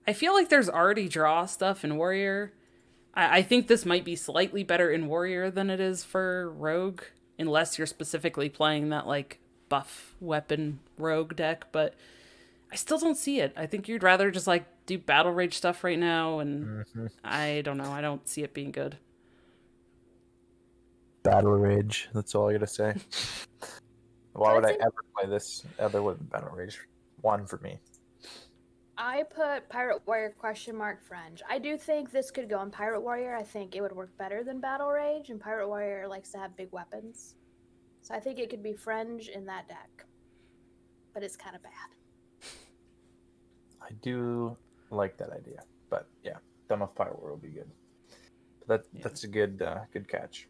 I feel like there's already draw stuff in Warrior. I think this might be slightly better in Warrior than it is for Rogue, unless you're specifically playing that, like, buff weapon Rogue deck, but I still don't see it. I think you'd rather just, like, do Battle Rage stuff right now, and I don't know. I don't see it being good. Battle Rage. That's all I gotta say. Why would I ever play this other than Battle Rage? 1 for me. I put Pirate Warrior ? Fringe. I do think this could go in Pirate Warrior. I think it would work better than Battle Rage, and Pirate Warrior likes to have big weapons. So I think it could be Fringe in that deck. But it's kind of bad. I do like that idea, but yeah, don't know if Pirate War will be good. But that's a good catch.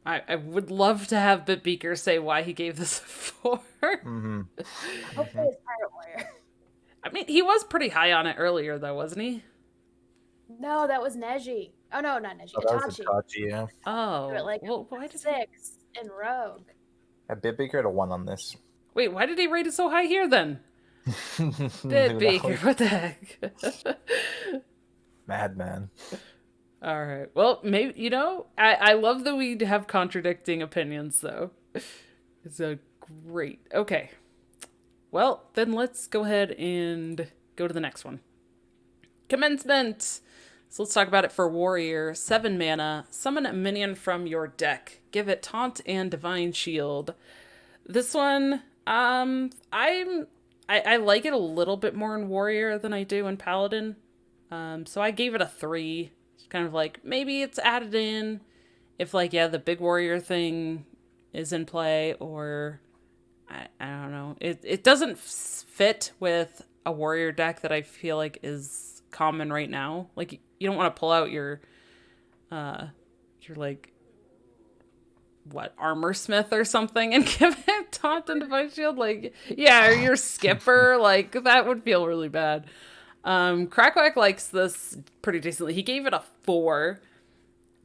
I would love to have Bitbeaker say why he gave this a 4. Hopefully it's Pirate Warrior. I mean, he was pretty high on it earlier, though, wasn't he? No, that was Neji. Oh, no, not Neji. Oh, that was Itachi. Itachi, yeah. Oh, Like well, why did 6 in Rogue. I Bitbeaker had a 1 on this. Wait, why did he rate it so high here, then? Bitbeaker, what the heck? Madman. All right. Well, maybe, you know, I love that we have contradicting opinions, though. It's a great. Okay. Well, then let's go ahead and go to the next one. Commencement. So let's talk about it for Warrior. 7 mana. Summon a minion from your deck. Give it Taunt and Divine Shield. This one, I like it a little bit more in Warrior than I do in Paladin. So I gave it a 3. It's kind of like, maybe it's added in if, like, yeah, the big Warrior thing is in play, or I don't know. It doesn't fit with a Warrior deck that I feel like is common right now. Like, you don't want to pull out your like, what, Armor Smith or something and give it Taunt and Divine Shield? Like, yeah, or your Skipper. Like, that would feel really bad. Crackwack likes this pretty decently. He gave it a 4.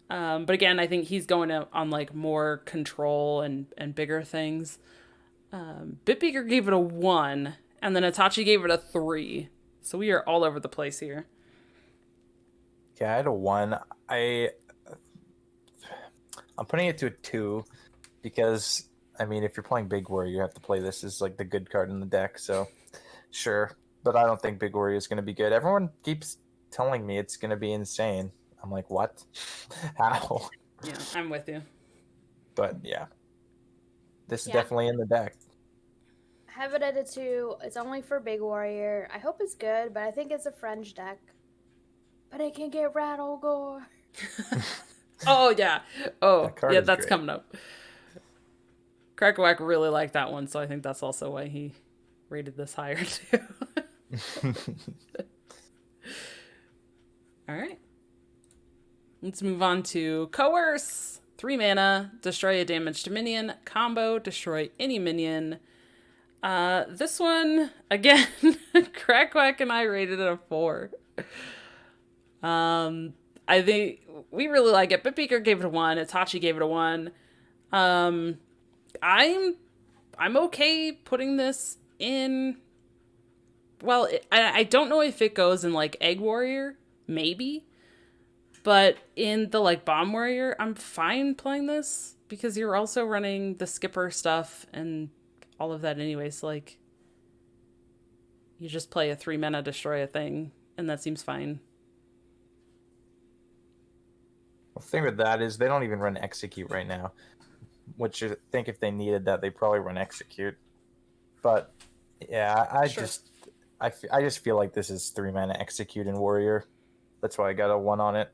But again, I think he's going on, like, more control and bigger things. Bitbeaker gave it a 1, and then Itachi gave it a 3. So we are all over the place here. Yeah, I had a 1. I'm putting it to a 2 because, I mean, if you're playing Big Warrior, you have to play this as, like, the good card in the deck, so sure. But I don't think Big Warrior is going to be good. Everyone keeps telling me it's going to be insane. I'm like, what? How? Yeah, I'm with you. But, yeah. This is definitely in the deck. I have it at a 2. It's only for Big Warrior. I hope it's good, but I think it's a Fringe deck. But it can get Rattle Gore. Oh, yeah. Oh, yeah, that's great. coming up. Crackwack really liked that one, so I think that's also why he rated this higher, too. All right. Let's move on to Coerce. 3 mana, destroy a damaged minion, combo, destroy any minion. This one, again, Crackwack and I rated it a 4. I think we really like it. Bitbeaker gave it a 1. Itachi gave it a 1. I'm okay putting this in. Well, I don't know if it goes in, like, Egg Warrior, maybe, But in the like Bomb Warrior, I'm fine playing this because you're also running the skipper stuff and all of that anyway. So like, you just play a 3-mana destroy a thing, and that seems fine. The thing with that is they don't even run execute right now, which I think if they needed that, they probably run execute. But yeah, Sure. I just feel like this is 3-mana execute in Warrior. That's why I got a 1 on it.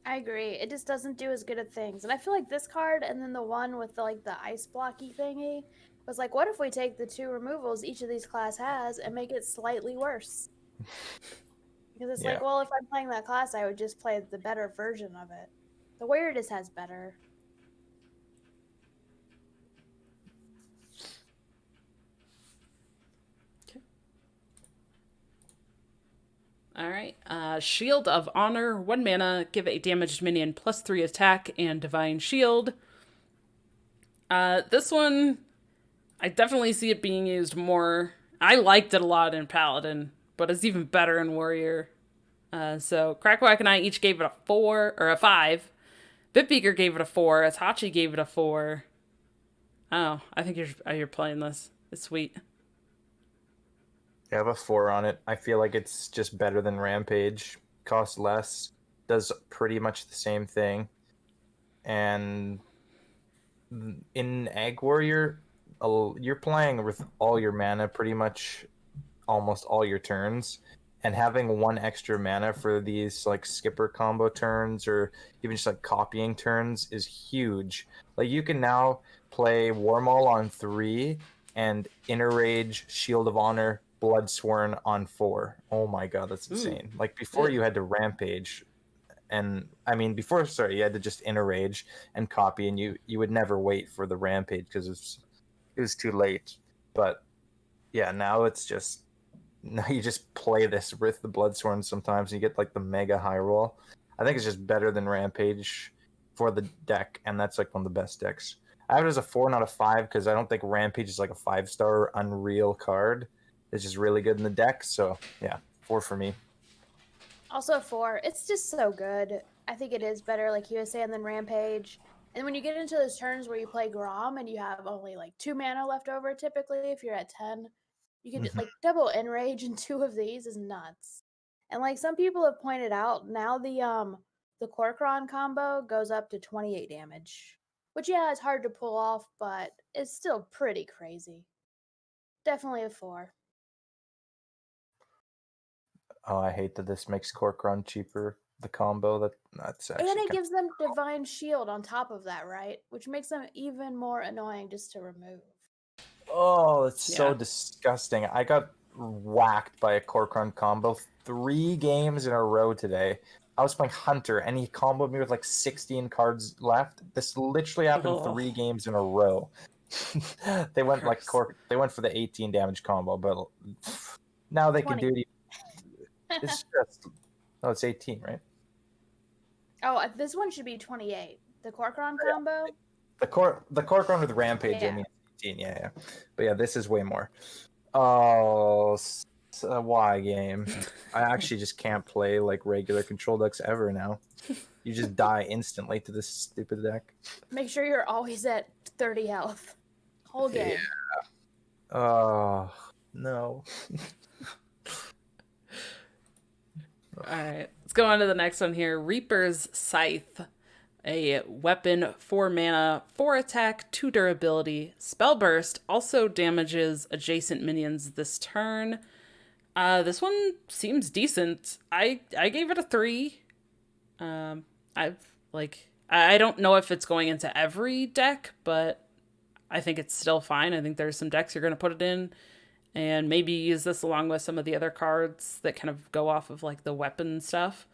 I agree. It just doesn't do as good of things. And I feel like this card and then the one with the ice blocky thingy was like, what if we take the 2 removals each of these class has and make it slightly worse? Because it's Yeah. like, well, if I'm playing that class, I would just play the better version of it. The Warrior just has better. All right. Shield of Honor, 1 mana, give a damaged minion +3 attack and Divine Shield. This one, I definitely see it being used more. I liked it a lot in Paladin, but it's even better in Warrior. So Crackwack and I each gave it a 4 or a 5. Bitbeaker gave it a 4. Itachi gave it a 4. Oh, I think you're playing this. It's sweet. I have a 4 on it. I feel like it's just better than Rampage. Costs less, does pretty much the same thing. And in Egg Warrior, you're playing with all your mana pretty much almost all your turns. And having 1 extra mana for these like skipper combo turns or even just like copying turns is huge. Like you can now play Warmaul on 3 and Inner Rage, Shield of Honor, Bloodsworn on 4. Oh my god, that's insane. Like before you had to Rampage and I mean before sorry, you had to just Inner Rage and copy and you would never wait for the Rampage because it was too late. But yeah, now it's just now you just play this with the Bloodsworn sometimes and you get like the mega high roll. I think it's just better than Rampage for the deck, and that's like one of the best decks. I have it as a 4, not a 5, because I don't think Rampage is like a 5-star unreal card. It's just really good in the deck, so yeah, 4 for me. Also 4. It's just so good. I think it is better, like you were saying, than Rampage. And when you get into those turns where you play Grom and you have only like 2 mana left over, typically, if you're at 10, you could like double Enrage in 2 of these is nuts. And like some people have pointed out, now the Corcoran combo goes up to 28 damage. Which yeah, it's hard to pull off, but it's still pretty crazy. Definitely a 4. Oh, I hate that this makes Corcoran cheaper. The combo that's And actually it gives them Divine Shield on top of that, right? Which makes them even more annoying just to remove. oh, it's so Yeah. disgusting. I got whacked by a Corcoran combo 3 games in a row today. I was playing Hunter, and he comboed me with like 16 cards left. This literally happened Oh. 3 games in a row. They went like Gross. they went for the 18 damage combo, but now they 20. can do it. It's just it's 18, right? Oh, this one should be 28. The Corcoran combo? The Corcoran with Rampage, I Yeah. mean 18, yeah. But yeah, this is way more. Oh, why game? I actually just can't play like regular control decks ever now. You just die instantly to this stupid deck. Make sure you're always at 30 health. Whole game. Yeah. Oh, no. All right, let's go on to the next one here. Reaper's Scythe, a weapon, 4 mana, 4 attack, 2 durability. Spell Burst also damages adjacent minions this turn. This one seems decent. I gave it a 3. I don't know if it's going into every deck, but I think it's still fine. I think there's some decks you're going to put it in, and maybe use this along with some of the other cards that kind of go off of like the weapon stuff.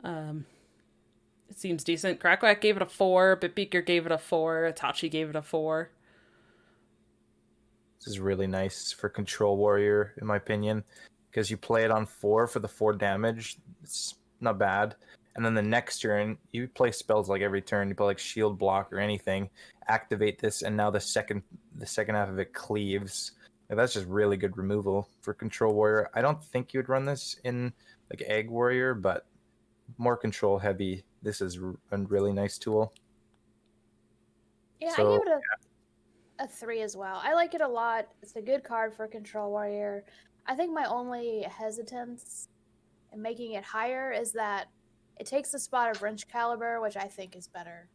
It seems decent. Crackwack gave it a 4. Bitbeaker gave it a 4. Itachi gave it a 4. This is really nice for Control Warrior, in my opinion, because you play it on 4 for the 4 damage. It's not bad. And then the next turn, you play spells like every turn. You play like Shield Block or anything. Activate this, and now the second half of it cleaves. And that's just really good removal for Control Warrior. I don't think you would run this in like Egg Warrior, but more control heavy, this is a really nice tool. Yeah, So- I gave it a 3 as well. I like it a lot. It's a good card for Control Warrior. I think my only hesitance in making it higher is that it takes the spot of Wrench Caliber, which I think is better.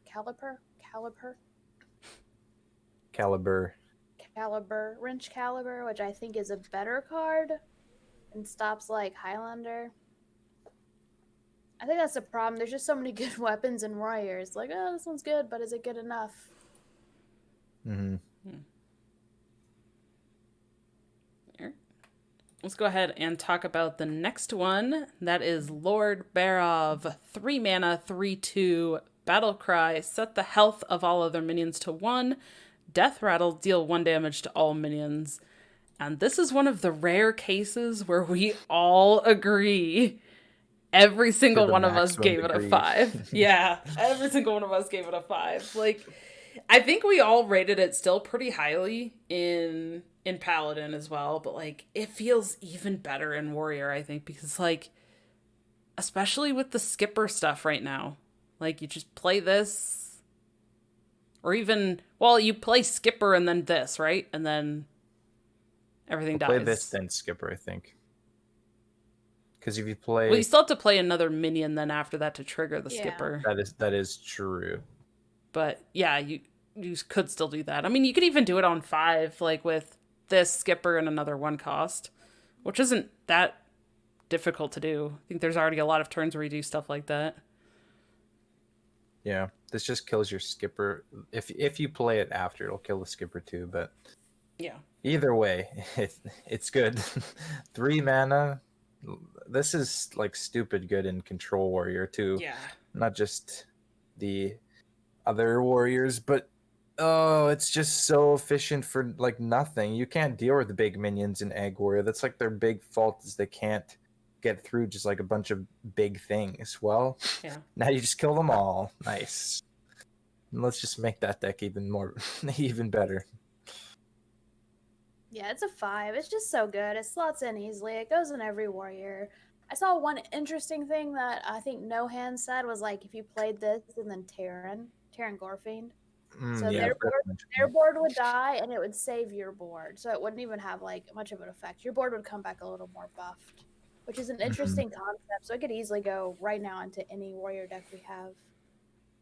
Wrench Caliber, which I think is a better card and stops like Highlander. I think that's the problem. There's just so many good weapons and warriors. Like, oh, this one's good, but is it good enough? Mm-hmm. Let's go ahead and talk about the next one. That is Lord Barov, 3 mana, 3/2, Battle Cry. Set the health of all other minions to 1. Death Rattle, deal 1 damage to all minions. And this is one of the rare cases where we all agree. Every single one of us gave it a 5. Yeah, every single one of us gave it a 5. Like, I think we all rated it still pretty highly in Paladin as well, but like it feels even better in Warrior, I think, because like especially with the skipper stuff right now, like you just play this, or even, well, you play skipper and then this, right? And then everything dies. Play this then skipper, I think. Because if you play, well, you still have to play another minion then after that to trigger the skipper. that is true. But yeah, you could still do that. I mean, you could even do it on 5, like with this skipper and another 1 cost, which isn't that difficult to do. I think there's already a lot of turns where you do stuff like that. Yeah, this just kills your skipper. If you play it after, it'll kill the skipper too. But yeah, either way, it's good. 3 mana. This is like stupid good in Control Warrior too. yeah. Not just the other warriors, but oh, it's just so efficient for like nothing. You can't deal with the big minions in Egg Warrior. That's like their big fault, is they can't get through just like a bunch of big things. Well, Yeah. now you just kill them all. Nice. And let's just make that deck even more, even better. Yeah, it's a 5. It's just so good. It slots in easily. It goes in every warrior. I saw one interesting thing that I think No Hand said was like if you played this and then Terran Gorfiend. So Yeah, their board would die and it would save your board. So it wouldn't even have like much of an effect. Your board would come back a little more buffed, which is an interesting concept. So it could easily go right now into any warrior deck we have.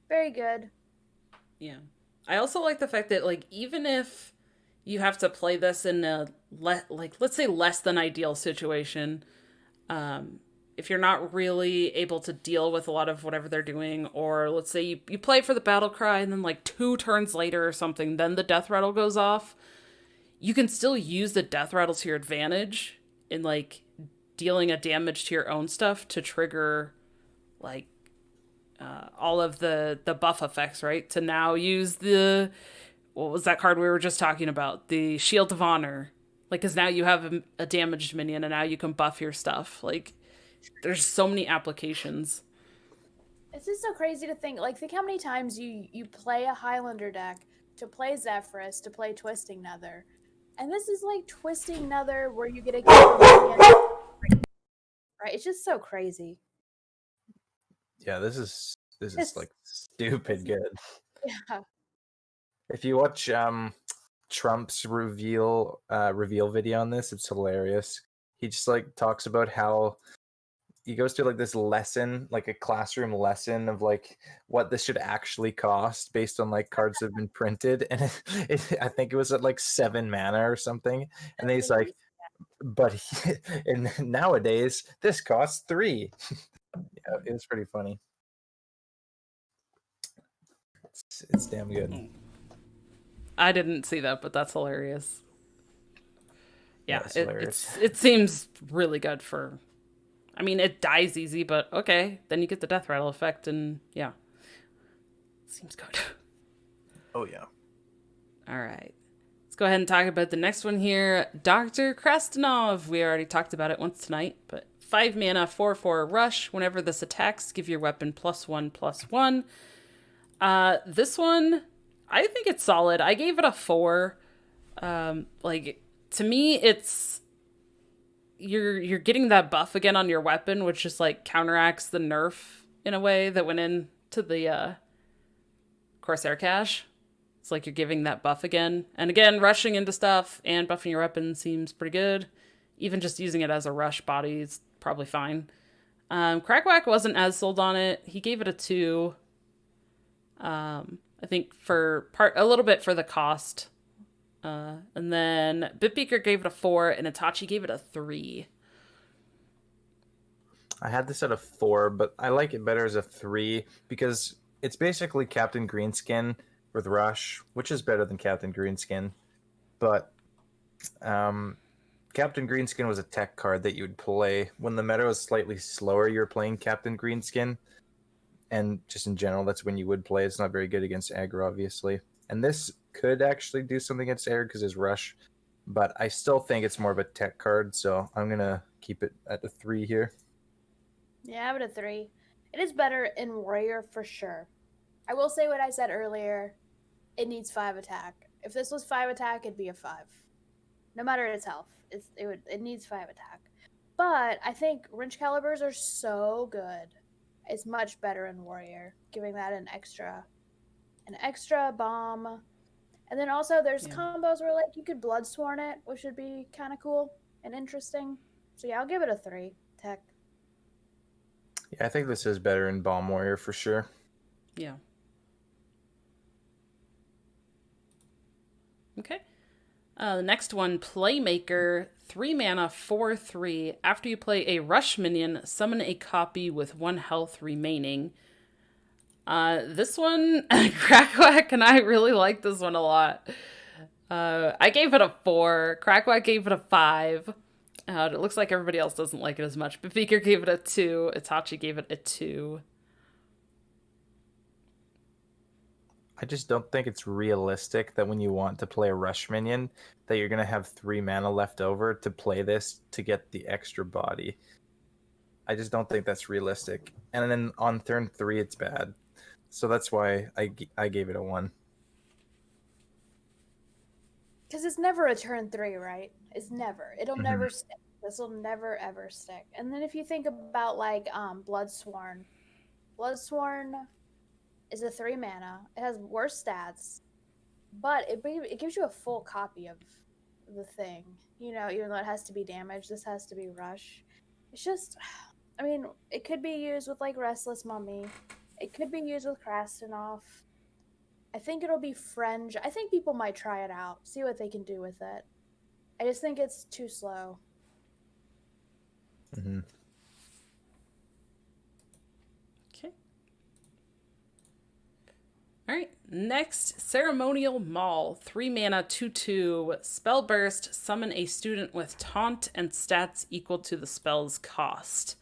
Very good. Yeah. I also like the fact that like even if you have to play this in a like let's say less than ideal situation, if you're not really able to deal with a lot of whatever they're doing, or let's say you play for the battle cry and then like 2 turns later or something, then the death rattle goes off, you can still use the death rattle to your advantage in like dealing a damage to your own stuff to trigger like all of the buff effects, right? To now use the, what was that card we were just talking about? The Shield of Honor. Like, because now you have a damaged minion and now you can buff your stuff. Like, there's so many applications. It's just so crazy to think. Like, think how many times you play a Highlander deck to play Zephyrus, to play Twisting Nether. And this is like Twisting Nether where you get a minion. Right? It's just so crazy. Yeah, this is like stupid good. Yeah. If you watch Trump's reveal video on this, it's hilarious. He just like talks about how he goes through like this lesson, like a classroom lesson of like what this should actually cost based on like cards that have been printed, and I think it was at like 7 mana or something, and then he's like, but and nowadays this costs 3. Yeah, it was pretty funny. It's damn good. I didn't see that, but that's hilarious. Yeah, hilarious. it seems really good for, I mean, it dies easy, but okay, then you get the death rattle effect, and yeah, seems good. Oh yeah. All right, let's go ahead and talk about the next one here. Dr. Krastenov. We already talked about it once tonight, but 5 mana, 4/4 rush. Whenever this attacks, give your weapon +1/+1. This one, I think it's solid. I gave it a 4. Like, to me, it's you're getting that buff again on your weapon, which just like counteracts the nerf in a way that went into the Corsair cache. It's like you're giving that buff again. And again, rushing into stuff and buffing your weapon seems pretty good. Even just using it as a rush body is probably fine. Crackwack wasn't as sold on it. He gave it a 2. I think for a little bit for the cost. And then Bitbeaker gave it a 4 and Itachi gave it a 3. I had this at a 4, but I like it better as a 3 because it's basically Captain Greenskin with Rush, which is better than Captain Greenskin. But Captain Greenskin was a tech card that you would play when the meta was slightly slower. You're playing Captain Greenskin, and just in general, that's when you would play. It's not very good against aggro, obviously. And this could actually do something against aggro because it's Rush, but I still think it's more of a tech card, so I'm gonna keep it at a 3 here. Yeah, I have it a 3. It is better in Warrior for sure. I will say what I said earlier. It needs 5 attack. If this was 5 attack, it'd be a 5. No matter its health, it needs 5 attack. But I think wrench calibers are so good. It's much better in Warrior, giving that an extra bomb. And then also there's combos where like you could Bloodsworn it, which would be kind of cool and interesting. So yeah, I'll give it a 3 tech. Yeah, I think this is better in Bomb Warrior for sure. Yeah. Okay. The next one, Playmaker, 3 mana, 4/3. After you play a rush minion, summon a copy with 1 health remaining. This one, Crackwack and I really like this one a lot. I gave it a 4. Crackwack gave it a 5. It looks like everybody else doesn't like it as much, but Beaker gave it a 2. Itachi gave it a 2. I just don't think it's realistic that when you want to play a rush minion, that you're going to have 3 mana left over to play this to get the extra body. I just don't think that's realistic. And then on turn 3, it's bad. So that's why I gave it a 1. Because it's never a turn 3, right? It's never. It'll never stick. This will never, ever stick. And then if you think about, like, Bloodsworn. Bloodsworn is a 3 mana. It has worse stats. But it gives you a full copy of the thing. You know, even though it has to be damage, this has to be rush. It's just... I mean, it could be used with, like, Restless Mummy. It could be used with Krasnov. I think it'll be fringe. I think people might try it out, see what they can do with it. I just think it's too slow. Mm-hmm. Okay. All right. Next, Ceremonial Maul. 3 mana, 2/2. Spell burst. Summon a student with taunt and stats equal to the spell's cost.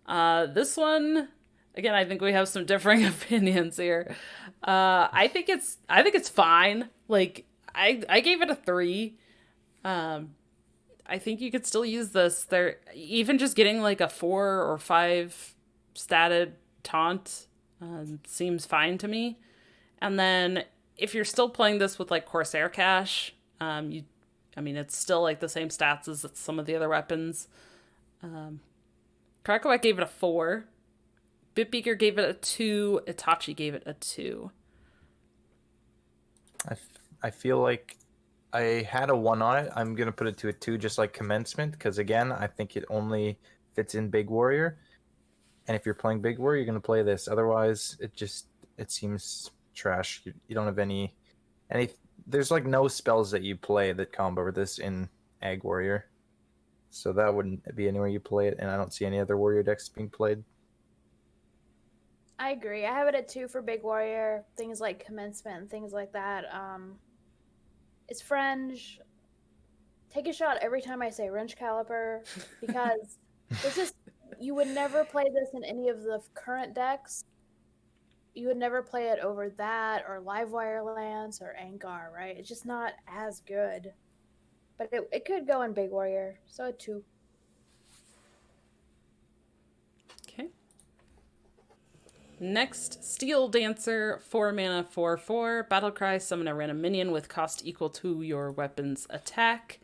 This one, again, I think we have some differing opinions here. I think it's fine. Like, I gave it a 3. I think you could still use this. There, even just getting like a 4 or 5 statted taunt seems fine to me. And then if you're still playing this with like Corsair Cache, it's still like the same stats as some of the other weapons. Krakowak gave it a 4. Bitbeaker gave it a 2. Itachi gave it a 2. I feel like I had a 1 on it. I'm going to put it to a 2 just like Commencement because, again, I think it only fits in Big Warrior. And if you're playing Big Warrior, you're going to play this. Otherwise, it seems trash. You don't have any... There's like no spells that you play that combo with this in Ag Warrior. So that wouldn't be anywhere you play it, and I don't see any other Warrior decks being played. I agree. I have it at 2 for Big Warrior. Things like Commencement and things like that. It's fringe. Take a shot every time I say wrench caliper because it's just you would never play this in any of the current decks. You would never play it over that or Livewire Lance or Angar, right? It's just not as good. But it could go in Big Warrior, so a 2. Okay. Next, Steel Dancer, 4 mana, 4/4. Battlecry, summon a random minion with cost equal to your weapon's attack.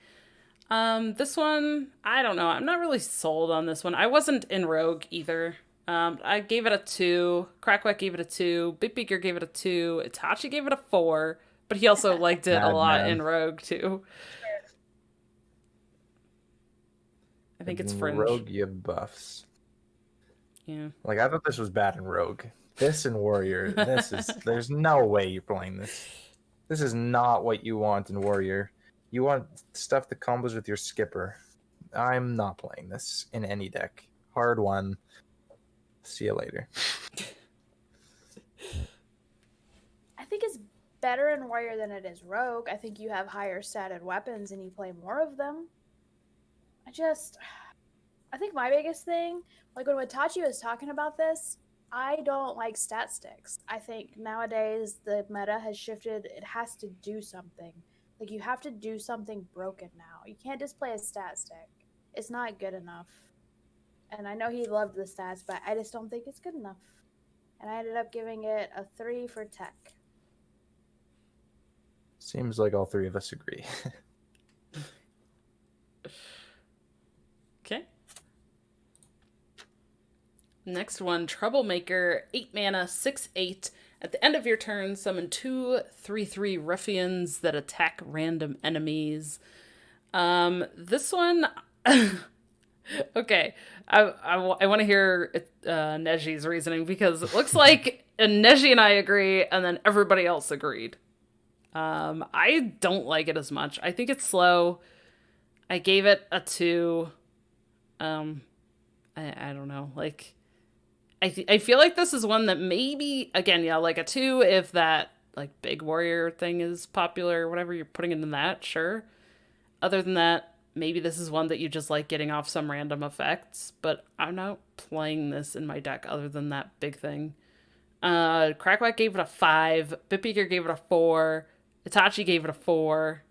This one, I don't know. I'm not really sold on this one. I wasn't in Rogue either. I gave it a 2. Crackwack gave it a 2. Bitbeaker gave it a 2. Itachi gave it a 4. But he also liked it a lot in Madman. Rogue, too. I think it's In Fringe. Rogue, you have buffs. Yeah. Like, I thought this was bad in Rogue. This in Warrior, this is... There's no way you're playing this. This is not what you want in Warrior. You want stuff that combos with your skipper. I'm not playing this in any deck. Hard one. See you later. I think it's better in Warrior than it is Rogue. I think you have higher statted weapons and you play more of them. I think my biggest thing, like when Watachi was talking about this, I don't like stat sticks. I think nowadays the meta has shifted. It has to do something. Like you have to do something broken now. You can't just play a stat stick. It's not good enough. And I know he loved the stats, but I just don't think it's good enough. And I ended up giving it a 3 for tech. Seems like all three of us agree. Okay. Next one, Troublemaker, 8 mana, 6/8. At the end of your turn, summon 2 3/3 ruffians that attack random enemies. This one, okay, I want to hear Neji's reasoning because it looks like Neji and I agree, and then everybody else agreed. I don't like it as much. I think it's slow. I gave it a 2. I don't know. Like, I feel like this is one that maybe, again, yeah, like a 2 if that, like, big warrior thing is popular or whatever, you're putting it in that, sure. Other than that, maybe this is one that you just like getting off some random effects, but I'm not playing this in my deck other than that big thing. Crackwack gave it a 5. Bitbeaker gave it a 4. Itachi gave it a 4.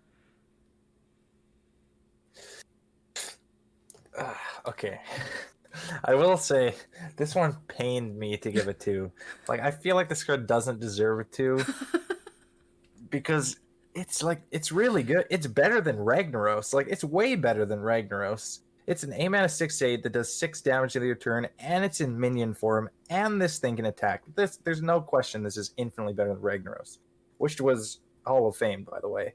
Okay. I will say, this one pained me to give a 2. Like, I feel like this card doesn't deserve a 2. Because it's like, it's really good. It's better than Ragnaros. Like, it's way better than Ragnaros. It's an 8 mana 6/8 that does 6 damage to your turn, and it's in minion form, and this thing can attack. There's no question this is infinitely better than Ragnaros, which was Hall of Fame, by the way.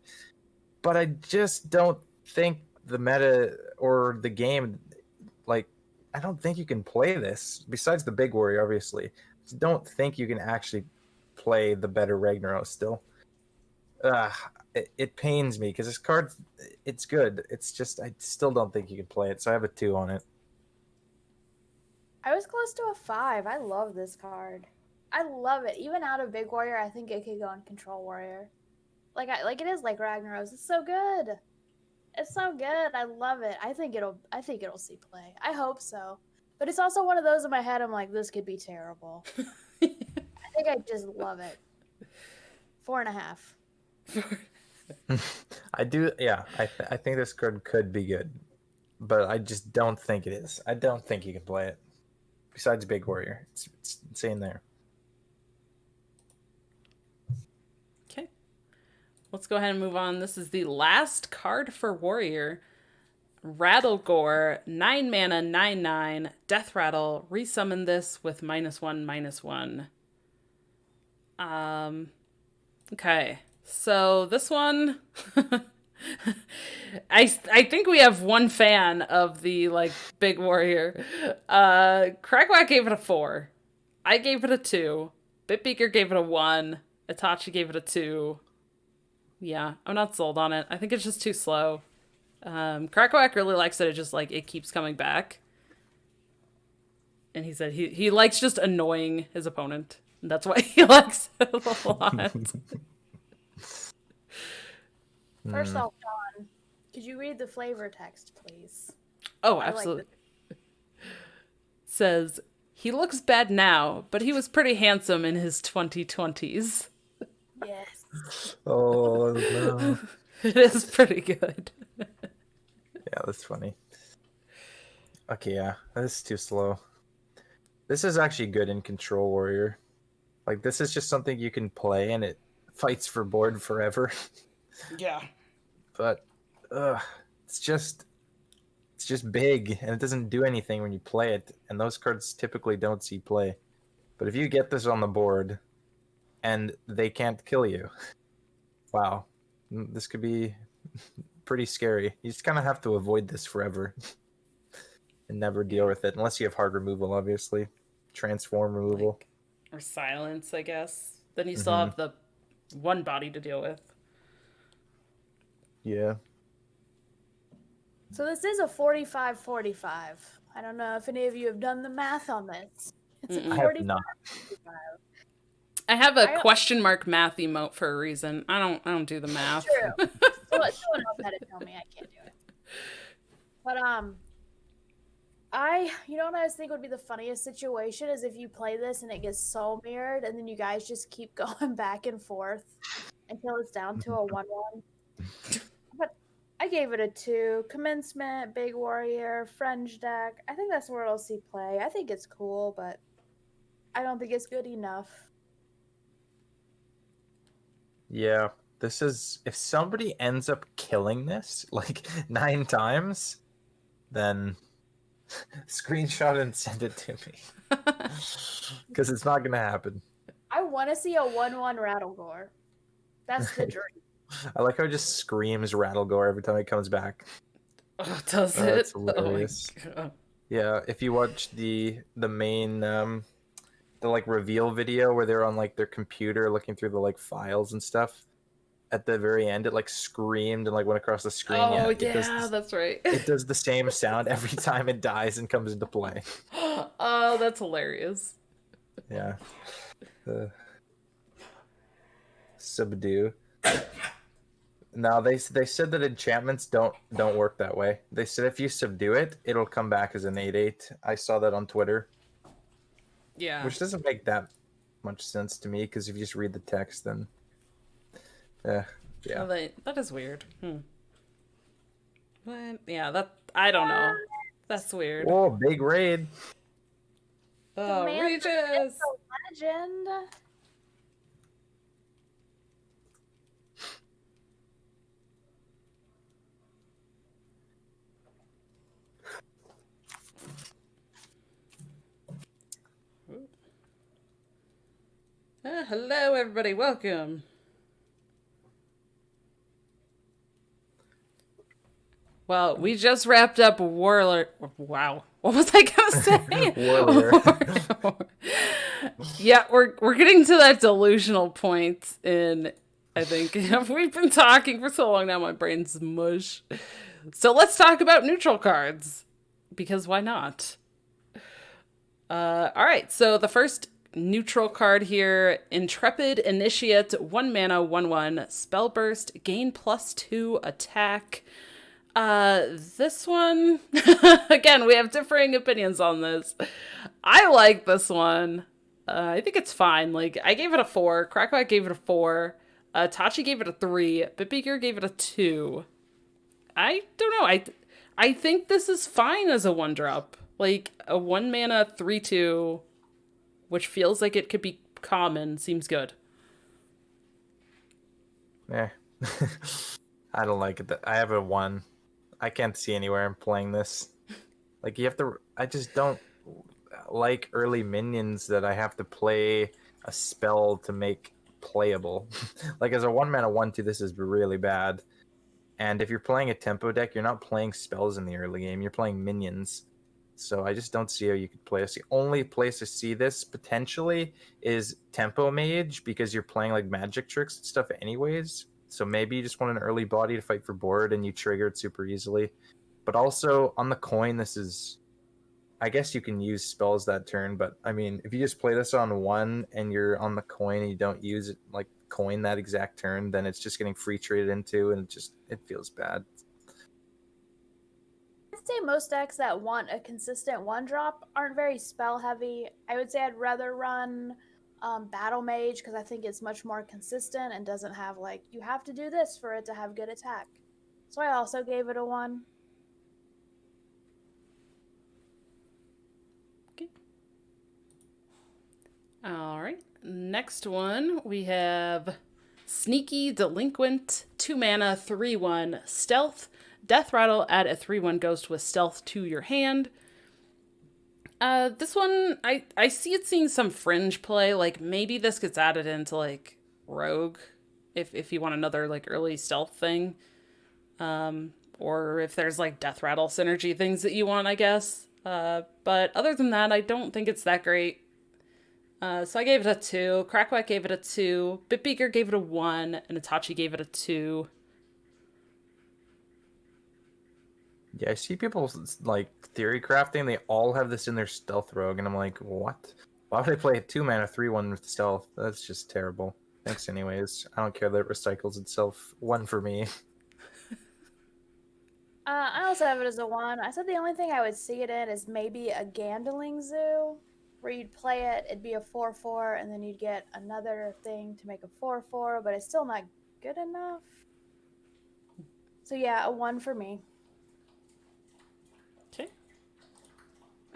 But I just don't think the meta or the game, like, I don't think you can play this. Besides the big warrior, obviously, I don't think you can actually play the better Ragnaros still. It pains me because this card, it's good. It's just I still don't think you can play it, so I have a 2 on it. I was close to a 5. I love this card. I love it. Even out of Big Warrior, I think it could go in Control Warrior. Like it is like Ragnaros. It's so good. It's so good. I love it. I think it'll see play. I hope so. But it's also one of those in my head. I'm like, this could be terrible. I think I just love it. 4.5. I do, yeah. I think this card could be good, but I just don't think it is. I don't think you can play it. Besides Big Warrior, it's insane there. Okay. Let's go ahead and move on. This is the last card for Warrior. Rattlegore, 9 mana, 9/9, Death Rattle. Resummon this with -1/-1. Okay. So this one, I think we have one fan of the like big warrior. Crackwack gave it a 4. I gave it a 2. Bitbeaker gave it a 1. Itachi gave it a 2. Yeah, I'm not sold on it. I think it's just too slow. Crackwack really likes that it just like it keeps coming back. And he said he likes just annoying his opponent. And that's why he likes it a lot. First off, John, could you read the flavor text, please? Oh, absolutely. Says, he looks bad now, but he was pretty handsome in his 2020s. Yes. Oh no. It is pretty good. Yeah, that's funny. Okay, yeah, this is too slow. This is actually good in Control Warrior. Like, this is just something you can play, and it fights for board forever. Yeah. But, it's just... It's just big, and it doesn't do anything when you play it, and those cards typically don't see play. But if you get this on the board, and they can't kill you, wow, this could be pretty scary. You just kind of have to avoid this forever and never deal with it, unless you have hard removal, obviously. Transform removal. Or silence, I guess. Then you still have the one body to deal with. Yeah. So this is a 45-45. I don't know if any of you have done the math on this. It's a I have not. 45-45. I have a question mark math emote for a reason. I don't do the math. True. Someone else had to tell me I can't do it. But you know what I was thinking would be the funniest situation is if you play this and it gets soul mirrored, and then you guys just keep going back and forth until it's down to a 1-1. But I gave it a 2. Commencement, Big Warrior, Fringe deck. I think that's where it'll see play. I think it's cool, but I don't think it's good enough. Yeah, this is... If somebody ends up killing this, like, 9 times, then screenshot and send it to me. Because it's not going to happen. I want to see a 1-1 Rattlegore. That's the dream. I like how it just screams Rattlegore every time it comes back. Oh, does it? That's hilarious. Oh my God. Yeah, if you watch the main the like reveal video where they're on like their computer looking through the like files and stuff, at the very end it like screamed and like went across the screen. Oh yeah, that's right. It does the same sound every time it dies and comes into play. Oh, that's hilarious. Yeah. Subdue. Now they said that enchantments don't work that way. They said if you subdue it, it'll come back as an 8/8. I saw that on Twitter. Yeah. Which doesn't make that much sense to me, because if you just read the text, then yeah. Well, that is weird. But yeah, that I don't know. That's weird. Oh, big raid. Oh, Man, Regis. it's a legend. Hello, everybody. Welcome. Well, we just wrapped up Warlock. Wow. What was I going to say? Warrior. Yeah, we're getting to that delusional point in, I think. We've been talking for so long now, my brain's mush. So let's talk about neutral cards. Because why not? All right, so the first neutral card here, Intrepid Initiate, 1 mana, 1/1, spell burst, gain +2 attack. This one, again, we have differing opinions on this. I like this one. I think it's fine. Like, I gave it a 4, Crackback gave it a 4, Tachi gave it a 3, Bitbeaker gave it a 2. I don't know. I think this is fine as a 1-drop. Like, a 1 mana 3/2, which feels like it could be common, seems good. Yeah. I don't like it. I have a 1. I can't see anywhere I'm playing this. Like, you have to... I just don't like early minions that I have to play a spell to make playable. Like, as a 1 mana 1/2, this is really bad. And if you're playing a tempo deck, you're not playing spells in the early game. You're playing minions. So I just don't see how you could play this. The only place I see this potentially is Tempo Mage, because you're playing like magic tricks and stuff anyways. So maybe you just want an early body to fight for board and you trigger it super easily. But also on the coin, this is... I guess you can use spells that turn, but I mean, if you just play this on 1 and you're on the coin and you don't use it, like coin that exact turn, then it's just getting free traded into, and it feels bad. I'd say most decks that want a consistent 1-drop aren't very spell heavy. I would say I'd rather run Battle Mage, because I think it's much more consistent and doesn't have like, you have to do this for it to have good attack. So I also gave it a 1. Okay. All right. Next one, we have Sneaky Delinquent, 2 mana, 3/1, stealth, Death Rattle, add a 3/1 ghost with stealth to your hand. This one, I see it seeing some fringe play. Like, maybe this gets added into, like, Rogue, if you want another, like, early stealth thing. Or if there's, like, Death Rattle synergy things that you want, I guess. But other than that, I don't think it's that great. So I gave it a 2. Crackwack gave it a 2. Bitbeaker gave it a 1. And Itachi gave it a 2. Yeah, I see people like theory crafting. They all have this in their stealth rogue, and I'm like, what? Why would I play a 2-mana 3/1 with stealth? That's just terrible. Thanks, anyways. I don't care that it recycles itself. 1 for me. I also have it as a 1. I said the only thing I would see it in is maybe a Gandling Zoo, where you'd play it, it'd be a 4/4, and then you'd get another thing to make a 4/4, but it's still not good enough. So yeah, a 1 for me. Okay.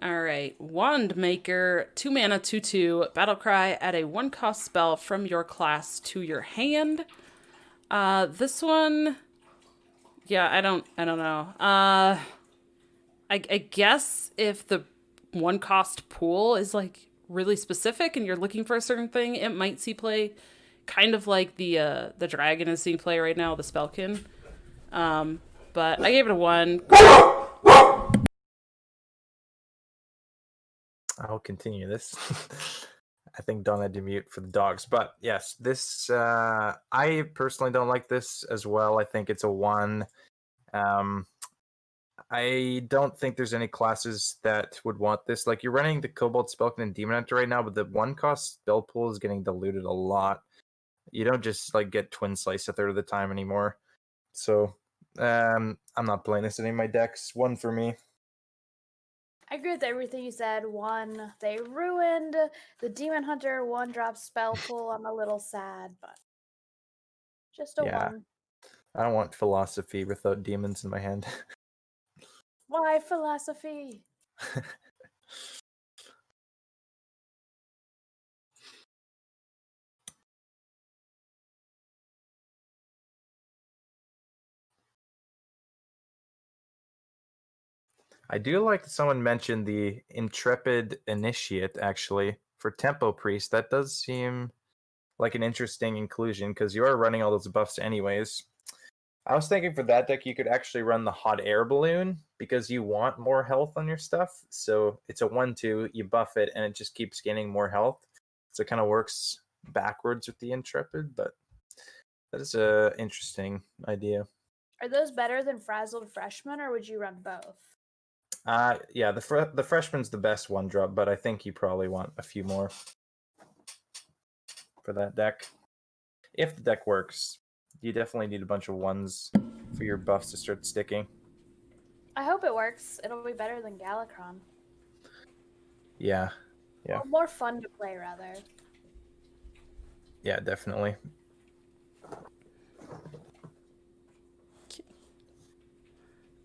All right. Wand Maker, 2 mana, 2/2, Battlecry, add a 1-cost spell from your class to your hand. This one, yeah, I don't know. I guess if the 1-cost pool is like really specific and you're looking for a certain thing, it might see play, kind of like the dragon is seeing play right now, the Spellkin. But I gave it a 1. I'll continue this. I think Don had to mute for the dogs. But yes, this I personally don't like this as well. I think it's a 1. I don't think there's any classes that would want this. Like, you're running the Cobalt, Spellkin, and Demon Hunter right now, but the 1-cost spell pool is getting diluted a lot. You don't just like get Twin Slice a third of the time anymore. So I'm not playing this in any of my decks. 1 for me. I agree with everything you said. 1, they ruined the Demon Hunter 1-drop spell pool. I'm a little sad, but just a Yeah. 1. I don't want philosophy without demons in my hand. Why philosophy? I do like that someone mentioned the Intrepid Initiate, actually, for Tempo Priest. That does seem like an interesting inclusion, because you are running all those buffs anyways. I was thinking for that deck, you could actually run the Hot Air Balloon, because you want more health on your stuff. So it's a 1/2, you buff it, and it just keeps gaining more health. So it kind of works backwards with the Intrepid, but that is a interesting idea. Are those better than Frazzled Freshman, or would you run both? Yeah, the freshman's the best 1-drop, but I think you probably want a few more for that deck. If the deck works, you definitely need a bunch of 1s for your buffs to start sticking. I hope it works. It'll be better than Galakron. Yeah. Or more fun to play, rather. Yeah, definitely.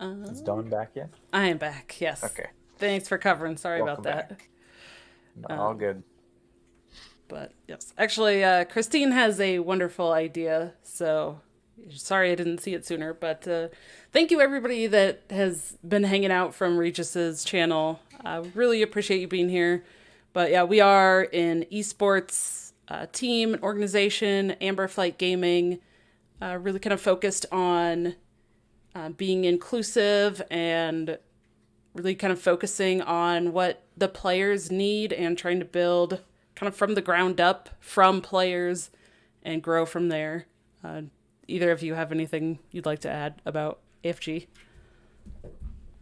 Is Dawn back yet? I am back, yes. Okay. Thanks for covering. Sorry Welcome about that. back. No, all good. But yes, actually, Christine has a wonderful idea. So sorry I didn't see it sooner. But thank you everybody that has been hanging out from Regis's channel. I really appreciate you being here. But yeah, we are an esports team, organization, Amber Flight Gaming, really kind of focused on being inclusive and really kind of focusing on what the players need and trying to build kind of from the ground up from players and grow from there. Either of you have anything you'd like to add about AFG?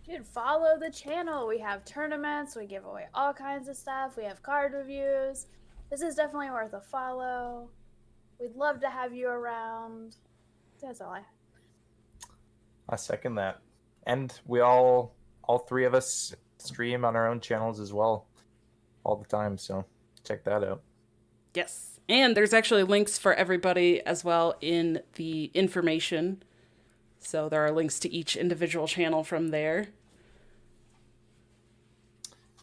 Dude, follow the channel. We have tournaments. We give away all kinds of stuff. We have card reviews. This is definitely worth a follow. We'd love to have you around. That's all I have. I second that. And we all 3 of us stream on our own channels as well all the time, so check that out. Yes. And there's actually links for everybody as well in the information. So there are links to each individual channel from there.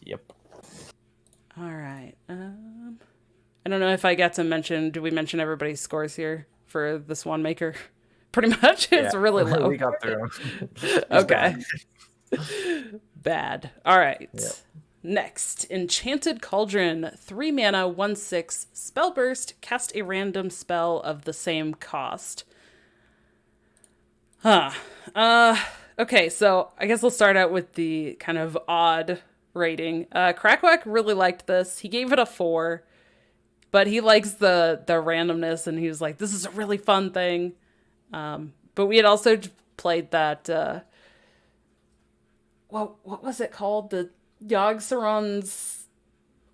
Yep. All right. I don't know if I got to mention, do we mention everybody's scores here for this one maker? pretty much. It's Yeah, really low. We got through him. He's Okay. bad. Bad. All right. Yep. Next, Enchanted Cauldron, 3 mana, 1/6, spell burst, cast a random spell of the same cost. Okay, so I guess we'll start out with the kind of odd rating. Crackwack really liked this. He gave it a 4, but he likes the randomness, and he was like, this is a really fun thing. But we had also played that, what was it called? The Yogg-Saron's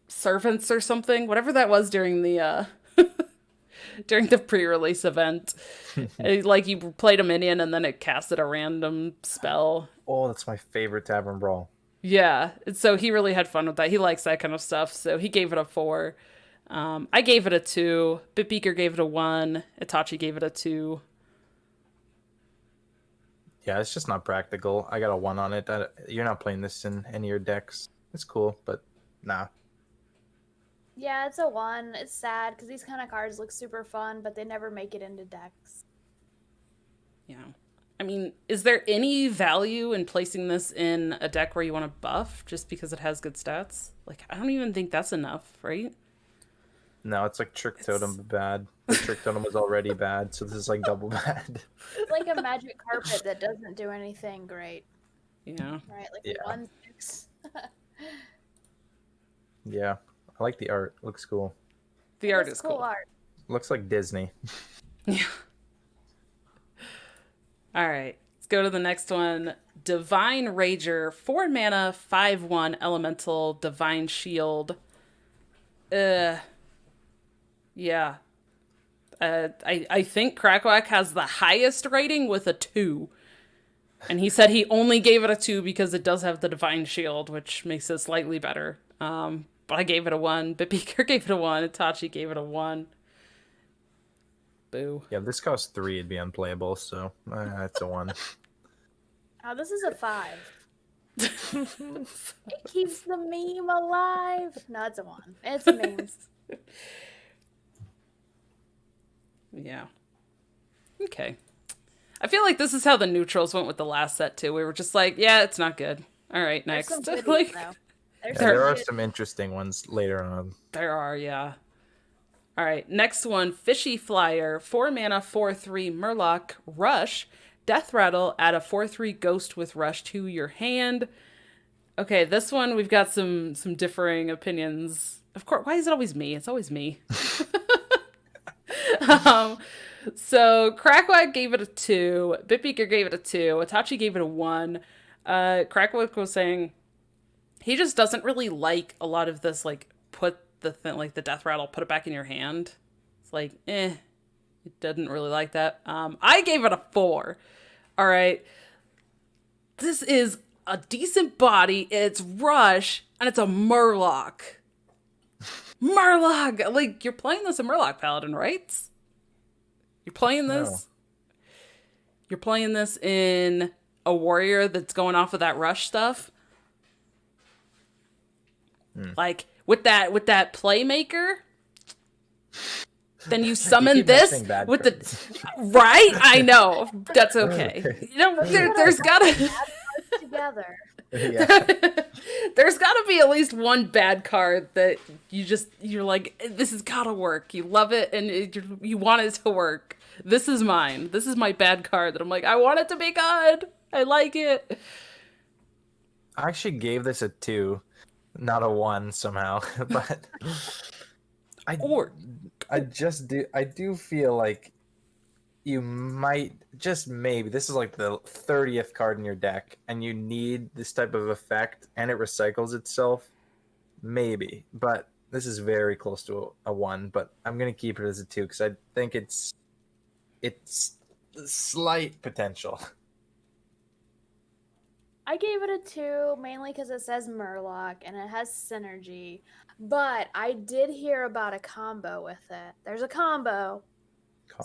Servants or something? Whatever that was during the, during the pre-release event. Like, you played a minion and then it casted a random spell. Oh, that's my favorite Tavern Brawl. Yeah, so he really had fun with that. He likes that kind of stuff, so he gave it a 4. I gave it a 2. Bitbeaker gave it a 1. Itachi gave it a 2. Yeah, it's just not practical. I got a 1 on it. You're not playing this in any of your decks. It's cool, but nah. Yeah, it's a 1. It's sad because these kind of cards look super fun, but they never make it into decks. Yeah. I mean, is there any value in placing this in a deck where you want to buff just because it has good stats? Like, I don't even think that's enough, right? No, it's like Trick Totem, but bad. The Trick Totem was already bad, so this is like double bad. It's like a magic carpet that doesn't do anything great, Yeah. right? Like Yeah. 1/6. Yeah, I like the art. Looks cool. The art It's is cool. art. Looks like Disney. Yeah. All right. Let's go to the next one. Divine Rager, 4 mana, 5/1 elemental, Divine Shield. Yeah. I think Crackwack has the highest rating with a 2. And he said he only gave it a 2 because it does have the Divine Shield, which makes it slightly better. But I gave it a 1. Bitbeaker gave it a 1. Itachi gave it a 1. Boo. Yeah, if this cost 3, it'd be unplayable, so it's a 1. Oh, this is a 5. It keeps the meme alive. No, it's a 1. It's a meme. Yeah. Okay. I feel like this is how the neutrals went with the last set too. We were just like, yeah, it's not good. All right, There's next. some good Like, ones, though. Yeah, There's there are good- some interesting ones later on. there are, yeah. All right, next one, Fishy Flyer, 4 mana, 4/3 Murloc, Rush, Death Rattle, add a 4/3 Ghost with Rush to your hand. Okay, this one we've got some differing opinions. Of course, why is it always me? It's always me. So Crackwack gave it a 2, Bitbeaker gave it a 2, Itachi gave it a 1. Crackwack was saying he just doesn't really like a lot of this, like, put the thing, like the death rattle, put it back in your hand. It's like, it didn't really like that. I gave it a 4. All right. This is a decent body. It's Rush, and it's a Murloc. Murloc! Like, you're playing this in Murloc Paladin, right? You're playing this? No. You're playing this in a warrior that's going off of that Rush stuff? Like, with that playmaker, then you summon keep this mentioning bad with cards. right? I know. That's okay. You know, there's gotta together. Yeah. there's gotta be at least one bad card that you're like, this has gotta work. You love it and you want it to work. This is mine. This is my bad card that I'm like, I want it to be good. I like it. I actually gave this a 2, not a 1 somehow. But I do feel like you might just maybe this is like the 30th card in your deck and you need this type of effect and it recycles itself. Maybe, but this is very close to a 1, but I'm gonna keep it as a 2 because I think it's slight potential. I gave it a 2 mainly because it says Murloc and it has synergy. But I did hear about a combo with it. There's a combo.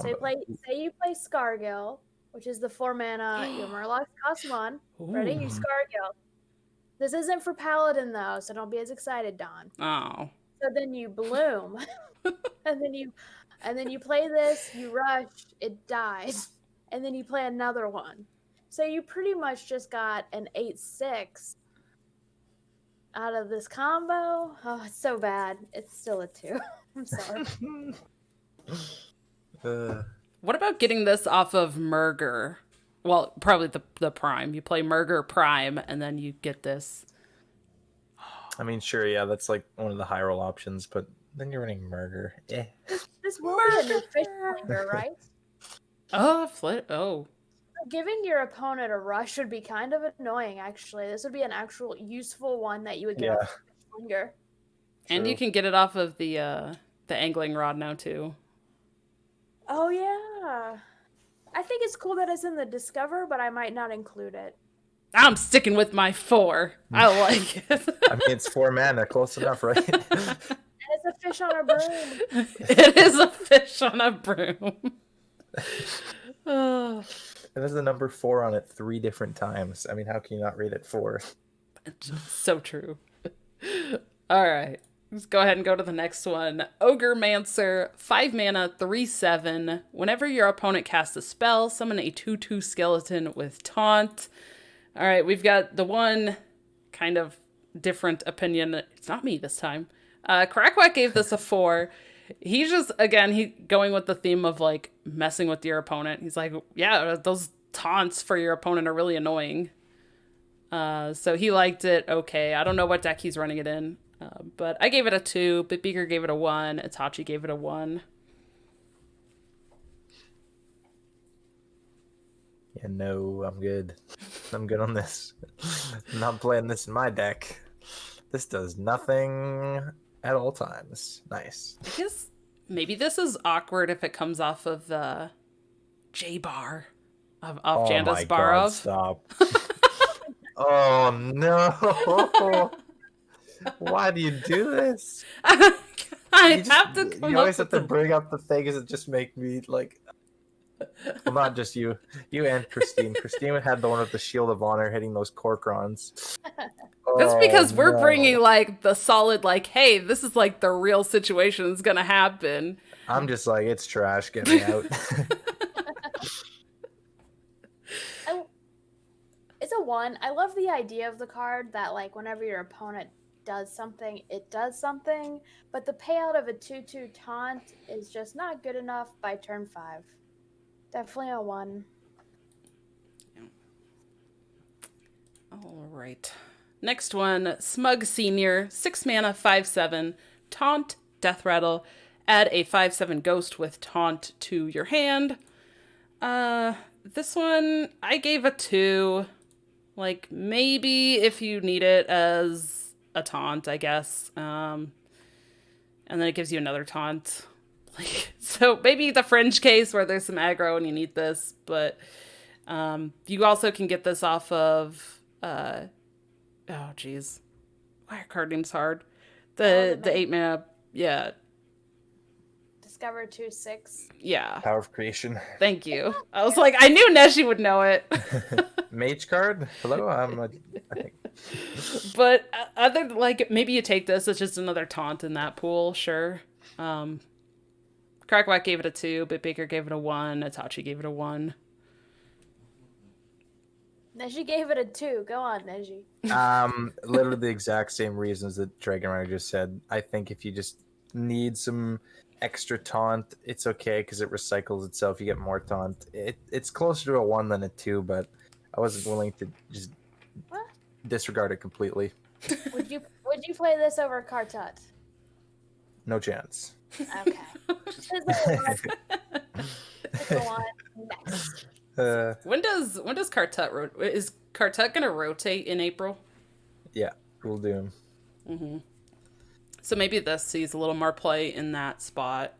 So you say you play Scargill, which is the 4 mana. Your Murlocs cost 1. Ready? You Ooh. Scargill. This isn't for Paladin though, so don't be as excited, Don. Oh. So then you bloom, and then you play this. You rush. It dies. and then you play another one. So you pretty much just got an 8/6 out of this combo. Oh, it's so bad. It's still a 2. I'm sorry. What about getting this off of Murger? Well, probably the Prime. You play Murger Prime, and then you get this. I mean, sure, yeah, that's like one of the high roll options, but then you're running Murger. This will be a new fish flinger, right? Oh. Giving your opponent a rush would be kind of annoying, actually. This would be an actual useful one that you would get off a fish flinger. And True. you can get it off of the angling rod now, too. Oh, yeah. I think it's cool that it's in the Discover, but I might not include it. I'm sticking with my 4. I like it. I mean, it's 4 mana, close enough, right? And it's a fish on a broom. It is a fish on a broom. Oh. It has the number 4 on it 3 different times. I mean, how can you not read it 4? So true. All right. Let's go ahead and go to the next one. Ogre Mancer, 5 mana, 3/7. Whenever your opponent casts a spell, summon a 2/2 skeleton with taunt. All right, we've got the one kind of different opinion. It's not me this time. Crackwack gave this a 4. He's just, again, he going with the theme of like messing with your opponent. He's like, yeah, those taunts for your opponent are really annoying. So he liked it. Okay, I don't know what deck he's running it in, but I gave it a 2. Bitbeaker gave it a 1. Itachi gave it a 1. Yeah, no, I'm good. I'm good on this. I'm not playing this in my deck. This does nothing at all times. Nice. I guess maybe this is awkward if it comes off of the J-Bar off Janda's my Bar God, of. stop. Oh no! Why do you do this? I You just- have to come You up always have with to the... bring up the things that just make me like. Well, not just you and Christine. Christine had the one with the Shield of Honor hitting those Corkrons. That's because we're no. bringing like the solid, like, hey, this is like the real situation that's gonna happen. I'm just like, it's trash. Get me out. It's a 1. I love the idea of the card that, like, whenever your opponent does something, it does something. But the payout of a 2/2 taunt is just not good enough by turn 5. Definitely a 1. All right. Next one, Smug Senior, 6 mana, 5/7, taunt, death rattle. Add a 5/7 ghost with taunt to your hand. This one I gave a 2. Like, maybe if you need it as a taunt, I guess. And then it gives you another taunt. Like, so maybe the fringe case where there's some aggro and you need this, but you also can get this off of oh geez. Why are card names hard? The 8 mana, yeah. Discover 2/6. Yeah. Power of Creation. Thank you. I was like, I knew Neshi would know it. Mage card. Hello. I think. But other like maybe you take this. It's just another taunt in that pool. Sure. Crackwack gave it a 2. Bitbaker gave it a 1. Itachi gave it a 1. Neji gave it a 2. Go on, Neji. Literally the exact same reasons that Dragon Rider just said. I think if you just need some extra taunt, it's okay because it recycles itself. You get more taunt. It's closer to a 1 than a 2, but I wasn't willing to just disregard it completely. Would you play this over Kartut? No chance. Okay. Go on. Next. When does Kartut is Kartut gonna rotate in April? Yeah, we'll do him. Mm-hmm. So maybe this sees a little more play in that spot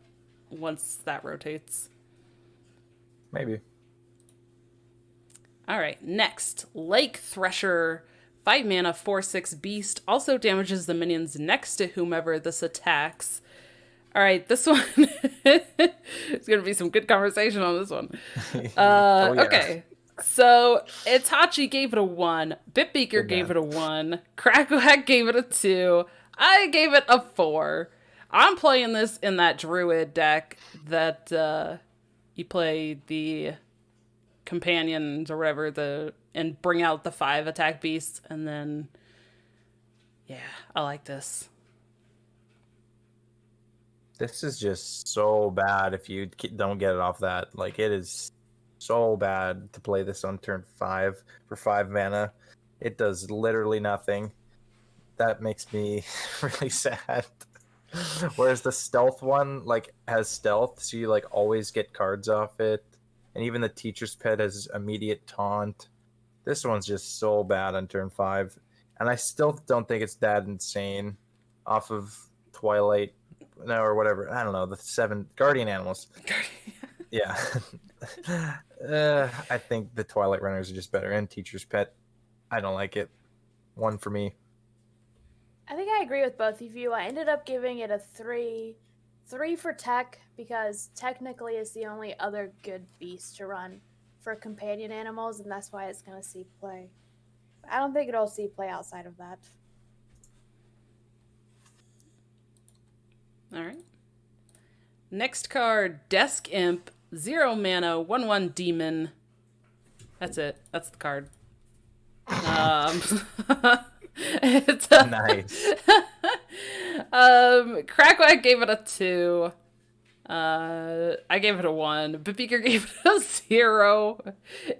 once that rotates. Maybe. All right, next, Lake Thresher, 5 mana, 4/6 beast, also damages the minions next to whomever this attacks. All right, this one, it's going to be some good conversation on this one. Oh, yeah. Okay, so Itachi gave it a 1, Bitbeaker gave it a 1, Crackwack gave it a 2, I gave it a 4. I'm playing this in that Druid deck that you play the companions or whatever, and bring out the 5 attack beasts, and then yeah, I like this. This is just so bad if you don't get it off that. Like, it is so bad to play this on turn 5 for 5 mana. It does literally nothing. That makes me really sad. Whereas the stealth one, like, has stealth, so you, like, always get cards off it. And even the teacher's pet has immediate taunt. This one's just so bad on turn 5. And I still don't think it's that insane off of Twilight, no, or whatever. I don't know, the 7 Guardian Animals. Yeah. I think the Twilight Runners are just better. And teacher's pet, I don't like it. 1 for me. I think I agree with both of you. I ended up giving it a 3. 3 for tech, because technically it's the only other good beast to run for companion animals, and that's why it's going to see play. I don't think it'll see play outside of that. All right. Next card, Desk Imp, 0 mana, 1/1 demon. That's it. That's the card. It's Nice. Crackwack gave it a 2. I gave it a 1. Beaker gave it a 0.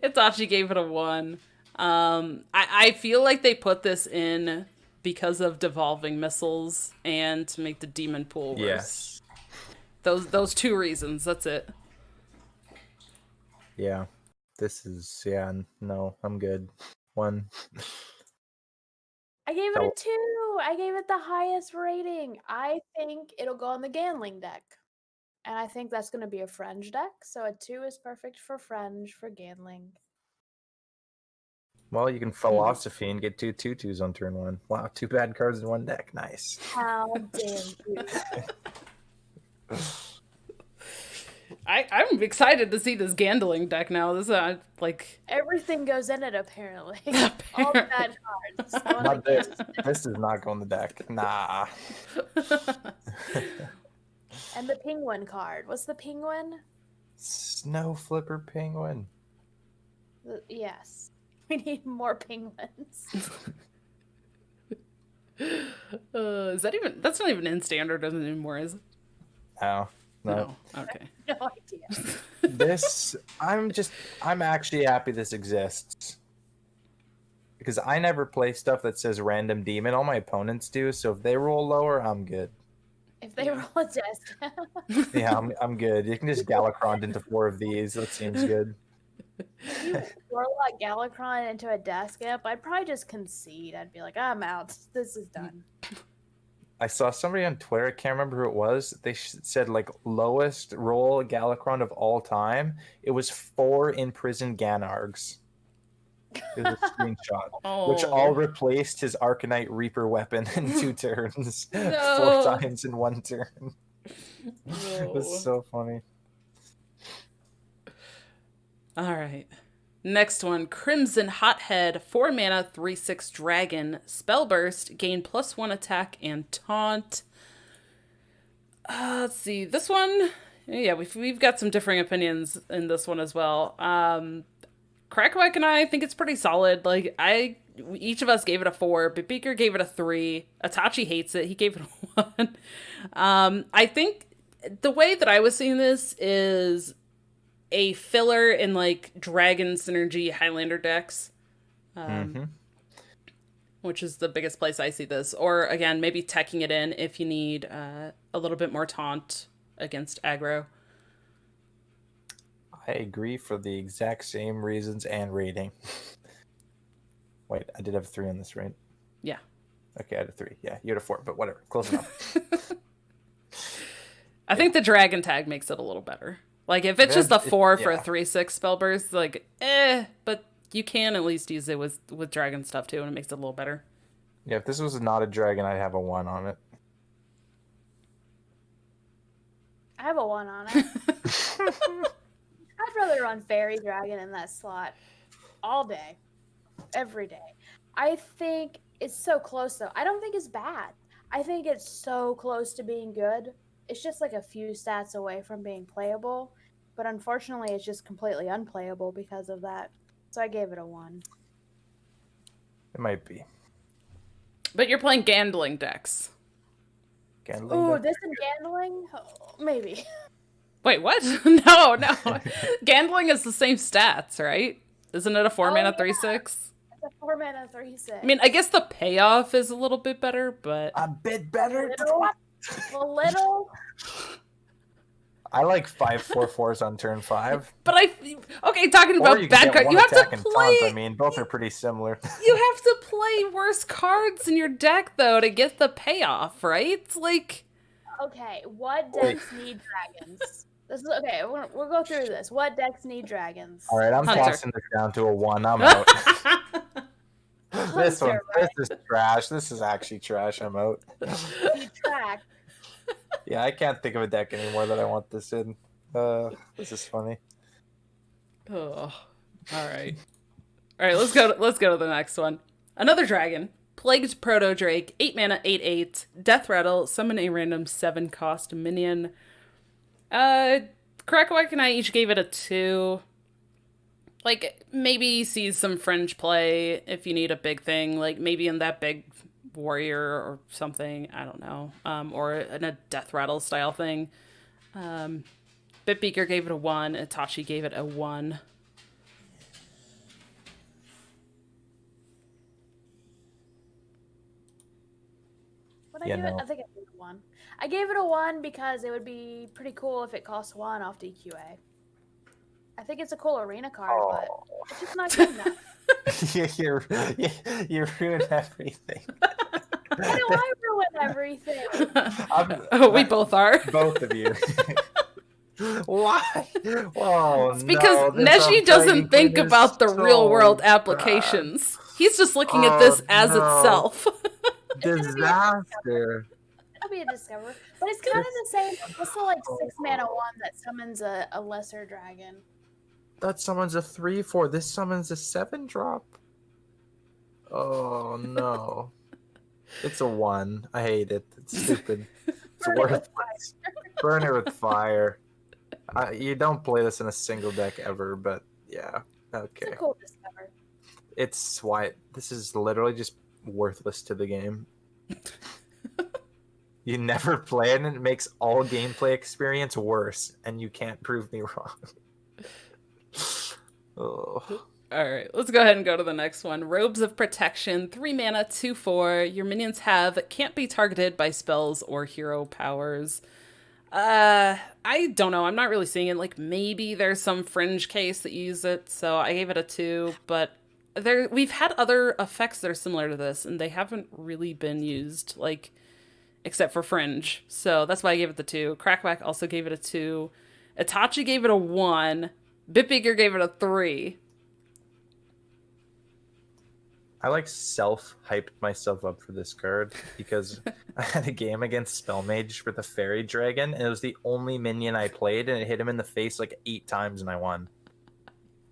Itachi gave it a 1. I feel like they put this in because of devolving missiles and to make the demon pool worse. Yes. Those 2 reasons. That's it. Yeah. This is, no, I'm good. 1. I gave it a 2. I gave it the highest rating. I think it'll go on the Ganling deck. And I think that's going to be a Fringe deck. So a 2 is perfect for Fringe, for Ganling. Well, you can philosophy and get 2 2/2s on turn 1. Wow, 2 bad cards in 1 deck. Nice. How dare you? I'm excited to see this Gandling deck now. This is like Everything goes in it, apparently. All the bad cards. Not this. This does not go in the deck. Nah. And the penguin card. What's the penguin? Snow Flipper Penguin. Yes. We need more penguins. Is that even? That's not even in standard anymore, is it? Oh, no. Okay. No idea. This, I'm actually happy this exists. Because I never play stuff that says random demon. All my opponents do, so if they roll lower, I'm good. If they roll a desk. Yeah, I'm good. You can just Galakron into 4 of these. That seems good. Warlock Galakron into a desk imp, I'd probably just concede. I'd be like, I'm out. This is done. I saw somebody on Twitter, I can't remember who it was, they said, like, lowest roll Galakron of all time. It was 4 imprisoned Ganargs. It was a screenshot, which all replaced his Arcanite Reaper weapon in 2 turns. No. 4 times in 1 turn. It was so funny. All right. Next one, Crimson Hothead, 4 mana, 3/6 dragon, spell burst, gain +1 attack and taunt. Let's see, this one, yeah, we've got some differing opinions in this one as well. Crackwack and I think it's pretty solid. Like, each of us gave it a 4, but Beaker gave it a 3. Itachi hates it. He gave it a 1. I think the way that I was seeing this is a filler in, like, Dragon Synergy Highlander decks. Which is the biggest place I see this. Or, again, maybe teching it in if you need a little bit more taunt against aggro. I agree for the exact same reasons and rating. Wait, I did have a 3 on this, right? Yeah. Okay, I had a 3. Yeah, you had a 4, but whatever. Close enough. I think the dragon tag makes it a little better. Like, if it's just a 4 for a 3/6 spell burst, like, but you can at least use it with dragon stuff too, and it makes it a little better. Yeah, if this was not a dragon, I'd have a 1 on it. I have a 1 on it. I'd rather run Fairy Dragon in that slot all day, every day. I think it's so close, though. I don't think it's bad. I think it's so close to being good. It's just like a few stats away from being playable. but unfortunately it's just completely unplayable because of that. So I gave it a 1. It might be. But you're playing Gandling decks. Gambling Ooh, deck? this and gambling? Oh, maybe. Wait, what? No. Gandling is the same stats, right? Isn't it a 4 mana yeah. 3/6? It's a 4 mana 3/6. I mean, I guess the payoff is a little bit better, but A bit better. A little. I like 5/4/4s on turn 5. okay, talking Or about you can bad get cards, one you have attack to and taunt. I play. mean, both are pretty similar. You have to play worse cards in your deck though to get the payoff, right? Like, Okay, what decks need dragons? This is okay. We'll go through this. What decks need dragons? All right, I'm Hunter. tossing this down to a 1. I'm out. This one, Hunter, this is trash. This is actually trash. I'm out. You track. Yeah, I can't think of a deck anymore that I want this in. This is funny. oh, all right. Let's go to the next one. Another dragon. Plagued Proto Drake, 8 mana, 8/8, Death Rattle, summon a random 7 cost minion. Krakawak and I each gave it a 2. Like, maybe see some fringe play if you need a big thing, like maybe in that big warrior or something, I don't know. Or in a Death Rattle style thing. Bitbeaker gave it a 1, Itachi gave it a 1. I think I gave it a 1. I gave it a 1 because it would be pretty cool if it costs 1 off DQA. I think it's a cool arena card, but it's just not good enough. you ruined everything. Why do I ruin everything? We both are. Both of you. Why? Oh, it's because Neji doesn't think about the real world applications. He's just looking at this as itself. Disaster. It'll be a discover. But it's kind of the same. What's the 6 mana 1 that summons a lesser dragon? That summons a 3/4. This summons a 7-drop. Oh no. It's a 1. I hate it. It's stupid. It's worthless. Burn it with fire. You don't play this in a single deck ever, but yeah. Okay. It's a cool discover. It's why this is literally just worthless to the game. You never play it, and it makes all gameplay experience worse, and you can't prove me wrong. Oh. All right, let's go ahead and go to the next one. Robes of Protection, 3 mana, 2/4. Your minions can't be targeted by spells or hero powers. I don't know. I'm not really seeing it. Like, maybe there's some fringe case that you use it, so I gave it a 2. But we've had other effects that are similar to this, and they haven't really been used, like, except for fringe. So that's why I gave it the 2. Crackback also gave it a 2. Itachi gave it a 1. Bitbeaker gave it a 3. I self-hyped myself up for this card because I had a game against Spellmage with a Fairy Dragon, and it was the only minion I played, and it hit him in the face 8 times, and I won.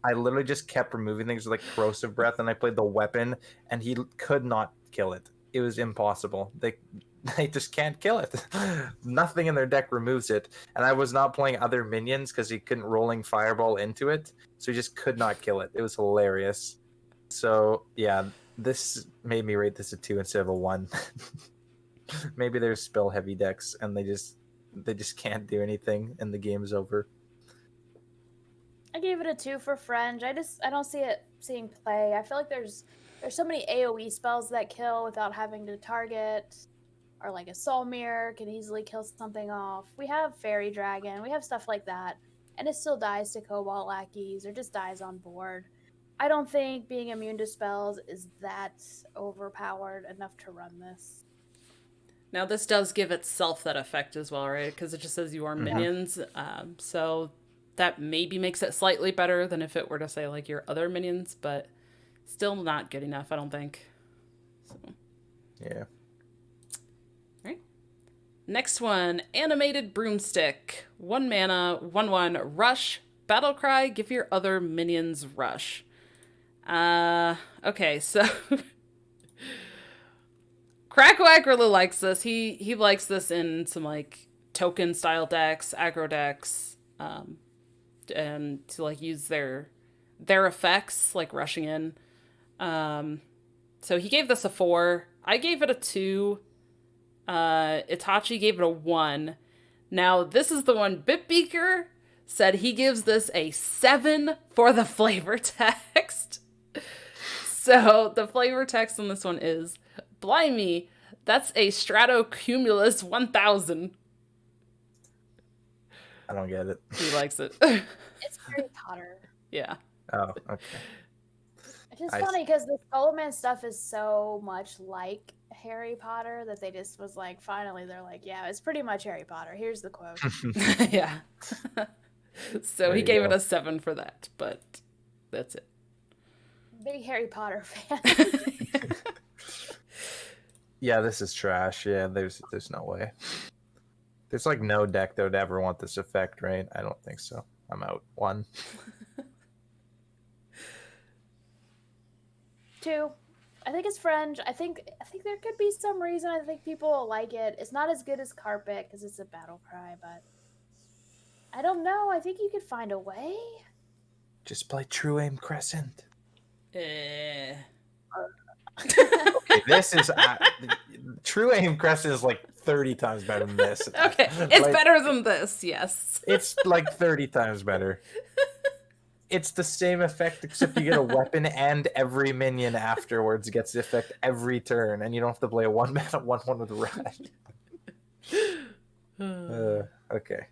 I literally just kept removing things with Corrosive Breath, and I played the weapon, and he could not kill it. It was impossible. They just can't kill it. Nothing in their deck removes it, and I was not playing other minions because he couldn't rolling Fireball into it, so he just could not kill it. It was hilarious. So yeah, this made me rate this a 2 instead of a 1. Maybe there's spell heavy decks and they just can't do anything and the game's over. I gave it a 2 for fringe. I don't see it seeing play. I feel like there's so many AoE spells that kill without having to target, or a Soul Mirror can easily kill something off. We have Fairy Dragon, we have stuff like that, and it still dies to Cobalt Lackeys or just dies on board. I don't think being immune to spells is that overpowered enough to run this. Now, this does give itself that effect as well, right? Because it just says you are minions. So that maybe makes it slightly better than if it were to say your other minions, but still not good enough, I don't think. So. Yeah. All right. Next one, Animated Broomstick. 1 mana, 1/1, rush, Battlecry, give your other minions rush. Okay, so Crackwack really likes this. He likes this in some token style decks, aggro decks. and to like use their effects, like rushing in. So he gave this a 4. I gave it a 2. Itachi gave it a 1. Now this is the one Bitbeaker said he gives this a 7 for the flavor text. So the flavor text on this one is, blimey, that's a Stratocumulus 1000. I don't get it. He likes it. It's Harry Potter. Yeah. Oh, okay. It's just funny because the Scholomance stuff is so much like Harry Potter that they just was like, finally, they're like, yeah, it's pretty much Harry Potter. Here's the quote. Yeah. So There he you gave go. it a 7 for that, but that's it. Big Harry Potter fan. Yeah, this is trash. Yeah, there's no way. There's like no deck that would ever want this effect, right? I don't think so. I'm out. 1. 2. I think it's fringe. I think there could be some reason. I think people will like it. It's not as good as Carpet because it's a battle cry, but I don't know. I think you could find a way. Just play True Aim Crescent. Eh. Okay, this is True Aim Crescent is like 30 times better than this. Okay, it's Like, better than this, yes. It's like 30 times better. It's the same effect except you get a weapon and every minion afterwards gets the effect every turn, and you don't have to play a 1-mana 1/1 with Rat. Okay.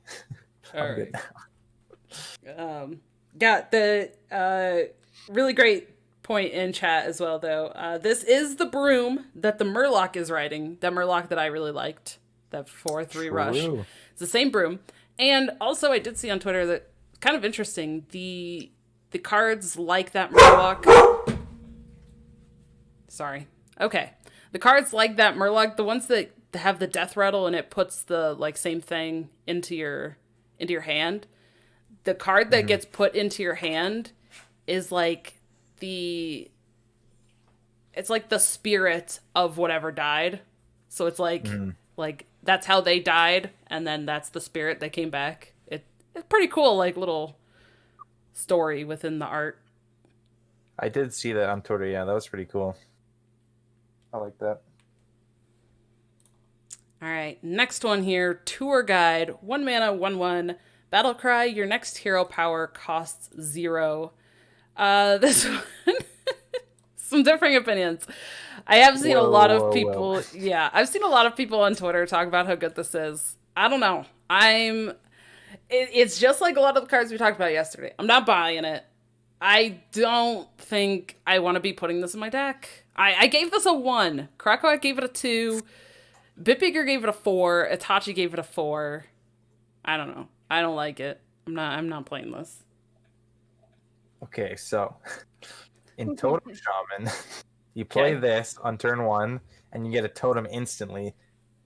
All I'm good right. now. Got the really great point in chat as well, though. This is the broom that the Murloc is riding. That Murloc that I really liked. That 4/3 rush. True. It's the same broom. And also, I did see on Twitter that, kind of interesting, the cards like that Murloc. Sorry. Okay. The cards like that Murloc, the ones that have the death rattle and it puts the like same thing into your hand. The card that gets put into your hand is like it's like the spirit of whatever died. So it's like that's how they died, and then that's the spirit that came back. It's pretty cool, like little story within the art. I did see that on Twitter. Yeah, that was pretty cool. I like that. All right, next one here. Tour Guide. 1 mana, 1/1. Battle Cry. Your next hero power costs 0. This one, some differing opinions. I have seen a lot of people. Yeah, I've seen a lot of people on Twitter talk about how good this is. I don't know. It's just like a lot of the cards we talked about yesterday. I'm not buying it. I don't think I want to be putting this in my deck. I gave this a 1. Krakow gave it a 2. Bitbigger gave it a 4. Itachi gave it a 4. I don't know. I don't like it. I'm not playing this. Okay, so in Totem Shaman, you play this on turn 1 and you get a totem instantly.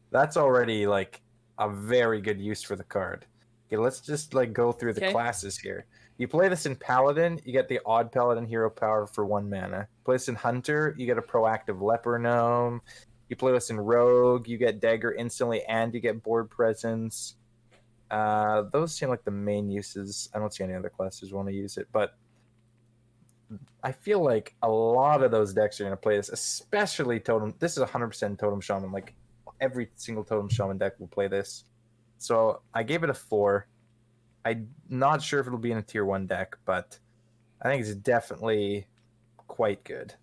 That's already like a very good use for the card. Okay, let's just like go through the classes here. You play this in Paladin, you get the Odd Paladin hero power for 1 mana. Play this in Hunter, you get a proactive Leper Gnome. You play this in Rogue, you get Dagger instantly and you get board presence. Those seem like the main uses. I don't see any other classes want to use it, but I feel like a lot of those decks are going to play this, especially Totem. This is 100% Totem Shaman. Like every single Totem Shaman deck will play this. So I gave it a 4. I'm not sure if it'll be in a tier 1 deck, but I think it's definitely quite good.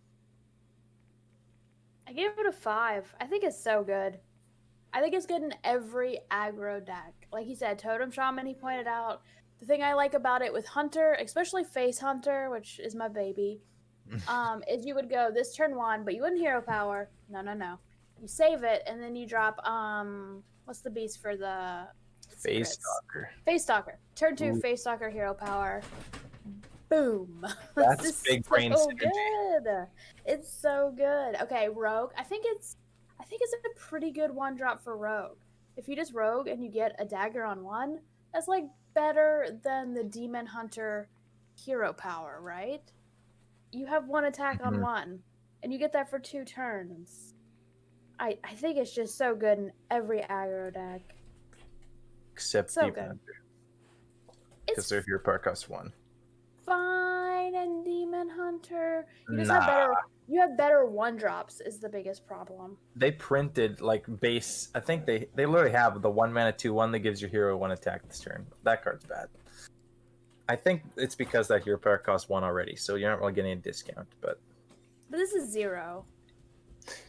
I gave it a 5. I think it's so good. I think it's good in every aggro deck. Like he said, Totem Shaman, he pointed out. The thing I like about it with Hunter, especially Face Hunter, which is my baby, is you would go this turn 1, but you wouldn't hero power. No. You save it, and then you drop, what's the beast for the Face Stalker. Face Stalker. Turn 2, Face Stalker hero power. Boom. That's big brain synergy. Good. It's so good. Okay, Rogue. I think it's a pretty good 1-drop for Rogue. If you just Rogue and you get a dagger on 1, that's like better than the Demon Hunter hero power, right? You have 1 attack on 1, and you get that for 2 turns. I think it's just so good in every aggro deck. Except so Demon good. Hunter. because their hero power costs 1. fine and Demon Hunter. You just Nah. have better. You have better 1-drops is the biggest problem. They printed like base. I think they literally have the 1 mana 2/1 that gives your hero 1 attack this turn. That card's bad. I think it's because that hero power costs 1 already, so you're not really getting a discount. But this is 0,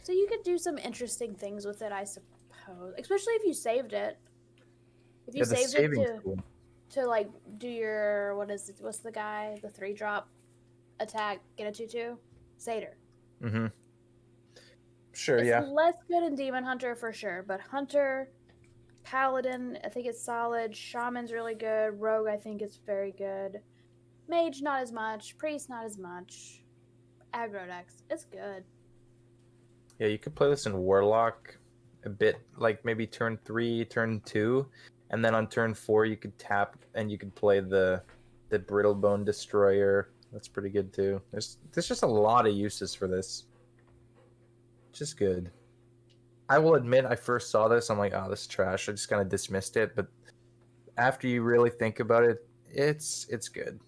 so you could do some interesting things with it, I suppose. Especially if you saved it. If you saved it to like do your what's the guy, the 3-drop attack, get a 2/2 Satyr. Mm-hmm. Sure, it's yeah. less good in Demon Hunter for sure, but Hunter, Paladin, I think it's solid. Shaman's really good. Rogue, I think is very good. Mage, not as much. Priest, not as much. Aggro decks, it's good. Yeah, you could play this in Warlock a bit, like maybe turn 3, turn 2, and then on turn 4 you could tap and you could play the Brittlebone Destroyer. That's pretty good too. There's just a lot of uses for this. Just good. I will admit, I first saw this, I'm like, oh, this is trash. I just kind of dismissed it, but after you really think about it, it's good.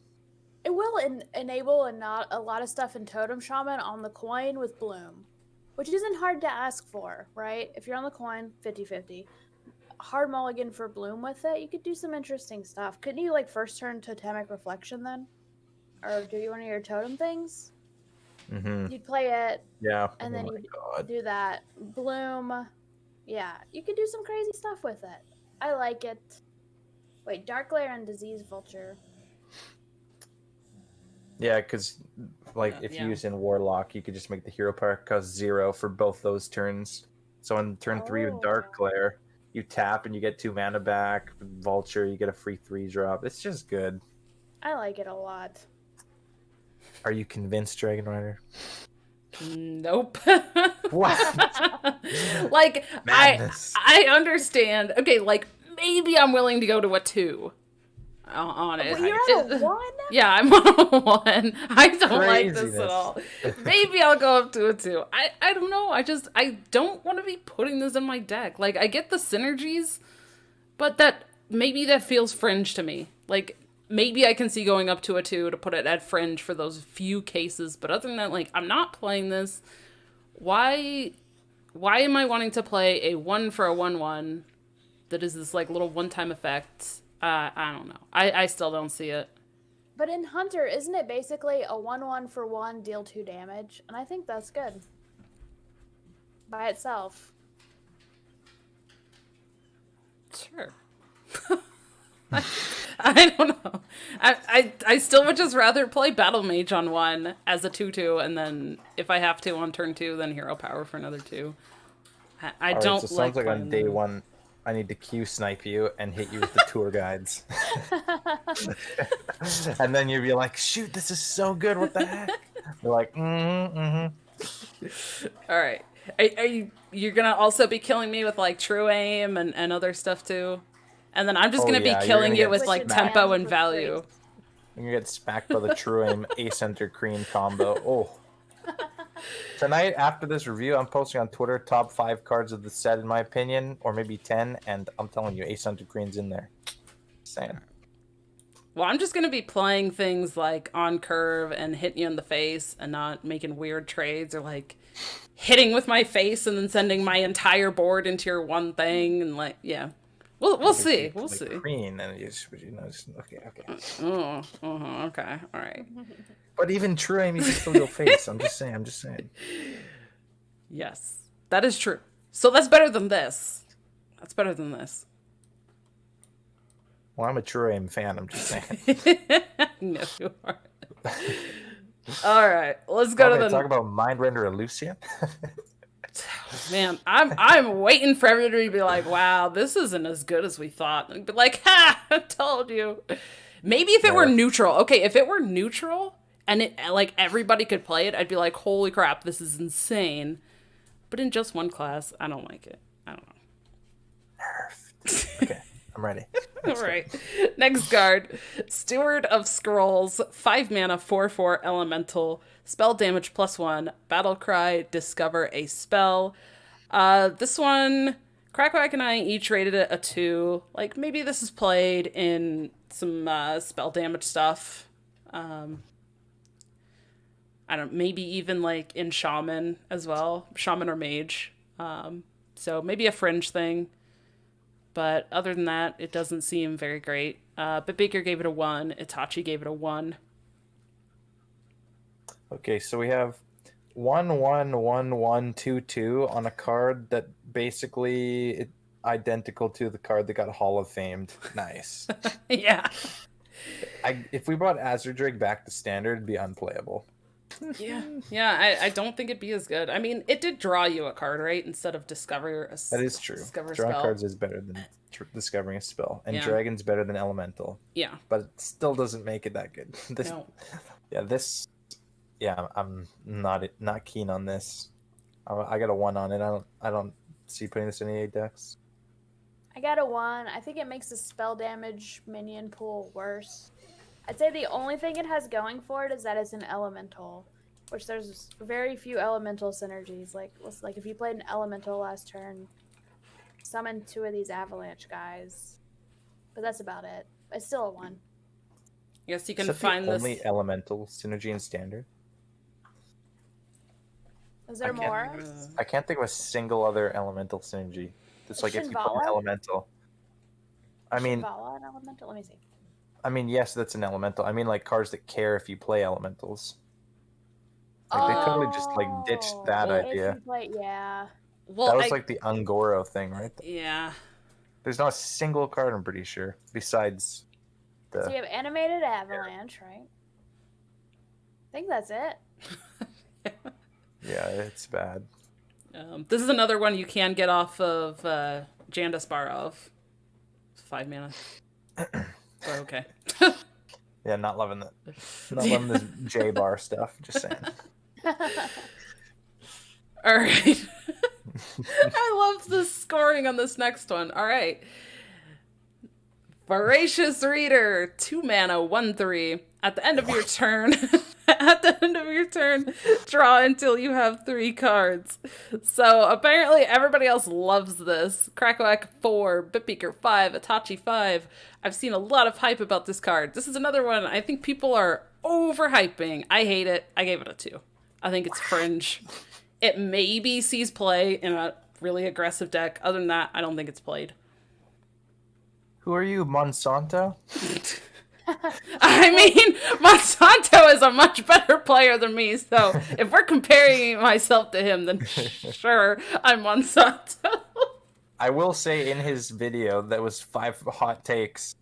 It will enable a lot of stuff in Totem Shaman on the coin with Bloom, which isn't hard to ask for, right? If you're on the coin, 50-50. Hard mulligan for Bloom with it, you could do some interesting stuff. Couldn't you like first turn Totemic Reflection then? Or do you one of your totem things? Mm-hmm. You'd play it, yeah, and then you'd do that. Bloom, yeah, you could do some crazy stuff with it. I like it. Wait, Dark Glare and Disease Vulture. Yeah, because like if you use in Warlock, you could just make the hero power cost 0 for both those turns. So on turn 3 with Dark Glare, you tap and you get 2 mana back. With Vulture, you get a free 3-drop. It's just good. I like it a lot. Are you convinced, Dragon Rider? Nope. What? Like, Madness. I understand. Okay, like, maybe I'm willing to go to a 2 on it. Well, you're at a 1? Yeah, I'm on a 1. I don't like this at all. Maybe I'll go up to a 2. I don't know. I don't want to be putting this in my deck. Like, I get the synergies, but maybe that feels fringe to me. Like, maybe I can see going up to a 2 to put it at fringe for those few cases, but other than that, like, I'm not playing this. Why am I wanting to play a 1 for a 1/1 that is this, like, little one-time effect? I don't know. I still don't see it. But in Hunter, isn't it basically a 1/1 for 1, deal 2 damage? And I think that's good. By itself. Sure. I don't know. I still would just rather play Battle Mage on 1 as a 2/2, and then if I have to on turn 2, then Hero Power for another 2. I All don't right, so like. Sounds like on day 1, I need to Q snipe you and hit you with the tour guides, and then you'd be like, "Shoot, this is so good! What the heck?" You're like, All right. You're gonna also be killing me with like True Aim and other stuff too? And then I'm just gonna be killing you with like tempo and value. And you get smacked by the True Aim Ascenter Cream combo. Oh. Tonight, after this review, I'm posting on Twitter top 5 cards of the set, in my opinion, or maybe 10, and I'm telling you, Ascenter Cream's in there. Saying. Well, I'm just gonna be playing things like on curve and hitting you in the face and not making weird trades or like hitting with my face and then sending my entire board into your one thing and like, yeah. We'll see. We'll see. Green and okay. Okay. All right. But even True Aim, you can still go face. I'm just saying. Yes, that is true. So that's better than this. That's better than this. Well, I'm a True Aim fan. I'm just saying. No, you aren't. All right, let's go to the talk about Mindrender Illusion. Man, I'm waiting for everybody to be like, wow, this isn't as good as we thought. And be like, ha, I told you. Maybe if it were neutral. Okay, if it were neutral and it like everybody could play it, I'd be like, holy crap, this is insane. But in just one class, I don't like it. I don't know. Nerfed. Okay, I'm ready. All right. Next card. Steward of Scrolls. 5 mana, 4/4 elemental. Spell damage +1. Battle cry. Discover a spell. This one, Crackwack and I each rated it a 2. Like, maybe this is played in some spell damage stuff. I don't, maybe even like in Shaman as well, Shaman or Mage. So maybe a fringe thing. But other than that, it doesn't seem very great. But Baker gave it a 1. Itachi gave it a 1. Okay, so we have 1-1-1-1-2-2 on a card that basically is identical to the card that got Hall of Famed. Nice. Yeah. If we brought Azure Drake back to standard, it'd be unplayable. Yeah. I don't think it'd be as good. I mean, it did draw you a card, right? Instead of discover a That is true. Discover Drawing spell. cards is better than discovering a spell, and Yeah. Dragon's better than Elemental. Yeah. But it still doesn't make it that good. No. I'm not keen on this. I got a 1 on it. I don't see putting this in any decks. I got a 1. I think it makes the spell damage minion pool worse. I'd say the only thing it has going for it is that it's an elemental, which there's very few elemental synergies. Like if you played an elemental last turn, summon 2 of these avalanche guys, but that's about it. It's still a 1. I guess you can Is that find the this. only Elemental synergy in standard? Is there more? I can't think of a single other Elemental synergy. It's like if you put an Shinvala? Elemental. I mean, Shinvala, an elemental? Let me see. yes, that's an Elemental. I mean, like cards that care if you play Elementals. Like they totally just like ditched that If idea. you play, yeah. Well, That was like the Ungoro thing, right? Yeah. There's not a single card, I'm pretty sure, besides So you the. have animated avalanche, right? I think that's it. Yeah, it's bad. This is another one you can get off of Jandus Barov. 5 mana. But okay. Yeah, not loving that. Not loving this J bar stuff. Just saying. All right. I love the scoring on this next one. All right. Voracious Reader, 2 mana, 1/3. At the end of your turn, draw until you have 3 cards. So apparently everybody else loves this. Crackwack 4, Bitbeaker 5, Itachi 5. I've seen a lot of hype about this card. This is another one I think people are overhyping. I hate it. I gave it a 2. I think it's fringe. It maybe sees play in a really aggressive deck. Other than that, I don't think it's played. Who are you, Monsanto? I mean, Monsanto is a much better player than me, so if we're comparing myself to him, then sure, I'm Monsanto. I will say in his video that was 5 hot takes,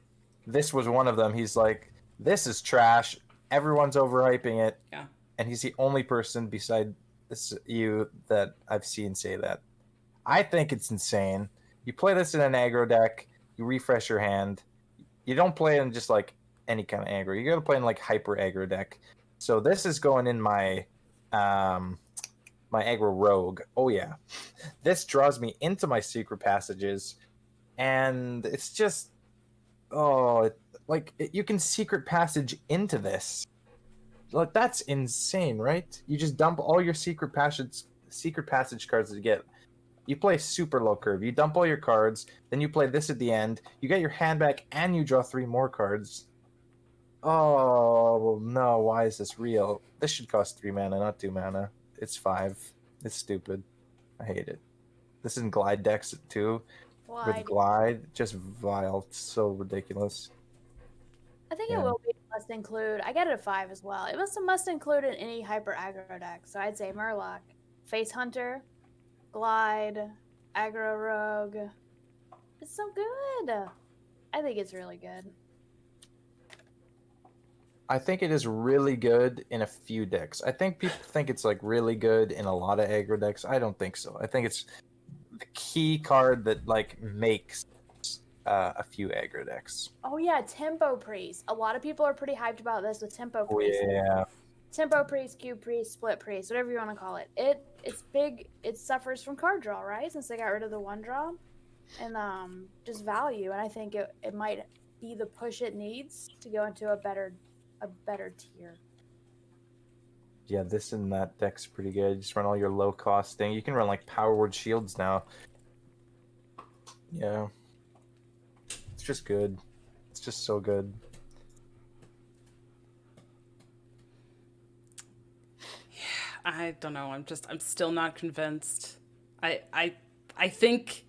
this was one of them. He's like, this is trash. Everyone's overhyping it. Yeah. And he's the only person beside you that I've seen say that. I think it's insane. You play this in an aggro deck, you refresh your hand. You don't play in just like any kind of aggro. You gotta play in like hyper aggro deck. So this is going in my my aggro rogue. Oh yeah. This draws me into my secret passages, and it's just you can secret passage into this. Like that's insane, right? You just dump all your secret passage cards to get. You play super low curve. You dump all your cards, then you play this at the end. You get your hand back, and you draw 3 more cards. Oh no! Why is this real? This should cost 3 mana, not 2 mana. It's 5. It's stupid. I hate it. This is in Glide decks too. With Glide, just vile. It's so ridiculous. I think it will be a must include. I get it a 5 as well. It must include in any hyper aggro deck. So I'd say Murloc, Face Hunter, Glide, Aggro Rogue. It's so good. I think it's really good. I think it is really good in a few decks. I think people think it's like really good in a lot of aggro decks. I don't think so. I think it's the key card that like makes a few aggro decks. Oh yeah, Tempo Priest. A lot of people are pretty hyped about this with Tempo Priest. Yeah. Tempo Priest, Cube Priest, Split Priest, whatever you want to call it. It's big. It suffers from card draw, right? Since they got rid of the 1 draw, and just value. And I think it might be the push it needs to go into a better tier. Yeah, this and that deck's pretty good. Just run all your low cost thing. You can run like Power Word Shields now. Yeah. It's just good. It's just so good. I don't know. I'm still not convinced. I think,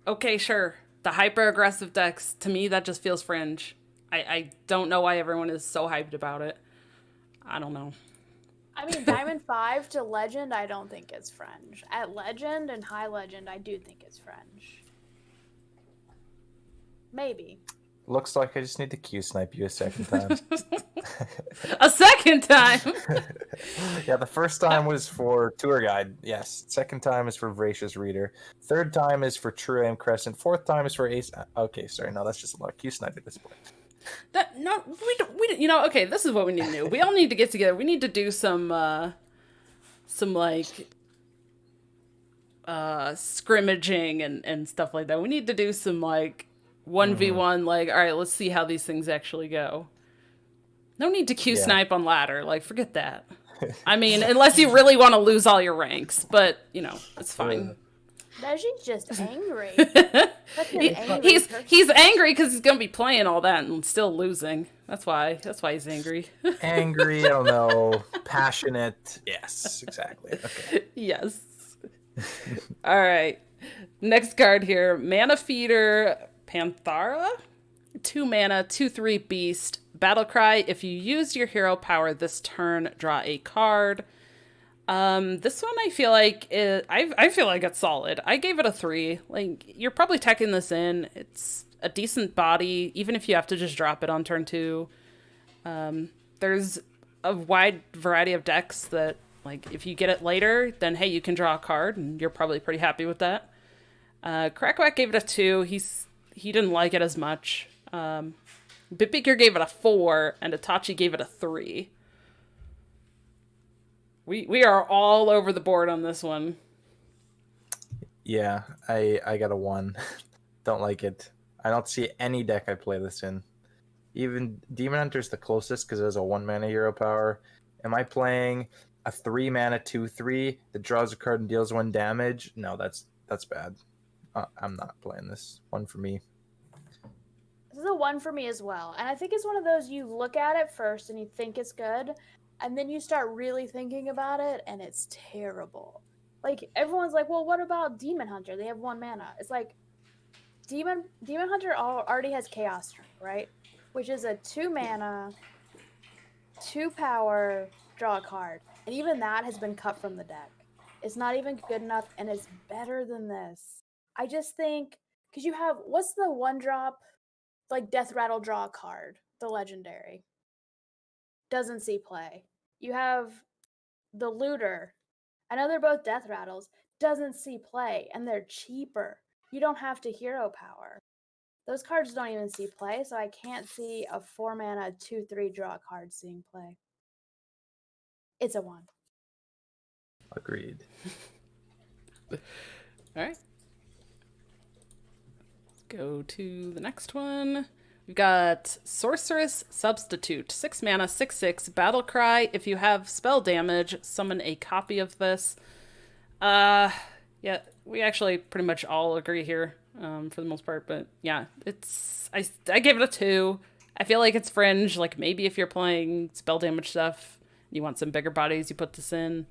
okay, sure. The hyper aggressive decks, to me, that just feels fringe. I don't know why everyone is so hyped about it. I don't know. I mean, Diamond 5 to Legend, I don't think it's fringe. At Legend and High Legend, I do think it's fringe. Maybe. Looks like I just need to Q snipe you a second time. A second time. Yeah, the first time was for Tour Guide. Yes. Second time is for Voracious Reader. Third time is for True Aim Crescent. Fourth time is for Ace. Okay, sorry. No, that's just a lot of Q snipe at this point. No, we don't, you know, okay, this is what we need to do. We all need to get together. We need to do some like scrimmaging and stuff like that. We need to do some like 1v1, like, all right, let's see how these things actually go. No need to Q snipe on ladder. Like, forget that. I mean, unless you really want to lose all your ranks, but you know, it's fine. Neji's just angry. Such an angry person. He's angry because he's gonna be playing all that and still losing. That's why he's angry. Angry, I don't know. Passionate. Yes, exactly. Okay. Yes. All right. Next card here, Mana Feeder Panthara. 2 mana, 2/3 beast. Battle cry. If you use your hero power this turn, draw a card. This one I feel like I feel like it's solid. I gave it a 3. Like, you're probably teching this in. It's a decent body, even if you have to just drop it on turn 2. There's a wide variety of decks that, like, if you get it later, then hey, you can draw a card, and you're probably pretty happy with that. Crackwack gave it a 2. He didn't like it as much. Bitbeaker gave it a 4, and Itachi gave it a 3. We are all over the board on this one. Yeah, I got a 1. Don't like it. I don't see any deck I play this in. Even Demon Hunter's the closest because it has a 1 mana hero power. Am I playing a 3 mana 2/3 that draws a card and deals 1 damage? No, that's bad. I'm not playing this. 1 for me. This is a 1 for me as well. And I think it's one of those you look at it first and you think it's good, and then you start really thinking about it and it's terrible. Like, everyone's like, well, what about Demon Hunter? They have 1 mana. It's like, Demon Hunter already has Chaos Strength, right? Which is a 2 mana, 2 power, draw a card. And even that has been cut from the deck. It's not even good enough, and it's better than this. I just think, because you have, what's the 1-drop, like, Death Rattle, draw a card, the legendary. Doesn't see play. You have the Looter. I know they're both Death Rattles. Doesn't see play, and they're cheaper. You don't have to hero power. Those cards don't even see play, so I can't see a 4 mana 2/3 draw card seeing play. It's a 1. Agreed. All right. Go to the next one. We've got Sorceress Substitute. 6 mana, 6/6. Battle cry. If you have spell damage, summon a copy of this. Yeah, we actually pretty much all agree here, for the most part. But yeah, I gave it a 2. I feel like it's fringe. Like, maybe if you're playing spell damage stuff, you want some bigger bodies, you put this in.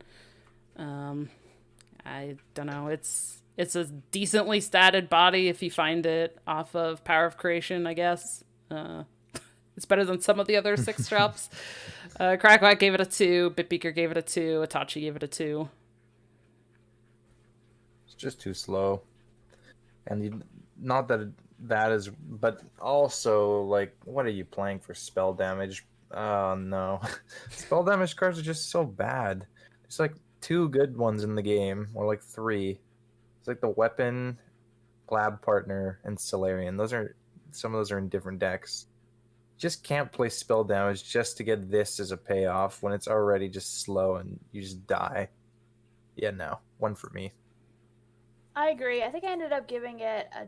I don't know. It's a decently statted body if you find it off of Power of Creation, I guess. It's better than some of the other 6 drops. Crackwack gave it a 2. Bitbeaker gave it a 2. Itachi gave it a 2. It's just too slow. And not that that is, but also, like, what are you playing for spell damage? Oh, no. Spell damage cards are just so bad. There's like 2 good ones in the game, or like 3. It's like the Weapon, Lab Partner, and Solarian. Some of those are in different decks. Just can't play spell damage just to get this as a payoff when it's already just slow and you just die. Yeah, no. 1 for me. I agree. I think I ended up giving it a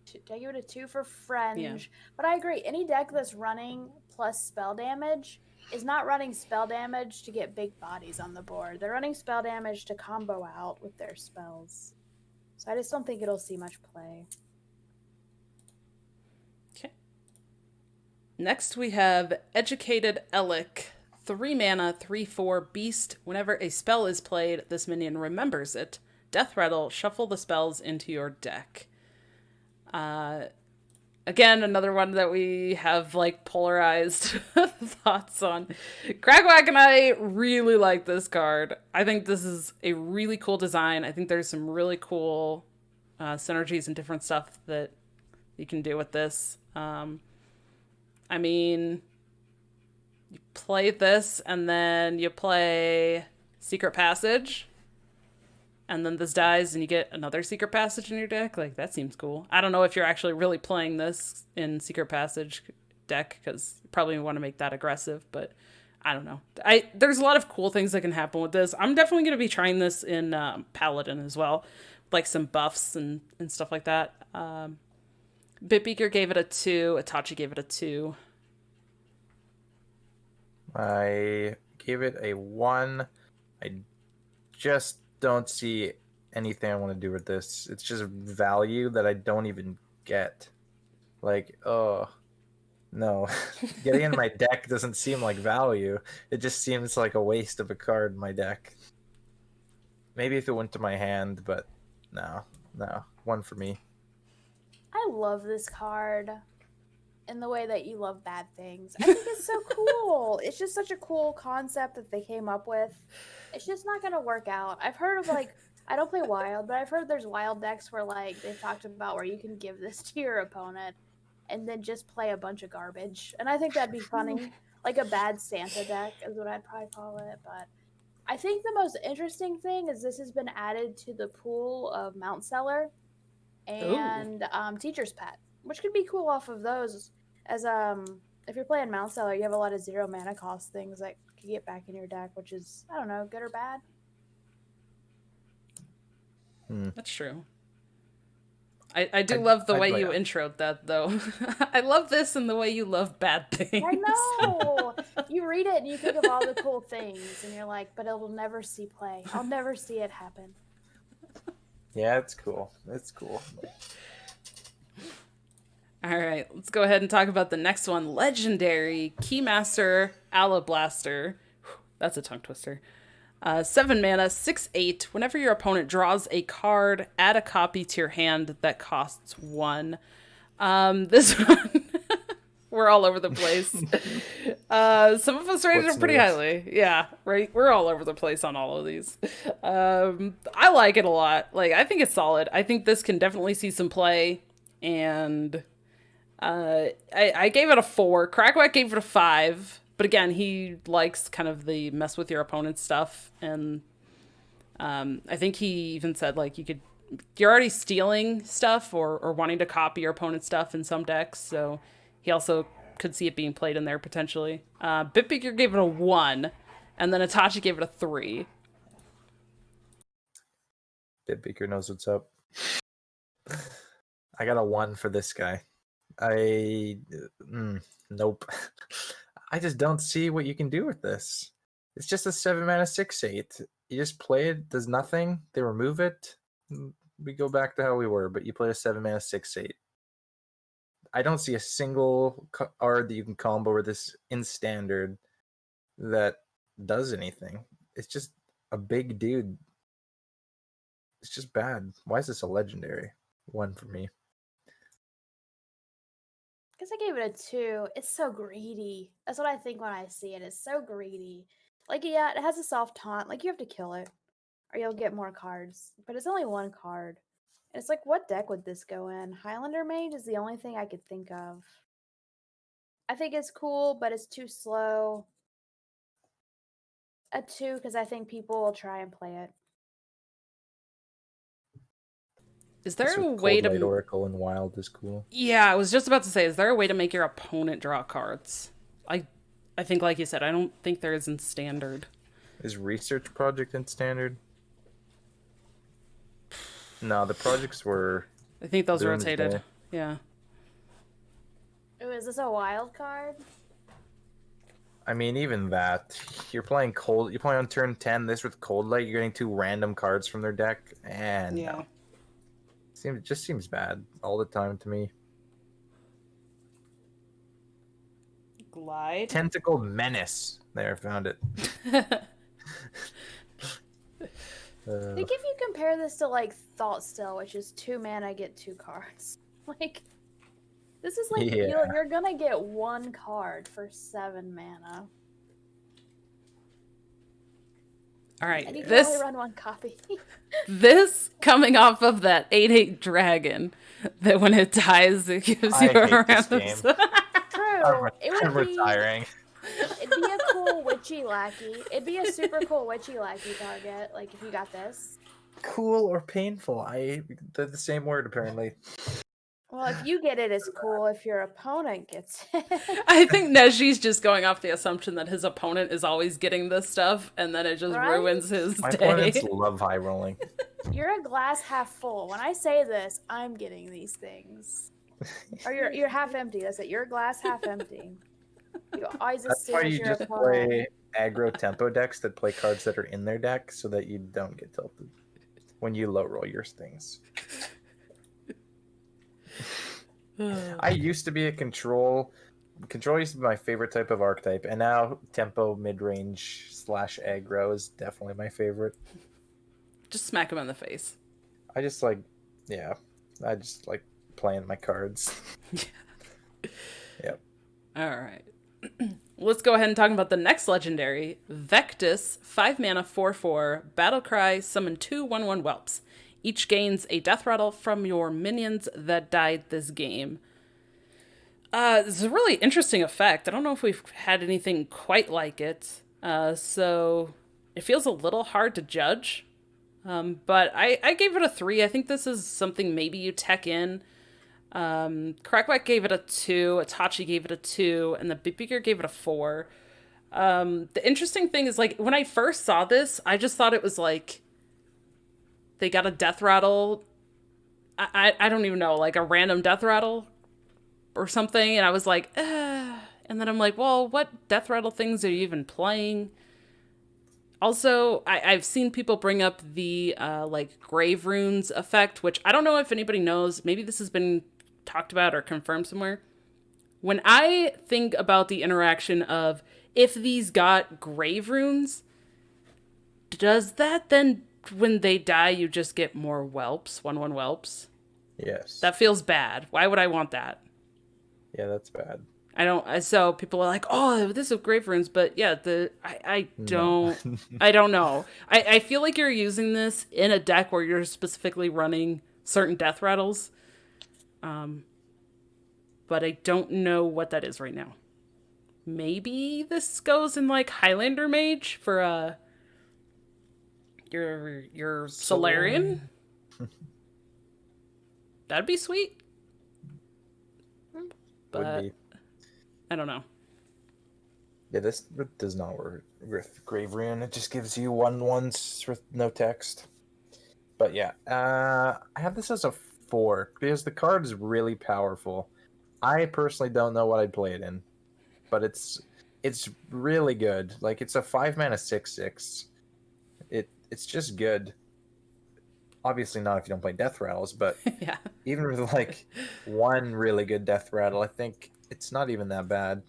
2. Did I give it a 2 for fringe? Yeah. But I agree. Any deck that's running plus spell damage is not running spell damage to get big bodies on the board. They're running spell damage to combo out with their spells. So I just don't think it'll see much play. Okay. Next we have Educated Elic. 3 mana, 3/4 beast. Whenever a spell is played, this minion remembers it. Death Rattle, shuffle the spells into your deck. Again, another one that we have like polarized thoughts on. Cragwack and I really like this card. I think this is a really cool design. I think there's some really cool synergies and different stuff that you can do with this. I mean, you play this and then you play Secret Passage. And then this dies and you get another Secret Passage in your deck. Like, that seems cool. I don't know if you're actually really playing this in Secret Passage deck, because you probably want to make that aggressive, but I don't know. There's a lot of cool things that can happen with this. I'm definitely going to be trying this in Paladin as well. Like some buffs and stuff like that. Bitbeaker gave it a 2. Itachi gave it a 2. I gave it a 1. I just don't see anything I want to do with this. It's just value that I don't even get. Like, oh, no. Getting in my deck doesn't seem like value. It just seems like a waste of a card in my deck. Maybe if it went to my hand, but no. 1 for me. I love this card in the way that you love bad things. I think it's so cool. It's just such a cool concept that they came up with. It's just not going to work out. I've heard of like, I don't play Wild, but I've heard there's Wild decks where like they've talked about where you can give this to your opponent and then just play a bunch of garbage. And I think that'd be funny. Like a bad Santa deck is what I'd probably call it. But I think the most interesting thing is this has been added to the pool of Mount Seller and Teacher's Pet, which could be cool off of those. As if you're playing Mount Seller, you have a lot of 0 mana cost things that can get back in your deck, which is, I don't know, good or bad. That's true. I do love the way you introed that, though. I love this and the way you love bad things. I know! You read it and you think of all the cool things, and you're like, but it will never see play. I'll never see it happen. Yeah, it's cool. It's cool. All right, let's go ahead and talk about the next one. Legendary Keymaster Alablaster. That's a tongue twister. 7 mana, 6/8. Whenever your opponent draws a card, add a copy to your hand that costs 1. This one, we're all over the place. Some of us rated it pretty highly. Yeah, right. We're all over the place on all of these. I like it a lot. Like, I think it's solid. I think this can definitely see some play, and I gave it a 4. Crackwack gave it a 5. But again, he likes kind of the mess with your opponent's stuff. And I think he even said, like, you're already stealing stuff or wanting to copy your opponent's stuff in some decks. So he also could see it being played in there potentially. Bitbeaker gave it a 1. And then Itachi gave it a 3. Bitbeaker knows what's up. I got a 1 for this guy. Nope. I just don't see what you can do with this. It's just a 7 mana 6/8. You just play it, does nothing. They remove it. We go back to how we were, but you play a 7 mana 6/8. I don't see a single card that you can combo with this in standard that does anything. It's just a big dude. It's just bad. Why is this a legendary? 1 for me. I guess I gave it a 2. It's so greedy. That's what I think when I see it. It's so greedy. Like, yeah, it has a soft taunt. Like, you have to kill it, or you'll get more cards. But it's only 1 card. And it's like, what deck would this go in? Highlander Mage is the only thing I could think of. I think it's cool, but it's too slow. A 2, because I think people will try and play it. Is there a way to... Oracle and Wild is cool. Yeah, I was just about to say, is there a way to make your opponent draw cards? I think, like you said, I don't think there is in Standard. Is Research Project in Standard? No, the projects were... I think those rotated. Yeah. Ooh, is this a wild card? I mean, even that. You're playing on turn 10, this with Cold Light, you're getting 2 random cards from their deck. And yeah. Seems bad all the time to me. Glide. Tentacled Menace. There, found it. I think if you compare this to like Thought Still, which is 2 mana, get 2 cards. Like, this is like Yeah. you're gonna get 1 card for 7 mana. All right, And you can this only run 1 copy. this coming off of that 8/8 dragon that when it dies it gives I you a hate this random game. True. I'm retiring. It'd be a cool witchy lackey. It'd be a super cool witchy lackey target, like if you got this. Cool or painful? They're the same word apparently. Well, if you get it, it's cool. If your opponent gets it. I think Neji's just going off the assumption that his opponent is always getting this stuff, and then it just Right? ruins his My day. opponents love high rolling. You're a glass half full. When I say this, I'm getting these things. Or you're half empty. That's it. You're a glass half empty. You always That's assume why it's you your just opponent. play aggro tempo decks that play cards that are in their deck so that you don't get tilted when you low roll your things. I used to be a control. Control used to be my favorite type of archetype, and now tempo mid-range / aggro is definitely my favorite. Just smack him in the face. I just like playing my cards. Yep. All right. Let's go ahead and talk about the next legendary. Vectis, 5 mana, 4/4, Battlecry, summon 2 1/1 whelps. Each gains a death rattle from your minions that died this game. This is a really interesting effect. I don't know if we've had anything quite like it. So it feels a little hard to judge. But I gave it a 3. I think this is something maybe you tech in. Crackback gave it a 2, Itachi gave it a 2, and the Big Beaker gave it a 4. The interesting thing is, like, when I first saw this, I just thought it was like they got a death rattle. I don't even know, like a random death rattle or something, and I was like, and then I'm like, well, what death rattle things are you even playing? Also, I've seen people bring up the like grave runes effect, which I don't know if anybody knows. Maybe this has been talked about or confirmed somewhere. When I think about the interaction of if these got grave runes, does that then when they die you just get more whelps, 1/1 whelps? Yes. That feels bad. Why would I want that? Yeah, that's bad. I don't. So people are like, "Oh, this is grave runes," but yeah, I don't. No. I don't know. I feel like you're using this in a deck where you're specifically running certain death rattles, but I don't know what that is right now. Maybe this goes in like Highlander Mage for your Solarian. That'd be sweet. But Would be. I don't know. Yeah, this does not work with Grave Rune. It just gives you 1/1s with no text. But yeah, I have this as a 4 because the card is really powerful. I personally don't know what I'd play it in, but it's really good. Like, it's a 5 mana 6/6. It's just good. Obviously not if you don't play death rattles, but Yeah. even with like one really good death rattle, I think it's not even that bad.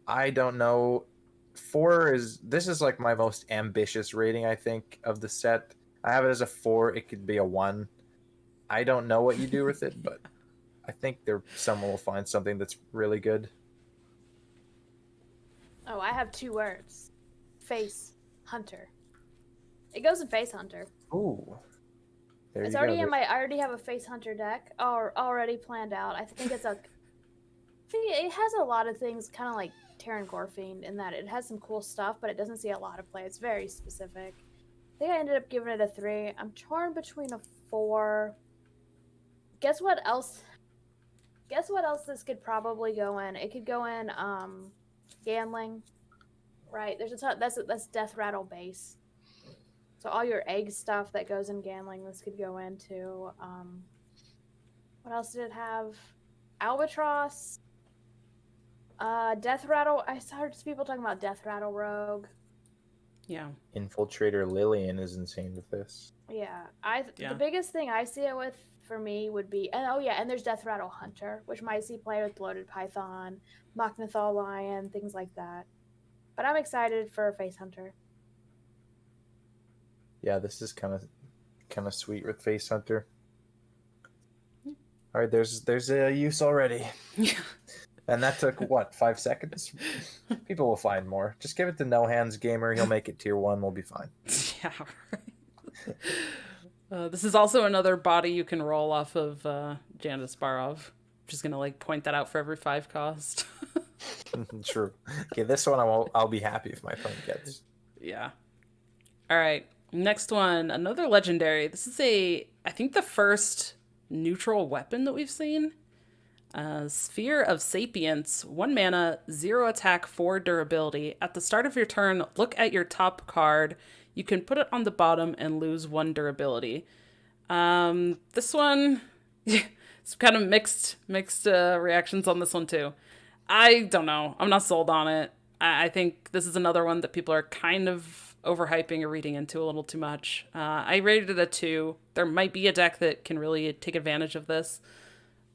I don't know. This is like my most ambitious rating, I think, of the set. I have it as a 4. It could be a 1. I don't know what you do with it, but I think someone will find something that's really good. Oh, I have 2 words. Face Hunter. It goes in Face Hunter. Ooh. There It's you already go. in my. I already have a Face Hunter deck already planned out. I think it's a. It has a lot of things, kind of like Terran Gorfiend, in that it has some cool stuff, but it doesn't see a lot of play. It's very specific. I think I ended up giving it a 3. I'm torn between a 4. Guess what else? Guess what else this could probably go in? It could go in Gambling, right? There's a ton, that's Death Rattle base. So all your egg stuff that goes in Gambling, this could go into. What else did it have? Albatross. Death Rattle. I saw people talking about Death Rattle Rogue. Yeah. Infiltrator Lillian is insane with this. Yeah, Yeah. the biggest thing I see it with for me would be, and oh yeah, and there's Death Rattle Hunter, which might see play with Bloated Python, Machnathal Lion, things like that. But I'm excited for Face Hunter. Yeah, this is kind of sweet with Face Hunter. All right, there's a use already. Yeah. And that took, what, 5 seconds? People will find more. Just give it to No Hands Gamer. He'll make it tier 1. We'll be fine. Yeah. Right. This is also another body you can roll off of Janice Barov. Just going to point that out for every 5 cost. True. Okay, this one I'll be happy if my opponent gets. Yeah. All right. Next one, another legendary. This is I think the first neutral weapon that we've seen. Sphere of Sapience, 1 mana, 0 attack, 4 durability. At the start of your turn, look at your top card. You can put it on the bottom and lose 1 durability. This one, it's kind of mixed reactions on this one too. I don't know. I'm not sold on it. I think this is another one that people are kind of overhyping or reading into a little too much. I rated it a 2. There might be a deck that can really take advantage of this.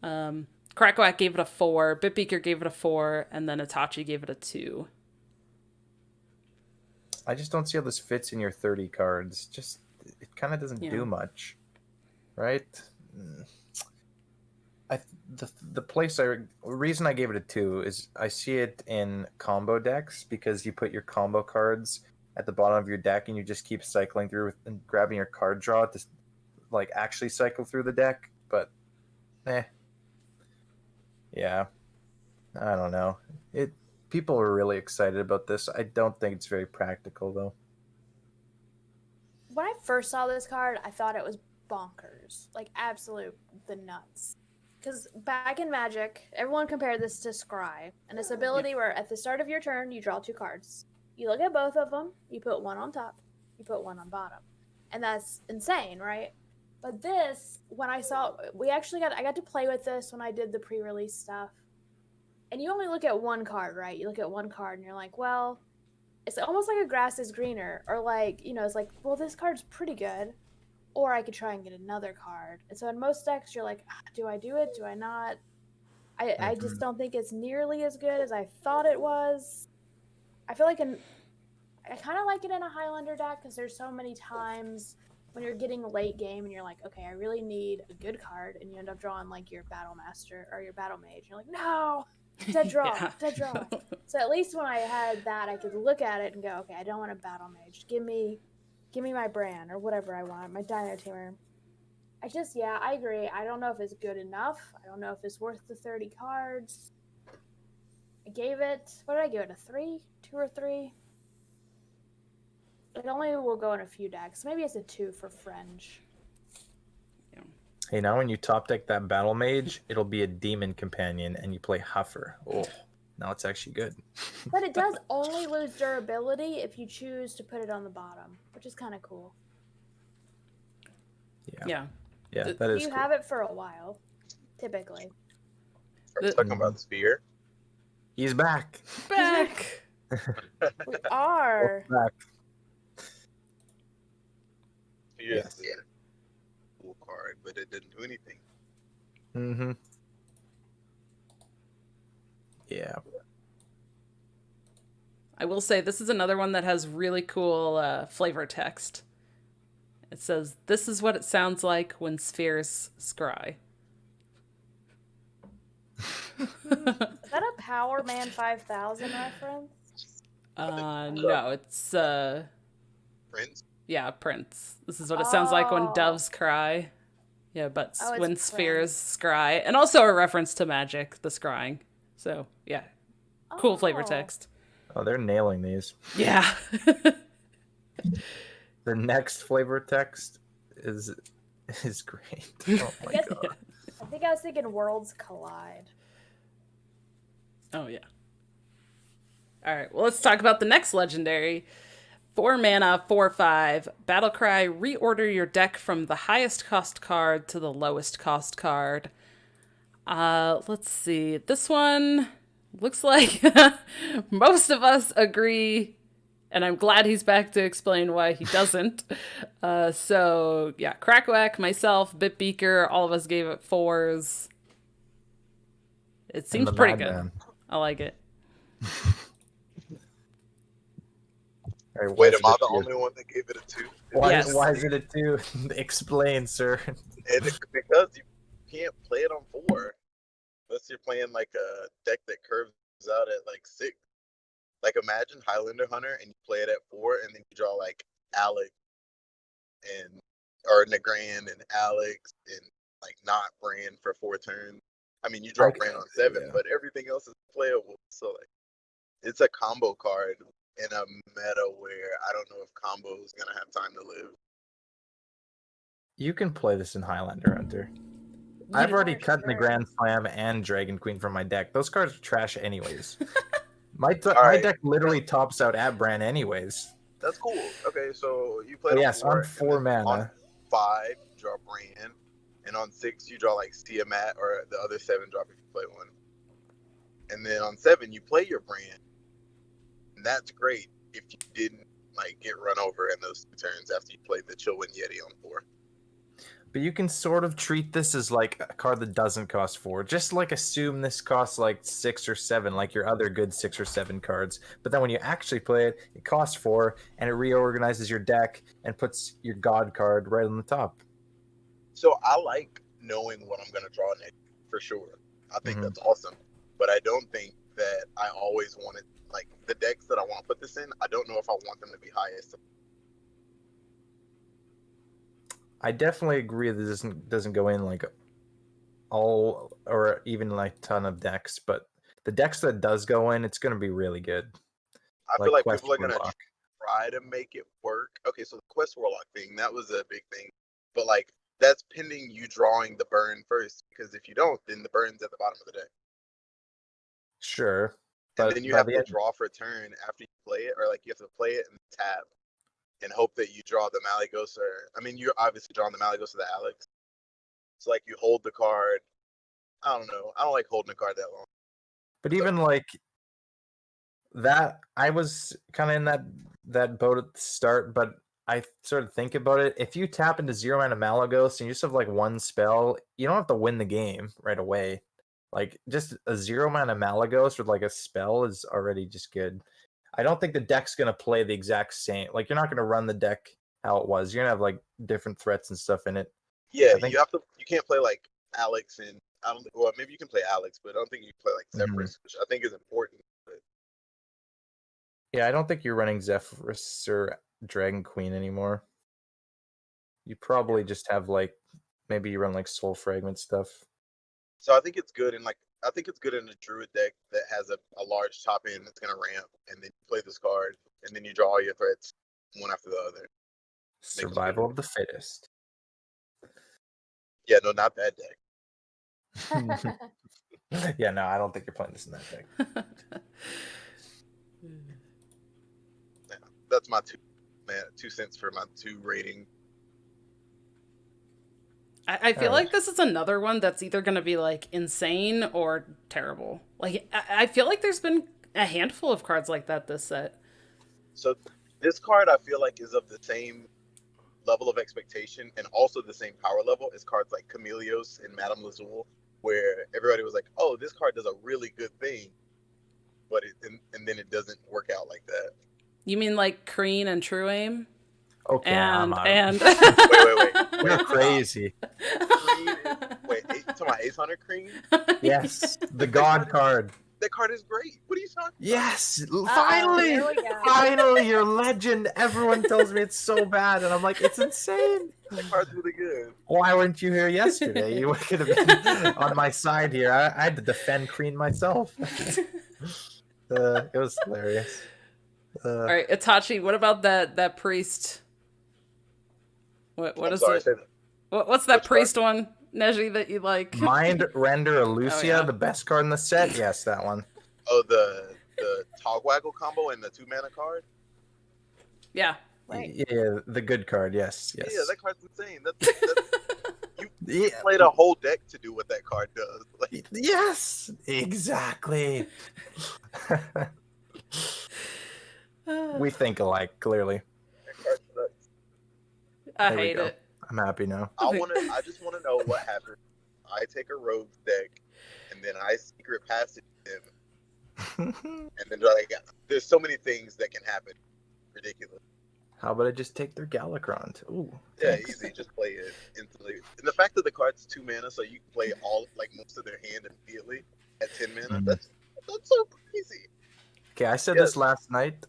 Krakowak gave it a 4, Bitbeaker gave it a 4, and then Itachi gave it a 2. I just don't see how this fits in your 30 cards. It kind of doesn't do much, right? The reason I gave it a 2 is I see it in combo decks because you put your combo cards at the bottom of your deck and you just keep cycling through and grabbing your card draw to actually cycle through the deck. But, yeah, I don't know. People are really excited about this. I don't think it's very practical though. When I first saw this card, I thought it was bonkers, absolute the nuts. Because back in Magic, everyone compared this to Scry, and this ability where at the start of your turn you draw 2 cards. You look at both of them, you put 1 on top, you put 1 on bottom, and that's insane, right? But this, when I saw, I got to play with this when I did the pre-release stuff. And you only look at 1 card, right? You look at 1 card and you're like, well, it's almost like a grass is greener. Or it's like, well, this card's pretty good. Or I could try and get another card. And so in most decks, you're like, do I do it? Do I not? I just don't think it's nearly as good as I thought it was. I feel like I kind of like it in a Highlander deck because there's so many times when you're getting late game and you're like, okay, I really need a good card, and you end up drawing your Battle Master or your Battle Mage. And you're like, no, dead draw, dead draw. So at least when I had that, I could look at it and go, okay, I don't want a Battle Mage. Give me my Bran or whatever I want, my Dino Tamer. I agree. I don't know if it's good enough. I don't know if it's worth the 30 cards. I gave it, what did I give it, a 3? 2 or 3? It only will go in a few decks. Maybe it's a 2 for Fringe. Yeah. Hey, now when you top deck that Battle Mage, it'll be a Demon Companion, and you play Huffer. Oh, now it's actually good. But it does only lose durability if you choose to put it on the bottom, which is kind of cool. Yeah. Yeah, that is You cool. have it for a while, typically. Are we talking about the Sphere? He's back. Back! We are. Back. Sphere Yes. is a cool card, but it didn't do anything. Mm-hmm. Yeah. I will say this is another one that has really cool flavor text. It says, "This is what it sounds like when spheres scry." Is that a Power Man 5000 reference? No, it's Prince? yeah, Prince. This is what it sounds like when Oh. doves cry. Yeah, but Oh, it's when Prince. spheres scry, and also a reference to magic, the scrying. So yeah, cool flavor Oh. text. Oh, they're nailing these. Yeah. The next flavor text is great. Oh my guess- god. I think I was thinking Worlds Collide. Oh, yeah. All right, well, let's talk about the next legendary. 4 mana, 4/5. Battlecry, reorder your deck from the highest cost card to the lowest cost card. Let's see. This one looks like most of us agree And I'm glad he's back to explain why he doesn't. So, yeah, Crackwack, myself, Bitbeaker, all of us gave it 4s. It And seems the pretty good. Madman. I like it. All right, why Wait, is am it I a the two? only one that gave it a 2? Yes. Why is it a 2? Explain, sir. Because you can't play it on 4 unless you're playing like a deck that curves out at like 6. Like imagine Highlander Hunter and you play it at 4, and then you draw like Alex and or Nagrand and Alex and like not Brand for 4 turns. I mean, you draw Brand on 7, yeah. but everything else is playable. So like, it's a combo card in a meta where I don't know if combo is gonna have time to live. You can play this in Highlander Hunter. I've already cut the Grand Slam and Dragon Queen from my deck. Those cards are trash anyways. My deck literally tops out at Bran anyways. That's cool. Okay, so you play But on yes, 4, on 4 mana. On 5, you draw Brand, and on 6, you draw like Tiamat, or the other 7 drop if you play one. And then on 7, you play your Brand, and that's great if you didn't like get run over in those 2 turns after you played the Chillwind Yeti on 4. But you can sort of treat this as like a card that doesn't cost 4. Just like assume this costs like 6 or 7, like your other good 6 or 7 cards. But then when you actually play it, it costs 4, and it reorganizes your deck and puts your God card right on the top. So I like knowing what I'm gonna draw next for sure. I think that's awesome. But I don't think that I always wanted like the decks that I want to put this in. I don't know if I want them to be highest. I definitely agree that this doesn't go in like all or even like ton of decks, but the decks that does go in, it's going to be really good. I feel like Quest people are going to Warlock. try to make it work. Okay, so the Quest Warlock thing, that was a big thing. But like that's pending you drawing the burn first, because if you don't, then the burn's at the bottom of the deck. Sure. And then you have to draw for a turn after you play it, or like you have to play it and tap and hope that you draw the Malygos, or I mean, you're obviously drawing the Malygos or the Alex. So like you hold the card. I don't know. I don't like holding a card that long. But even like that, I was kind of in that boat at the start, but I sort of think about it. If you tap into 0 mana Malygos and you just have like 1 spell, you don't have to win the game right away. Like just a 0 mana Malygos with like a spell is already just good. I don't think the deck's gonna play the exact same. Like you're not gonna run the deck how it was. You're gonna have like different threats and stuff in it. Yeah, you have to. You can't play like Alex and I don't. Well, maybe you can play Alex, but I don't think you can play like Zephyrus, which I think is important. But... Yeah, I don't think you're running Zephyrus or Dragon Queen anymore. You probably just have like maybe you run like Soul Fragment stuff. So I think it's good in I think it's good in a Druid deck that has a large top end that's gonna ramp, and then you play this card, and then you draw all your threats one after the other. Survival of the fittest. Yeah, no, not that deck. Yeah, no, I don't think you're playing this in that deck. Yeah, that's my 2 cents for my 2 rating. I feel like this is another one that's either going to be like insane or terrible. Like I feel like there's been a handful of cards like that this set. So this card I feel like is of the same level of expectation and also the same power level as cards like Chameleos and Madame Lazul, where everybody was like, "Oh, this card does a really good thing," but and then it doesn't work out like that. You mean like Kreen and True Aim? Okay, and wait, you're crazy. Wait, talking about Ace Hunter Kreen? Yes, the God card. That card is great. What are you talking about? Yes, finally, you're a legend. Everyone tells me it's so bad, and I'm like, it's insane. That card's really good. Why weren't you here yesterday? You could have been on my side here. I had to defend Kreen myself. It was hilarious. All right, Itachi, what about that priest? What is sorry, it? What's that priest one, Neji, that you like? Mind Render Elucia, Oh, yeah. the best card in the set. Yes, that one. Oh, the Togwaggle combo and the 2 mana card? Yeah. Right. Yeah, the good card. Yes. Yeah, that card's insane. You played a whole deck to do what that card does. Like, yes, exactly. We think alike, clearly. That card sucks. I There we hate go. it. I'm happy now. I just wanna know what happens. I take a rogue deck, and then I secret passage him, and then like there's so many things that can happen. Ridiculous. How about I just take their Galakron? Ooh. Yeah, thanks. easy. Just play it instantly. And the fact that the card's 2 mana, so you can play all like most of their hand immediately at 10 mana. Mhm. That's so crazy. Okay, I said Yes. this last night.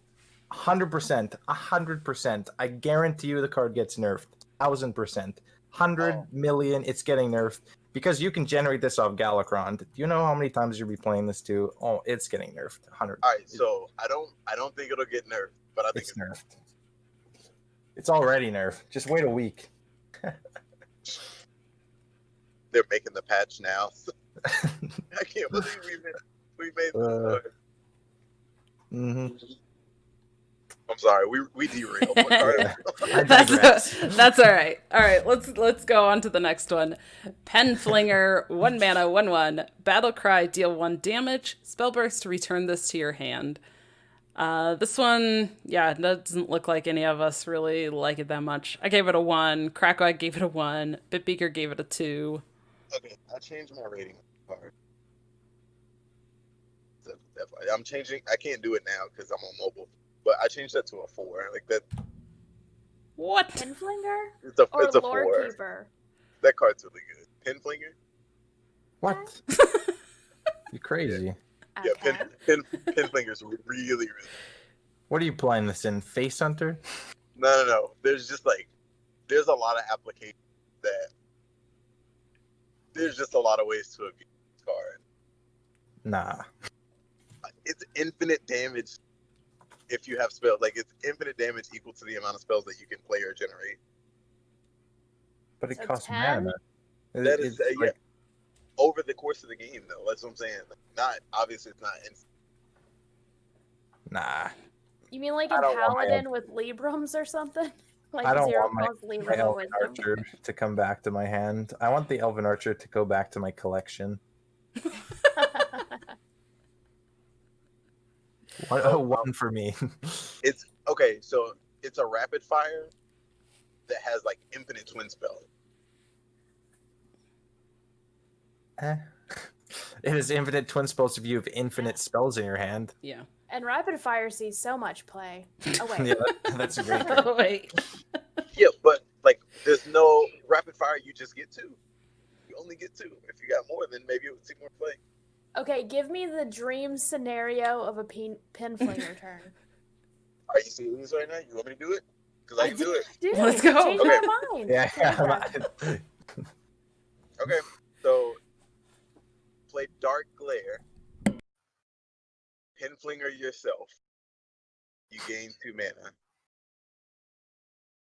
100%. 100%. I guarantee you the card gets nerfed. 1,000%. 100,000,000, it's getting nerfed. Because you can generate this off Galakron. Do you know how many times you'll be playing this too? Oh, it's getting nerfed. 100. All right, so I don't think it'll get nerfed, but I think It's nerfed. It's already nerfed. Just wait a week. they're making the patch now. I can't believe we made this. hmm I'm sorry, we derailed. What card? I digress. That's all right. All right, let's go on to the next one. Penflinger, 1 mana, 1/1. Battle cry, deal 1 damage. Spellburst, return this to your hand. This one, yeah, that doesn't look like any of us really like it that much. I gave it a 1. Krakow gave it a 1. Bitbeaker gave it a 2. Okay, I changed my rating card. I'm changing. I can't do it now because I'm on mobile, but I changed that to a 4. Like that. What? Pinflinger It's a or 4. Lorekeeper? That card's really good. Pinflinger. What? You crazy. Yeah, Okay. Pinflinger's really, really. What are you playing this in? Face Hunter? No. There's a lot of applications that. There's just a lot of ways to abuse this card. Nah. It's infinite damage if you have spells. Like, it's infinite damage equal to the amount of spells that you can play or generate. But it So costs 10? mana. That is, It's like- over the course of the game, though. That's what I'm saying. Not obviously, it's not instant. Nah. You mean like I a don't want my paladin with Librams or something? Like I don't zero want my cost Libram of Elven wisdom. Archer to come back to my hand. I want the Elven Archer to go back to my collection. One for me. It's okay. So it's a rapid fire that has like infinite twin spell. It is infinite twin spells if you have infinite spells in your hand. Yeah. And rapid fire sees so much play. Oh wait. Yeah, that's a great thing. Oh, wait. Yeah, but like there's no rapid fire. You just get 2. You only get 2. If you got more, then maybe it would see more play. Okay, give me the dream scenario of a pinflinger turn. Are you serious right now? You want me to do it? Because I can do it. Dude, Let's go. change Okay. my mind. Yeah, Change Okay, so play Dark Glare. Pinflinger yourself. You gain 2 mana.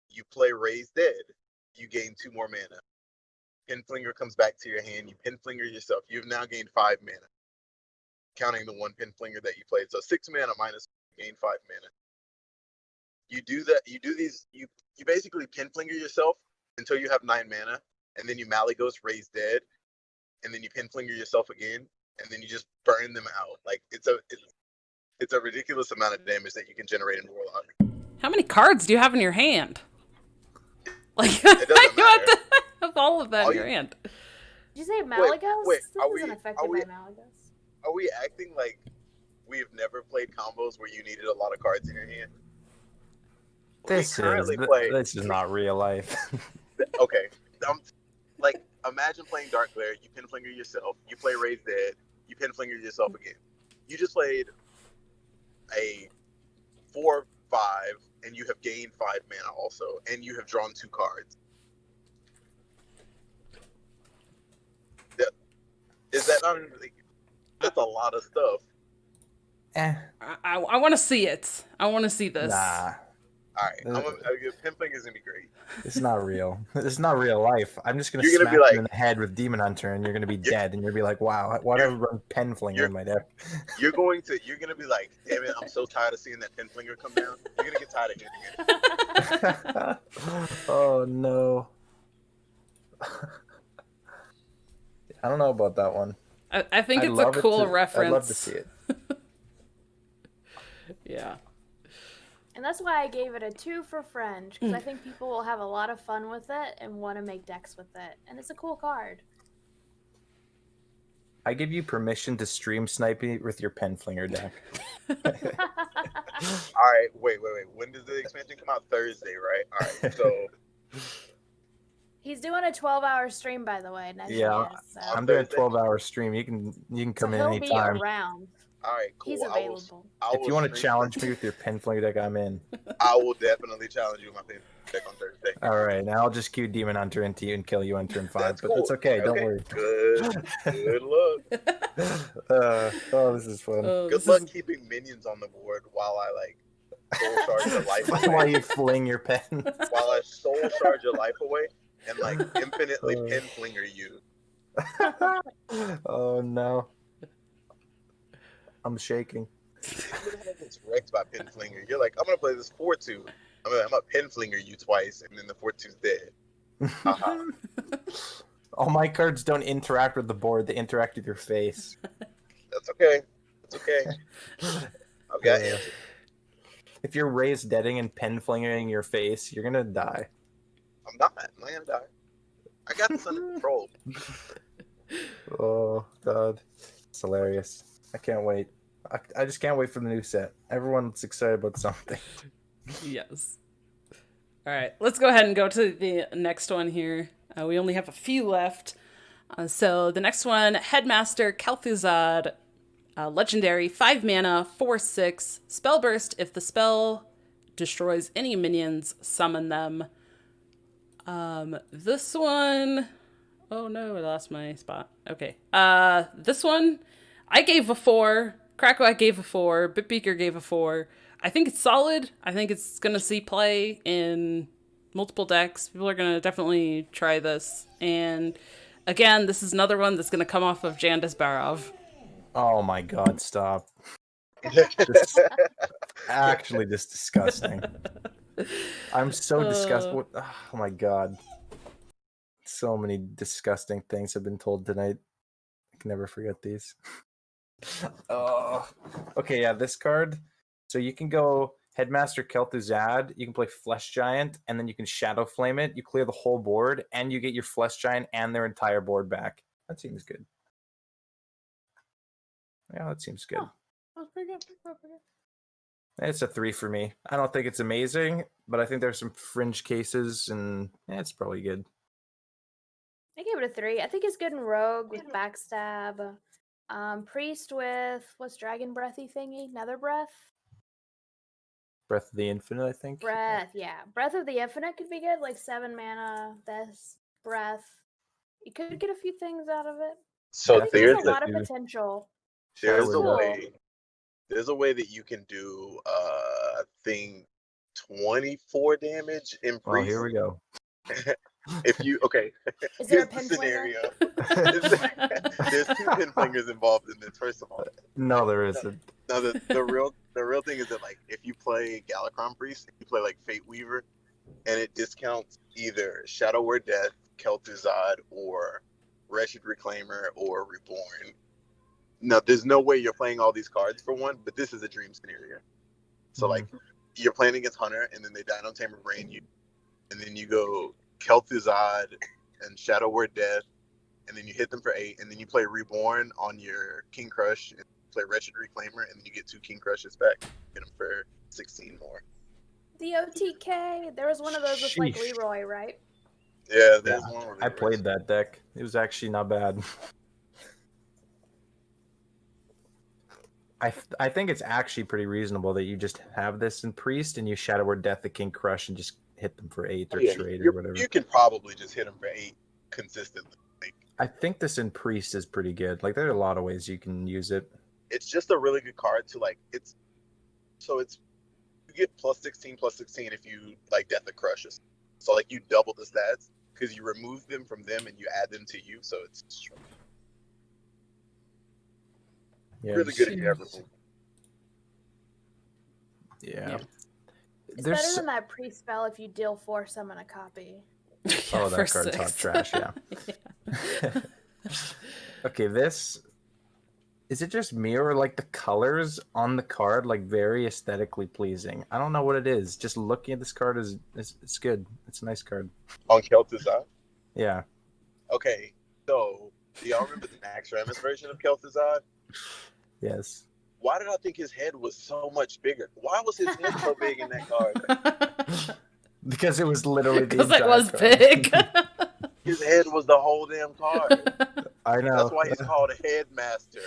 You play Raise Dead. You gain 2 more mana. Pinflinger comes back to your hand. You Pinflinger yourself. You've now gained 5 mana. Counting the 1 Pinflinger that you played. So 6 mana minus gain 5 mana. You do that. You do these. You basically Pinflinger yourself until you have 9 mana, and then you Malygos Raise Dead, and then you Pinflinger yourself again, and then you just burn them out. Like it's a ridiculous amount of damage that you can generate in Warlock. How many cards do you have in your hand? Like, It doesn't you have matter. to have all of that All in your you- hand. Did you say Malygos? wait, This are we- isn't affected are we- by Malygos. Are we acting like we've never played combos where you needed a lot of cards in your hand? this currently play- is not real life. Okay, like imagine playing Dark Glare. You Pinflinger yourself. You play Raise Dead. You Pinflinger yourself again. You just played a 4/5, and you have gained 5 mana also, and you have drawn 2 cards. Is that not? That's a lot of stuff. I want to see it. I want to see this. Nah, All right, Pinflinger's gonna be great. it's not real. It's not real life. I'm just gonna You're gonna smack be like- you in the head with Demon Hunter, and you're gonna be dead, and you're gonna be like, "Wow, why do I run Penflinger in my deck?" You're gonna be like, damn it, I'm so tired of seeing that Pinflinger come down. You're gonna get tired of hearing it. Oh no. I don't know about that one. I think I'd it's a love it cool to- reference. I'd love to see it. Yeah. And that's why I gave it a 2 for Fringe, because I think people will have a lot of fun with it and want to make decks with it. And it's a cool card. I give you permission to stream snipe me with your Penflinger deck. All right, wait. When does the expansion come out? Thursday, right? All right, so He's doing a 12-hour stream, by the way. Next Yeah, year, so. I'm doing a 12-hour stream. You can come in he'll anytime. be around. all right, cool. He's available. If you want to challenge me with your Penflinger deck, I'm in. I will definitely challenge you with my pen deck on Thursday. All right, now I'll just queue Demon Hunter into you and kill you on turn 5. That's but cool. that's okay. Don't worry. Good luck. Oh, this is fun. Good luck keeping minions on the board while I soul charge your life away. While you fling your pen. While I soul charge your life away and infinitely Penflinger you. Oh no. I'm shaking. It's wrecked by Penflinger. You're like, I'm gonna play this 4-2. I'm gonna Penflinger you twice, and then the 4-2's dead. Uh-huh. All my cards don't interact with the board; they interact with your face. That's okay. That's okay. I've got you. If you're raised deading and Penflingering your face, you're gonna die. I'm not gonna die. I got this under control. Oh god, it's hilarious. I can't wait. I just can't wait for the new set. Everyone's excited about something. Yes. All right, let's go ahead and go to the next one here. We only have a few left. So the next one, Headmaster Kel'Thuzad, legendary, 5 mana, 4/6, spell burst. If the spell destroys any minions, summon them. This one, oh no, I lost my spot. Okay. This one, I gave a 4. Krakow gave a 4. Bitbeaker gave a 4. I think it's solid. I think it's gonna see play in multiple decks. People are gonna definitely try this. And again, this is another one that's gonna come off of Jandis Barov. Oh my god, stop. Actually just disgusting. I'm so disgusted. Oh my god. So many disgusting things have been told tonight. I can never forget these. Oh. Okay, yeah, this card. So you can go Headmaster Kel'Thuzad, you can play Flesh Giant, and then you can Shadow Flame it. You clear the whole board, and you get your Flesh Giant and their entire board back. That seems good. Yeah, that seems good. Oh, that's pretty good. It's a 3 for me. I don't think it's amazing, but I think there's some fringe cases, and it's probably good. I gave it a 3. I think it's good in Rogue with Backstab. Priest with, what's Dragon Breathy thingy? Nether Breath? Breath of the Infinite, I think. Breath, yeah. Breath of the Infinite could be good, like 7 mana, this, Breath. You could get a few things out of it. So I think there's a lot of potential. There's a Cool. way. There's a way that you can do thing 24 damage in Oh, priest. here we go. If you Is there a here's the Penflinger? scenario. There's 2 Penflingers involved in this. First of all, No, there isn't. no, the real thing is that if you play Galakron Priest, you play Fate Weaver, and it discounts either Shadow Word Death, Kel'Thuzad, or Wretched Reclaimer or Reborn. No, there's no way you're playing all these cards for one, but this is a dream scenario. So you're playing against Hunter, and then they Dino Tamer brain you, and then you go Kel'Thuzad and Shadow Word Death, and then you hit them for 8, and then you play Reborn on your King Crush, and play Wretched Reclaimer, and then you get 2 King Crushes back, get them for 16 more. The OTK. There was one of those with Sheesh. Leroy, right? Yeah, there's one. With I played that deck. It was actually not bad. I think it's actually pretty reasonable that you just have this in Priest and you Shadow Word Death the King Crush and just hit them for 8 or trade or whatever. You can probably just hit them for 8 consistently. I think this in Priest is pretty good. There are a lot of ways you can use it. It's just a really good card to it's you get +16 if you Death of Crushes. So you double the stats because you remove them from them and you add them to you. So it's really good if you ever move. Yeah. It's better than that Priest spell if you deal 4 summon a copy. Oh, that card's 6. hot trash, yeah. Okay, this Is it just me or like the colors on the card like very aesthetically pleasing? I don't know what it is. Just looking at this card is it's good. It's a nice card. On Kel'Thuzad? Yeah. Okay, so do y'all remember the Max Ramus version of Kel'Thuzad? Yes. Why did I think his head was so much bigger? Why was his head so big in that card? Because it was literally the Because it entire was card. big. His head was the whole damn card. I know. That's why he's called a headmaster.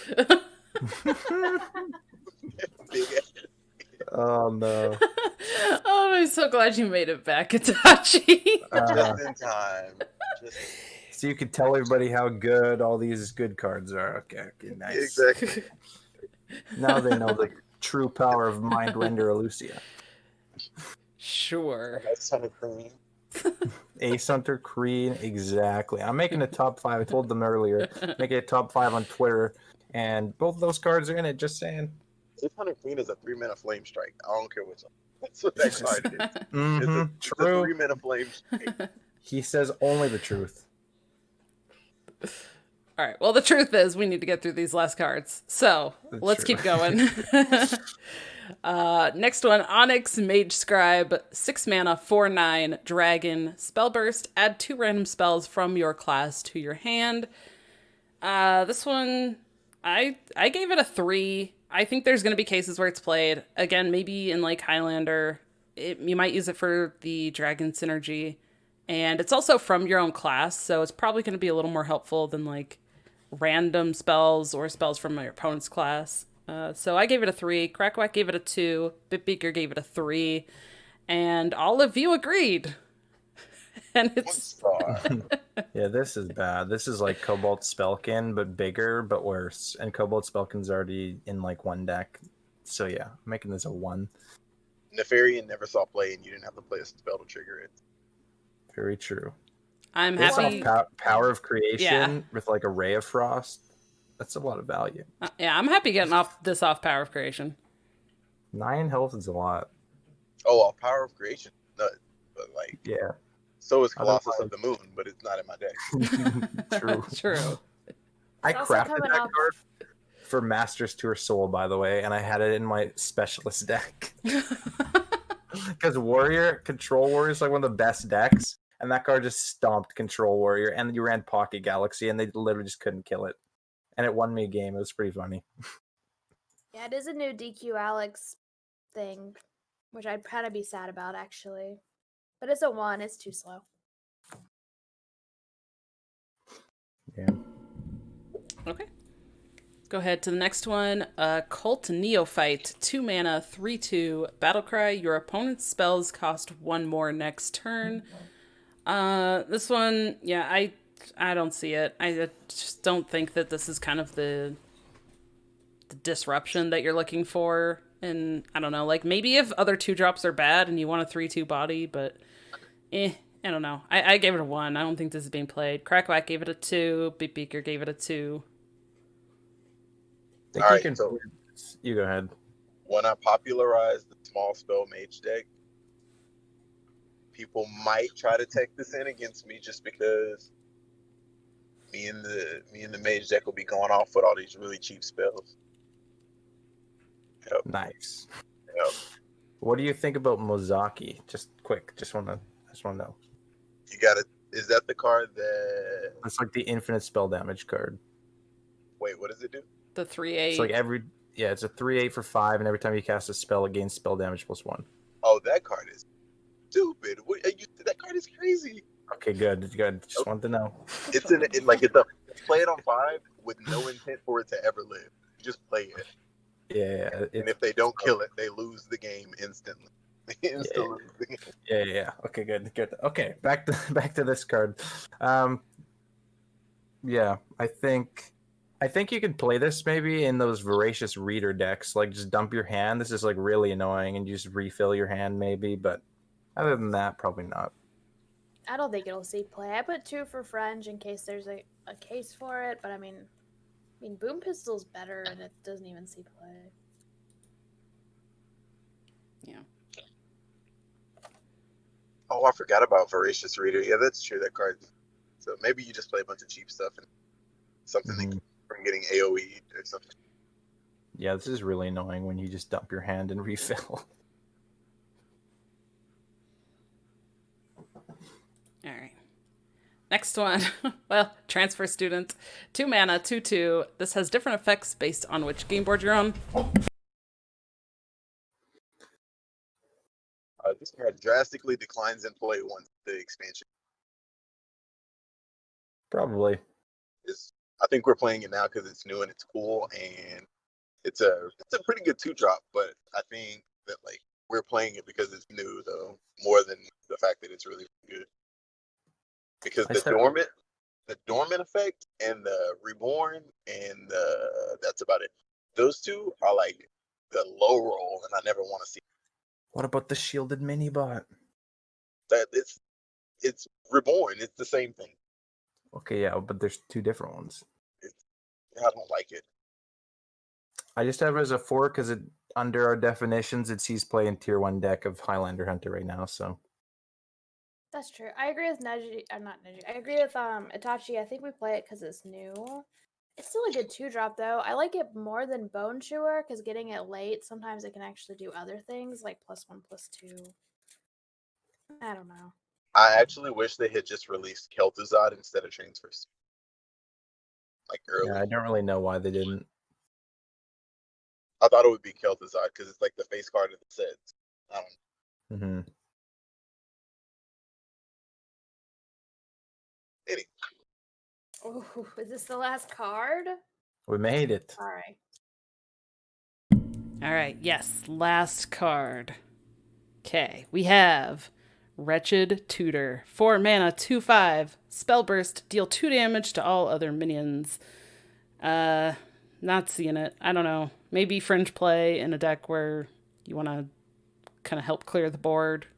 Big head. Oh no. Oh, I'm so glad you made it back, Itachi. Just in time. So you could tell everybody how good all these good cards are. Okay, nice. Exactly. Now they know the true power of Mind Render Elusia. Sure. That's kind of clean. Ace Hunter, Kreen, exactly. I'm making a top 5. I told them earlier. Making a top 5 on Twitter, and both of those cards are in it. Just saying. 600 Queen is a 3-mana flame strike. I don't care which one. That's what that card is. Mm-hmm. It's a 3-mana flame strike. He says only the truth. All right. Well, the truth is we need to get through these last cards. So let's true. keep going. Next one, Onyx Mage Scribe, 6 mana, 4/9, dragon, spell burst. Add 2 random spells from your class to your hand. This one, I gave it a 3. I think there's going to be cases where it's played. Again, maybe in like Highlander, you might use it for the dragon synergy. And it's also from your own class, so it's probably going to be a little more helpful than like random spells or spells from your opponent's class. So I gave it a 3. Crackwack gave it a 2. Bitbeaker gave it a 3. And all of you agreed. And it's... Yeah, this is bad. This is like Cobalt Spellkin, but bigger, but worse. And Cobalt Spellkin's already in like one deck. So yeah, I'm making this a 1. Nefarian never saw play, and you didn't have to play a spell to trigger it. Very true. I'm Based happy. off power of creation Yeah. with like a Ray of Frost. That's a lot of value. Yeah, I'm happy getting off Power of Creation. 9 health is a lot. Oh, well, Power of Creation. No, but like, Yeah. so is Colossus of the Moon, but it's not in my deck. True. True. I It's also crafted coming that up. card for Masters Tour Soul, by the way, and I had it in my specialist deck. Because Control Warrior is like one of the best decks, and that card just stomped Control Warrior, and you ran Pocket Galaxy, and they literally just couldn't kill it. And it won me a game. It was pretty funny. Yeah, it is a new DQ Alex thing, which I'd kind of be sad about actually. But it's a 1. It's too slow. Yeah. Okay. Let's go ahead to the next one. Cult Neophyte, 2 mana, 3/2, Battlecry. Your opponent's spells cost 1 more next turn. This one, yeah, I don't see it. I just don't think that this is kind of the disruption that you're looking for. And I don't know, like maybe if other 2-drops are bad and you want a 3/2 body, but I don't know. I gave it a 1. I don't think this is being played. Crackwack gave it a 2. Beatbeaker gave it a 2. I think All you right, can. so You go ahead. when I popularized the small spell mage deck, people might try to take this in against me just because me and the mage deck will be going off with all these really cheap spells. Yep. Nice. Yep. What do you think about Mozaki? Just quick. Just want to know. You gotta. Is that the card that? It's like the infinite spell damage card. Wait, what does it do? The 3/8. It's like it's a 3/8 for 5, and every time you cast a spell, it gains spell damage +1. Oh, that card is stupid. That card is crazy. Okay, good. Just wanted to know. It's play it on 5 with no intent for it to ever live. You just play it. Yeah. And if they don't kill it, they lose the game instantly. Lose the game. Yeah. Okay, good. Okay, back to this card. Yeah, I think you can play this maybe in those Voracious Reader decks. Like, just dump your hand. This is like really annoying, and you just refill your hand maybe. But other than that, probably not. I don't think it'll see play. I put 2 for Fringe in case there's a case for it, but I mean Boom Pistol's better and it doesn't even see play. Yeah. Oh, I forgot about Voracious Reader. Yeah, that's true. That card. So maybe you just play a bunch of cheap stuff and something from getting AoE or something. Yeah, this is really annoying when you just dump your hand and refill. All right. Next one. Well, transfer student. 2 mana, 2/2. This has different effects based on which game board you're on. This card drastically declines in play once the expansion Probably. is. I think we're playing it now because it's new and it's cool, and it's a pretty good 2-drop. But I think that like we're playing it because it's new though, more than the fact that it's really good. Because the dormant effect and the reborn and that's about it. Those two are like the low roll, and I never want to see What about the shielded mini bot? that. It's reborn. It's the same thing. Okay, yeah, but there's 2 different ones. I don't like it. I just have it as a 4 because it under our definitions it sees play in tier 1 deck of Highlander Hunter right now. So That's true. I agree with Neji. Not Neji. I agree with Itachi. I think we play it because it's new. It's still a good 2-drop though. I like it more than Bone Chewer because getting it late, sometimes it can actually do other things like +1/+2. I don't know. I actually wish they had just released Kel'Thuzad instead of transfers. Like early. yeah, I don't really know why they didn't. I thought it would be Kel'Thuzad because it's like the face card of the sets. I don't know. Mm-hmm. Anyway, Oh, is this the last card? We made it. All right. All right, yes, last card. Okay, we have Wretched Tutor. 4 mana, 2/5. Spell burst, deal 2 damage to all other minions. Not seeing it. I don't know. Maybe fringe play in a deck where you want to kind of help clear the board.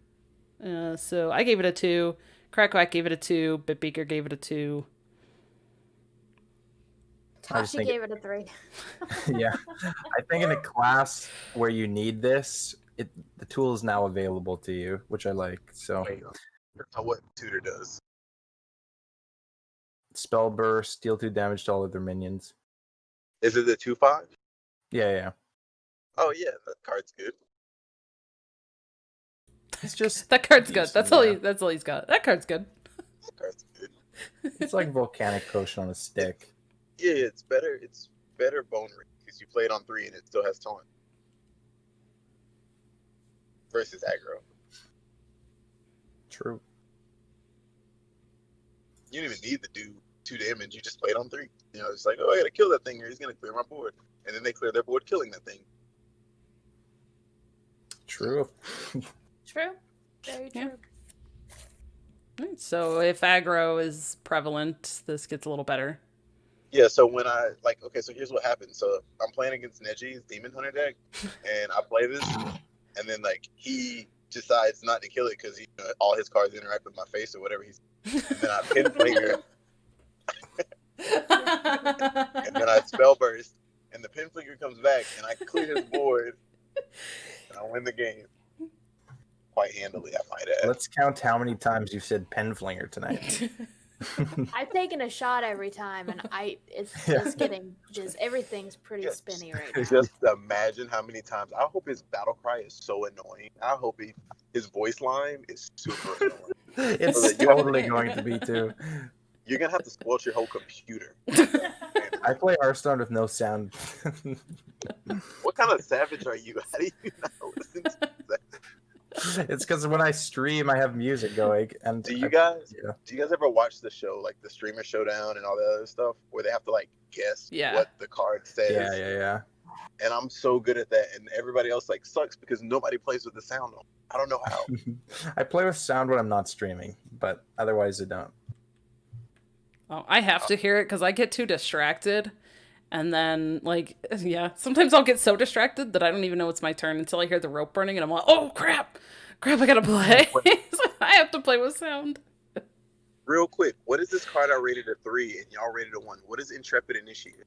So I gave it a 2. Crackwack gave it a 2. Bitbeaker gave it a 2. Tachi gave it a 3. Yeah, I think in a class where you need this, the tool is now available to you, which I like. So wait, that's not what Tutor does. spell burst, deal 2 damage to all other minions. Is it the 2/5? Yeah. Oh yeah, that card's good. It's just That card's good. decent, That's all. yeah. That's all he's got. That card's good. That card's good. It's like Volcanic Potion on a stick. Yeah, it's better. It's better bone ring because you play it on 3 and it still has taunt. Versus aggro. True. You don't even need to do 2 damage. You just play it on 3. You know, it's like, oh, I gotta kill that thing or he's gonna clear my board. And then they clear their board killing that thing. True. True. Very Yeah. true. Right, so if aggro is prevalent, this gets a little better. Yeah, so when I, like, okay, so here's what happens. So I'm playing against Neji's Demon Hunter deck, and I play this, and then, like, he decides not to kill it because all his cards interact with my face or whatever. And then I pin flinger, and then I spell burst, and the pin flinger comes back, and I clear his board, and I win the game. Quite handily, I might add. Let's count how many times you've said pen flinger tonight. I've taken a shot every time, and it's Yeah. just getting just everything's pretty Yes. spinny right now. Just imagine how many times. I hope his battle cry is so annoying. I hope his voice line is super annoying. It's So that you- totally going to be too. You're gonna have to squelch your whole computer. I play Hearthstone with no sound. What kind of savage are you? How do you not listen to that? It's because when I stream, I have music going. And Do you guys Yeah. ever watch the show, like the Streamer Showdown and all that other stuff, where they have to like guess Yeah. what the card says? Yeah. And I'm so good at that, and everybody else like sucks because nobody plays with the sound on. I don't know how. I play with sound when I'm not streaming, but otherwise I don't. Oh, I have to hear it because I get too distracted. And then, like, yeah, sometimes I'll get so distracted that I don't even know it's my turn until I hear the rope burning, and I'm like, oh, crap, I gotta play. So I have to play with sound. Real quick, what is this card I rated a 3 and y'all rated a 1? What is Intrepid Initiator?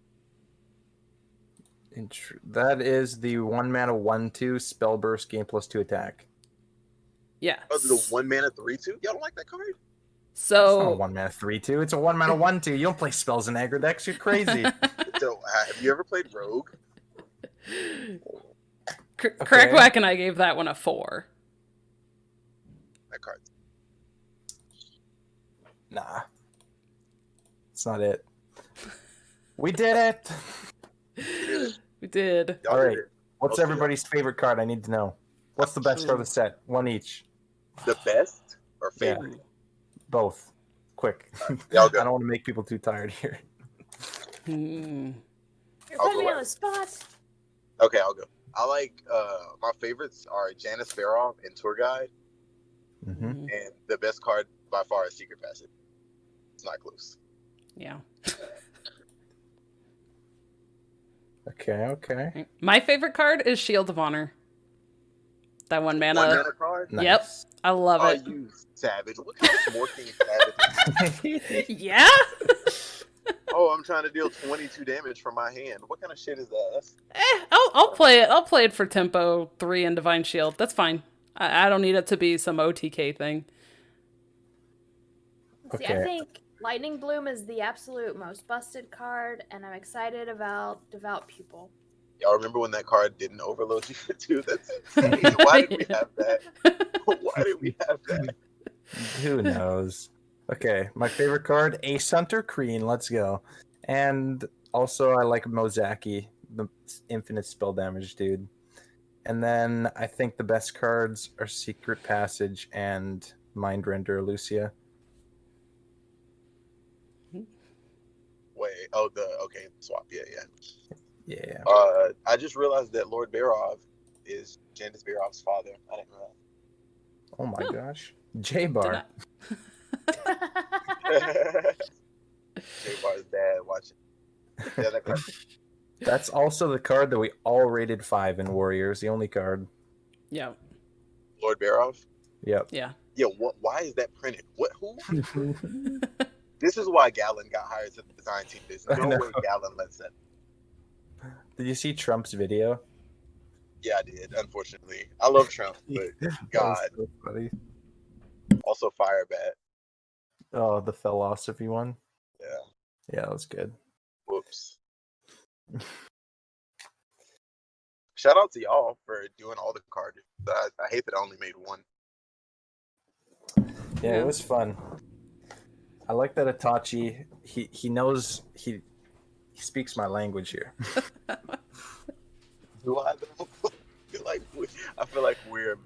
That is the 1 mana 1/2 spell burst gain +2 attack. Yeah. Oh, the 1 mana 3/2? Y'all don't like that card? It's not a So, 1 mana 3/2. It's a 1 mana 1/2. You don't play spells in aggro decks. You're crazy. So, have you ever played Rogue? Crackwack and I gave that one a 4. That card. Nah. It's not it. We did it! We did. Y'all All did right. it. What's Most of everybody's favorite card? I need to know. What's the best card of the set? One each. The best or Yeah. favorite? Both. Quick. Y'all I go. don't want to make people too tired here. You're I'll putting go me on the last. spot. Okay, I'll go. I like my favorites are Janice Farrow and Tour Guide, Mm-hmm. and the best card by far is Secret Passage. It's not close. Yeah. Okay. My favorite card is Shield of Honor. That 1 mana. 1 mana card? Nice. Yep. I love Oh, it. you savage. What kind of morphing savage? Yeah? Oh, I'm trying to deal 22 damage from my hand. What kind of shit is that? I'll play it. I'll play it for tempo 3 and Divine Shield. That's fine. I don't need it to be some OTK thing. See, Okay. I think Lightning Bloom is the absolute most busted card, and I'm excited about Devout Pupil. Y'all remember when that card didn't overload you for 2? That's insane. Why did we have that? Why did we have that? Who knows? Okay, my favorite card, Ace Hunter Kreen. Let's go. And also, I like Mozaki, the infinite spell damage dude. And then I think the best cards are Secret Passage and Mind Render Lucia. Wait, okay, swap, yeah. Yeah. I just realized that Lord Barov is Janice Barov's father. I didn't realize. Oh my gosh. J-Bar. J-Bar's dad watching. Yeah, that card. That's also the card that we all rated 5 in Warriors. The only card. Yeah. Lord Barov? Yep. Yeah. Yeah, why is that printed? Who? This is why Gallon got hired to the design team. There's I no know. way Gallon lets that. Did you see Trump's video? Yeah, I did, unfortunately. I love Trump, but God. That was so funny. Also Firebat. Oh, the philosophy one? Yeah. Yeah, that was good. Whoops. Shout out to y'all for doing all the cards. I hate that I only made one. Yeah, it was fun. I like that Itachi. He knows he speaks my language here. Do I though? I feel like we're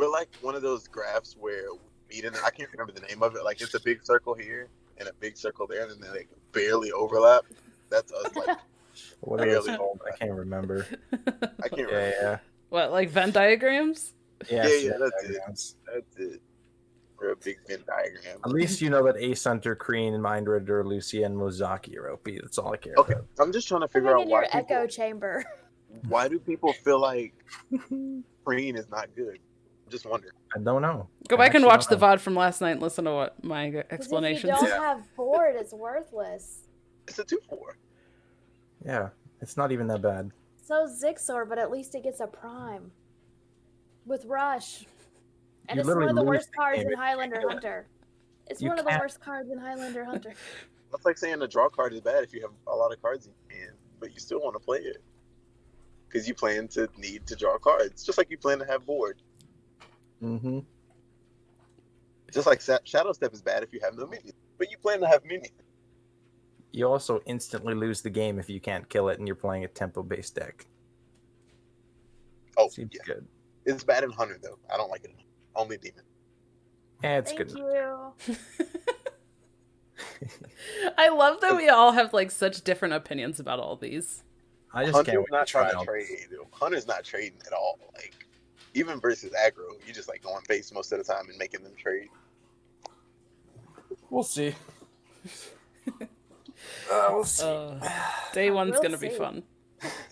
like one of those graphs where we meet in. I can't remember the name of it. Like it's a big circle here and a big circle there, and then they like barely overlap. That's us. Like What are those barely called? I overlap. can't remember. I can't remember. Yeah. What, like Venn diagrams? Yeah, That's it. diagrams. That's it. We're a big Venn diagram. At least you know that Ace Hunter, Kreen, Mind Render, Lucia, and Mozaki are OP. That's all I care Okay, about. I'm just trying to figure Living out in your why echo chamber. why do people feel like Green is not good? I'm just wondering. I don't know. Go I back and actually watch the don't know. VOD from last night and listen to what my 'Cause if you explanations. don't Yeah. have board, it's worthless. It's a 2/4. Yeah, it's not even that bad. So Zixor, but at least it gets a prime. With Rush. And You it's one of the literally lose worst the cards game in if you Highlander kill it. Hunter. It's You one of the can't- worst cards in Highlander Hunter. That's like saying a draw card is bad if you have a lot of cards in your hand, but you still want to play it because you plan to need to draw cards, just like you plan to have board. Mm-hmm. Just like Shadow Step is bad if you have no minions, but you plan to have minions. You also instantly lose the game if you can't kill it and you're playing a tempo-based deck. Oh, Seems yeah. good. It's bad in Hunter though. I don't like it. Only Demon. Yeah, it's Thank good. you. I love that we all have like such different opinions about all these. I just Hunter's can't wait not to try trying to out. trade. Hunter's not trading at all. Like even versus aggro, you just like going base most of the time and making them trade. We'll see. We'll see. Day one's We'll gonna be see. fun.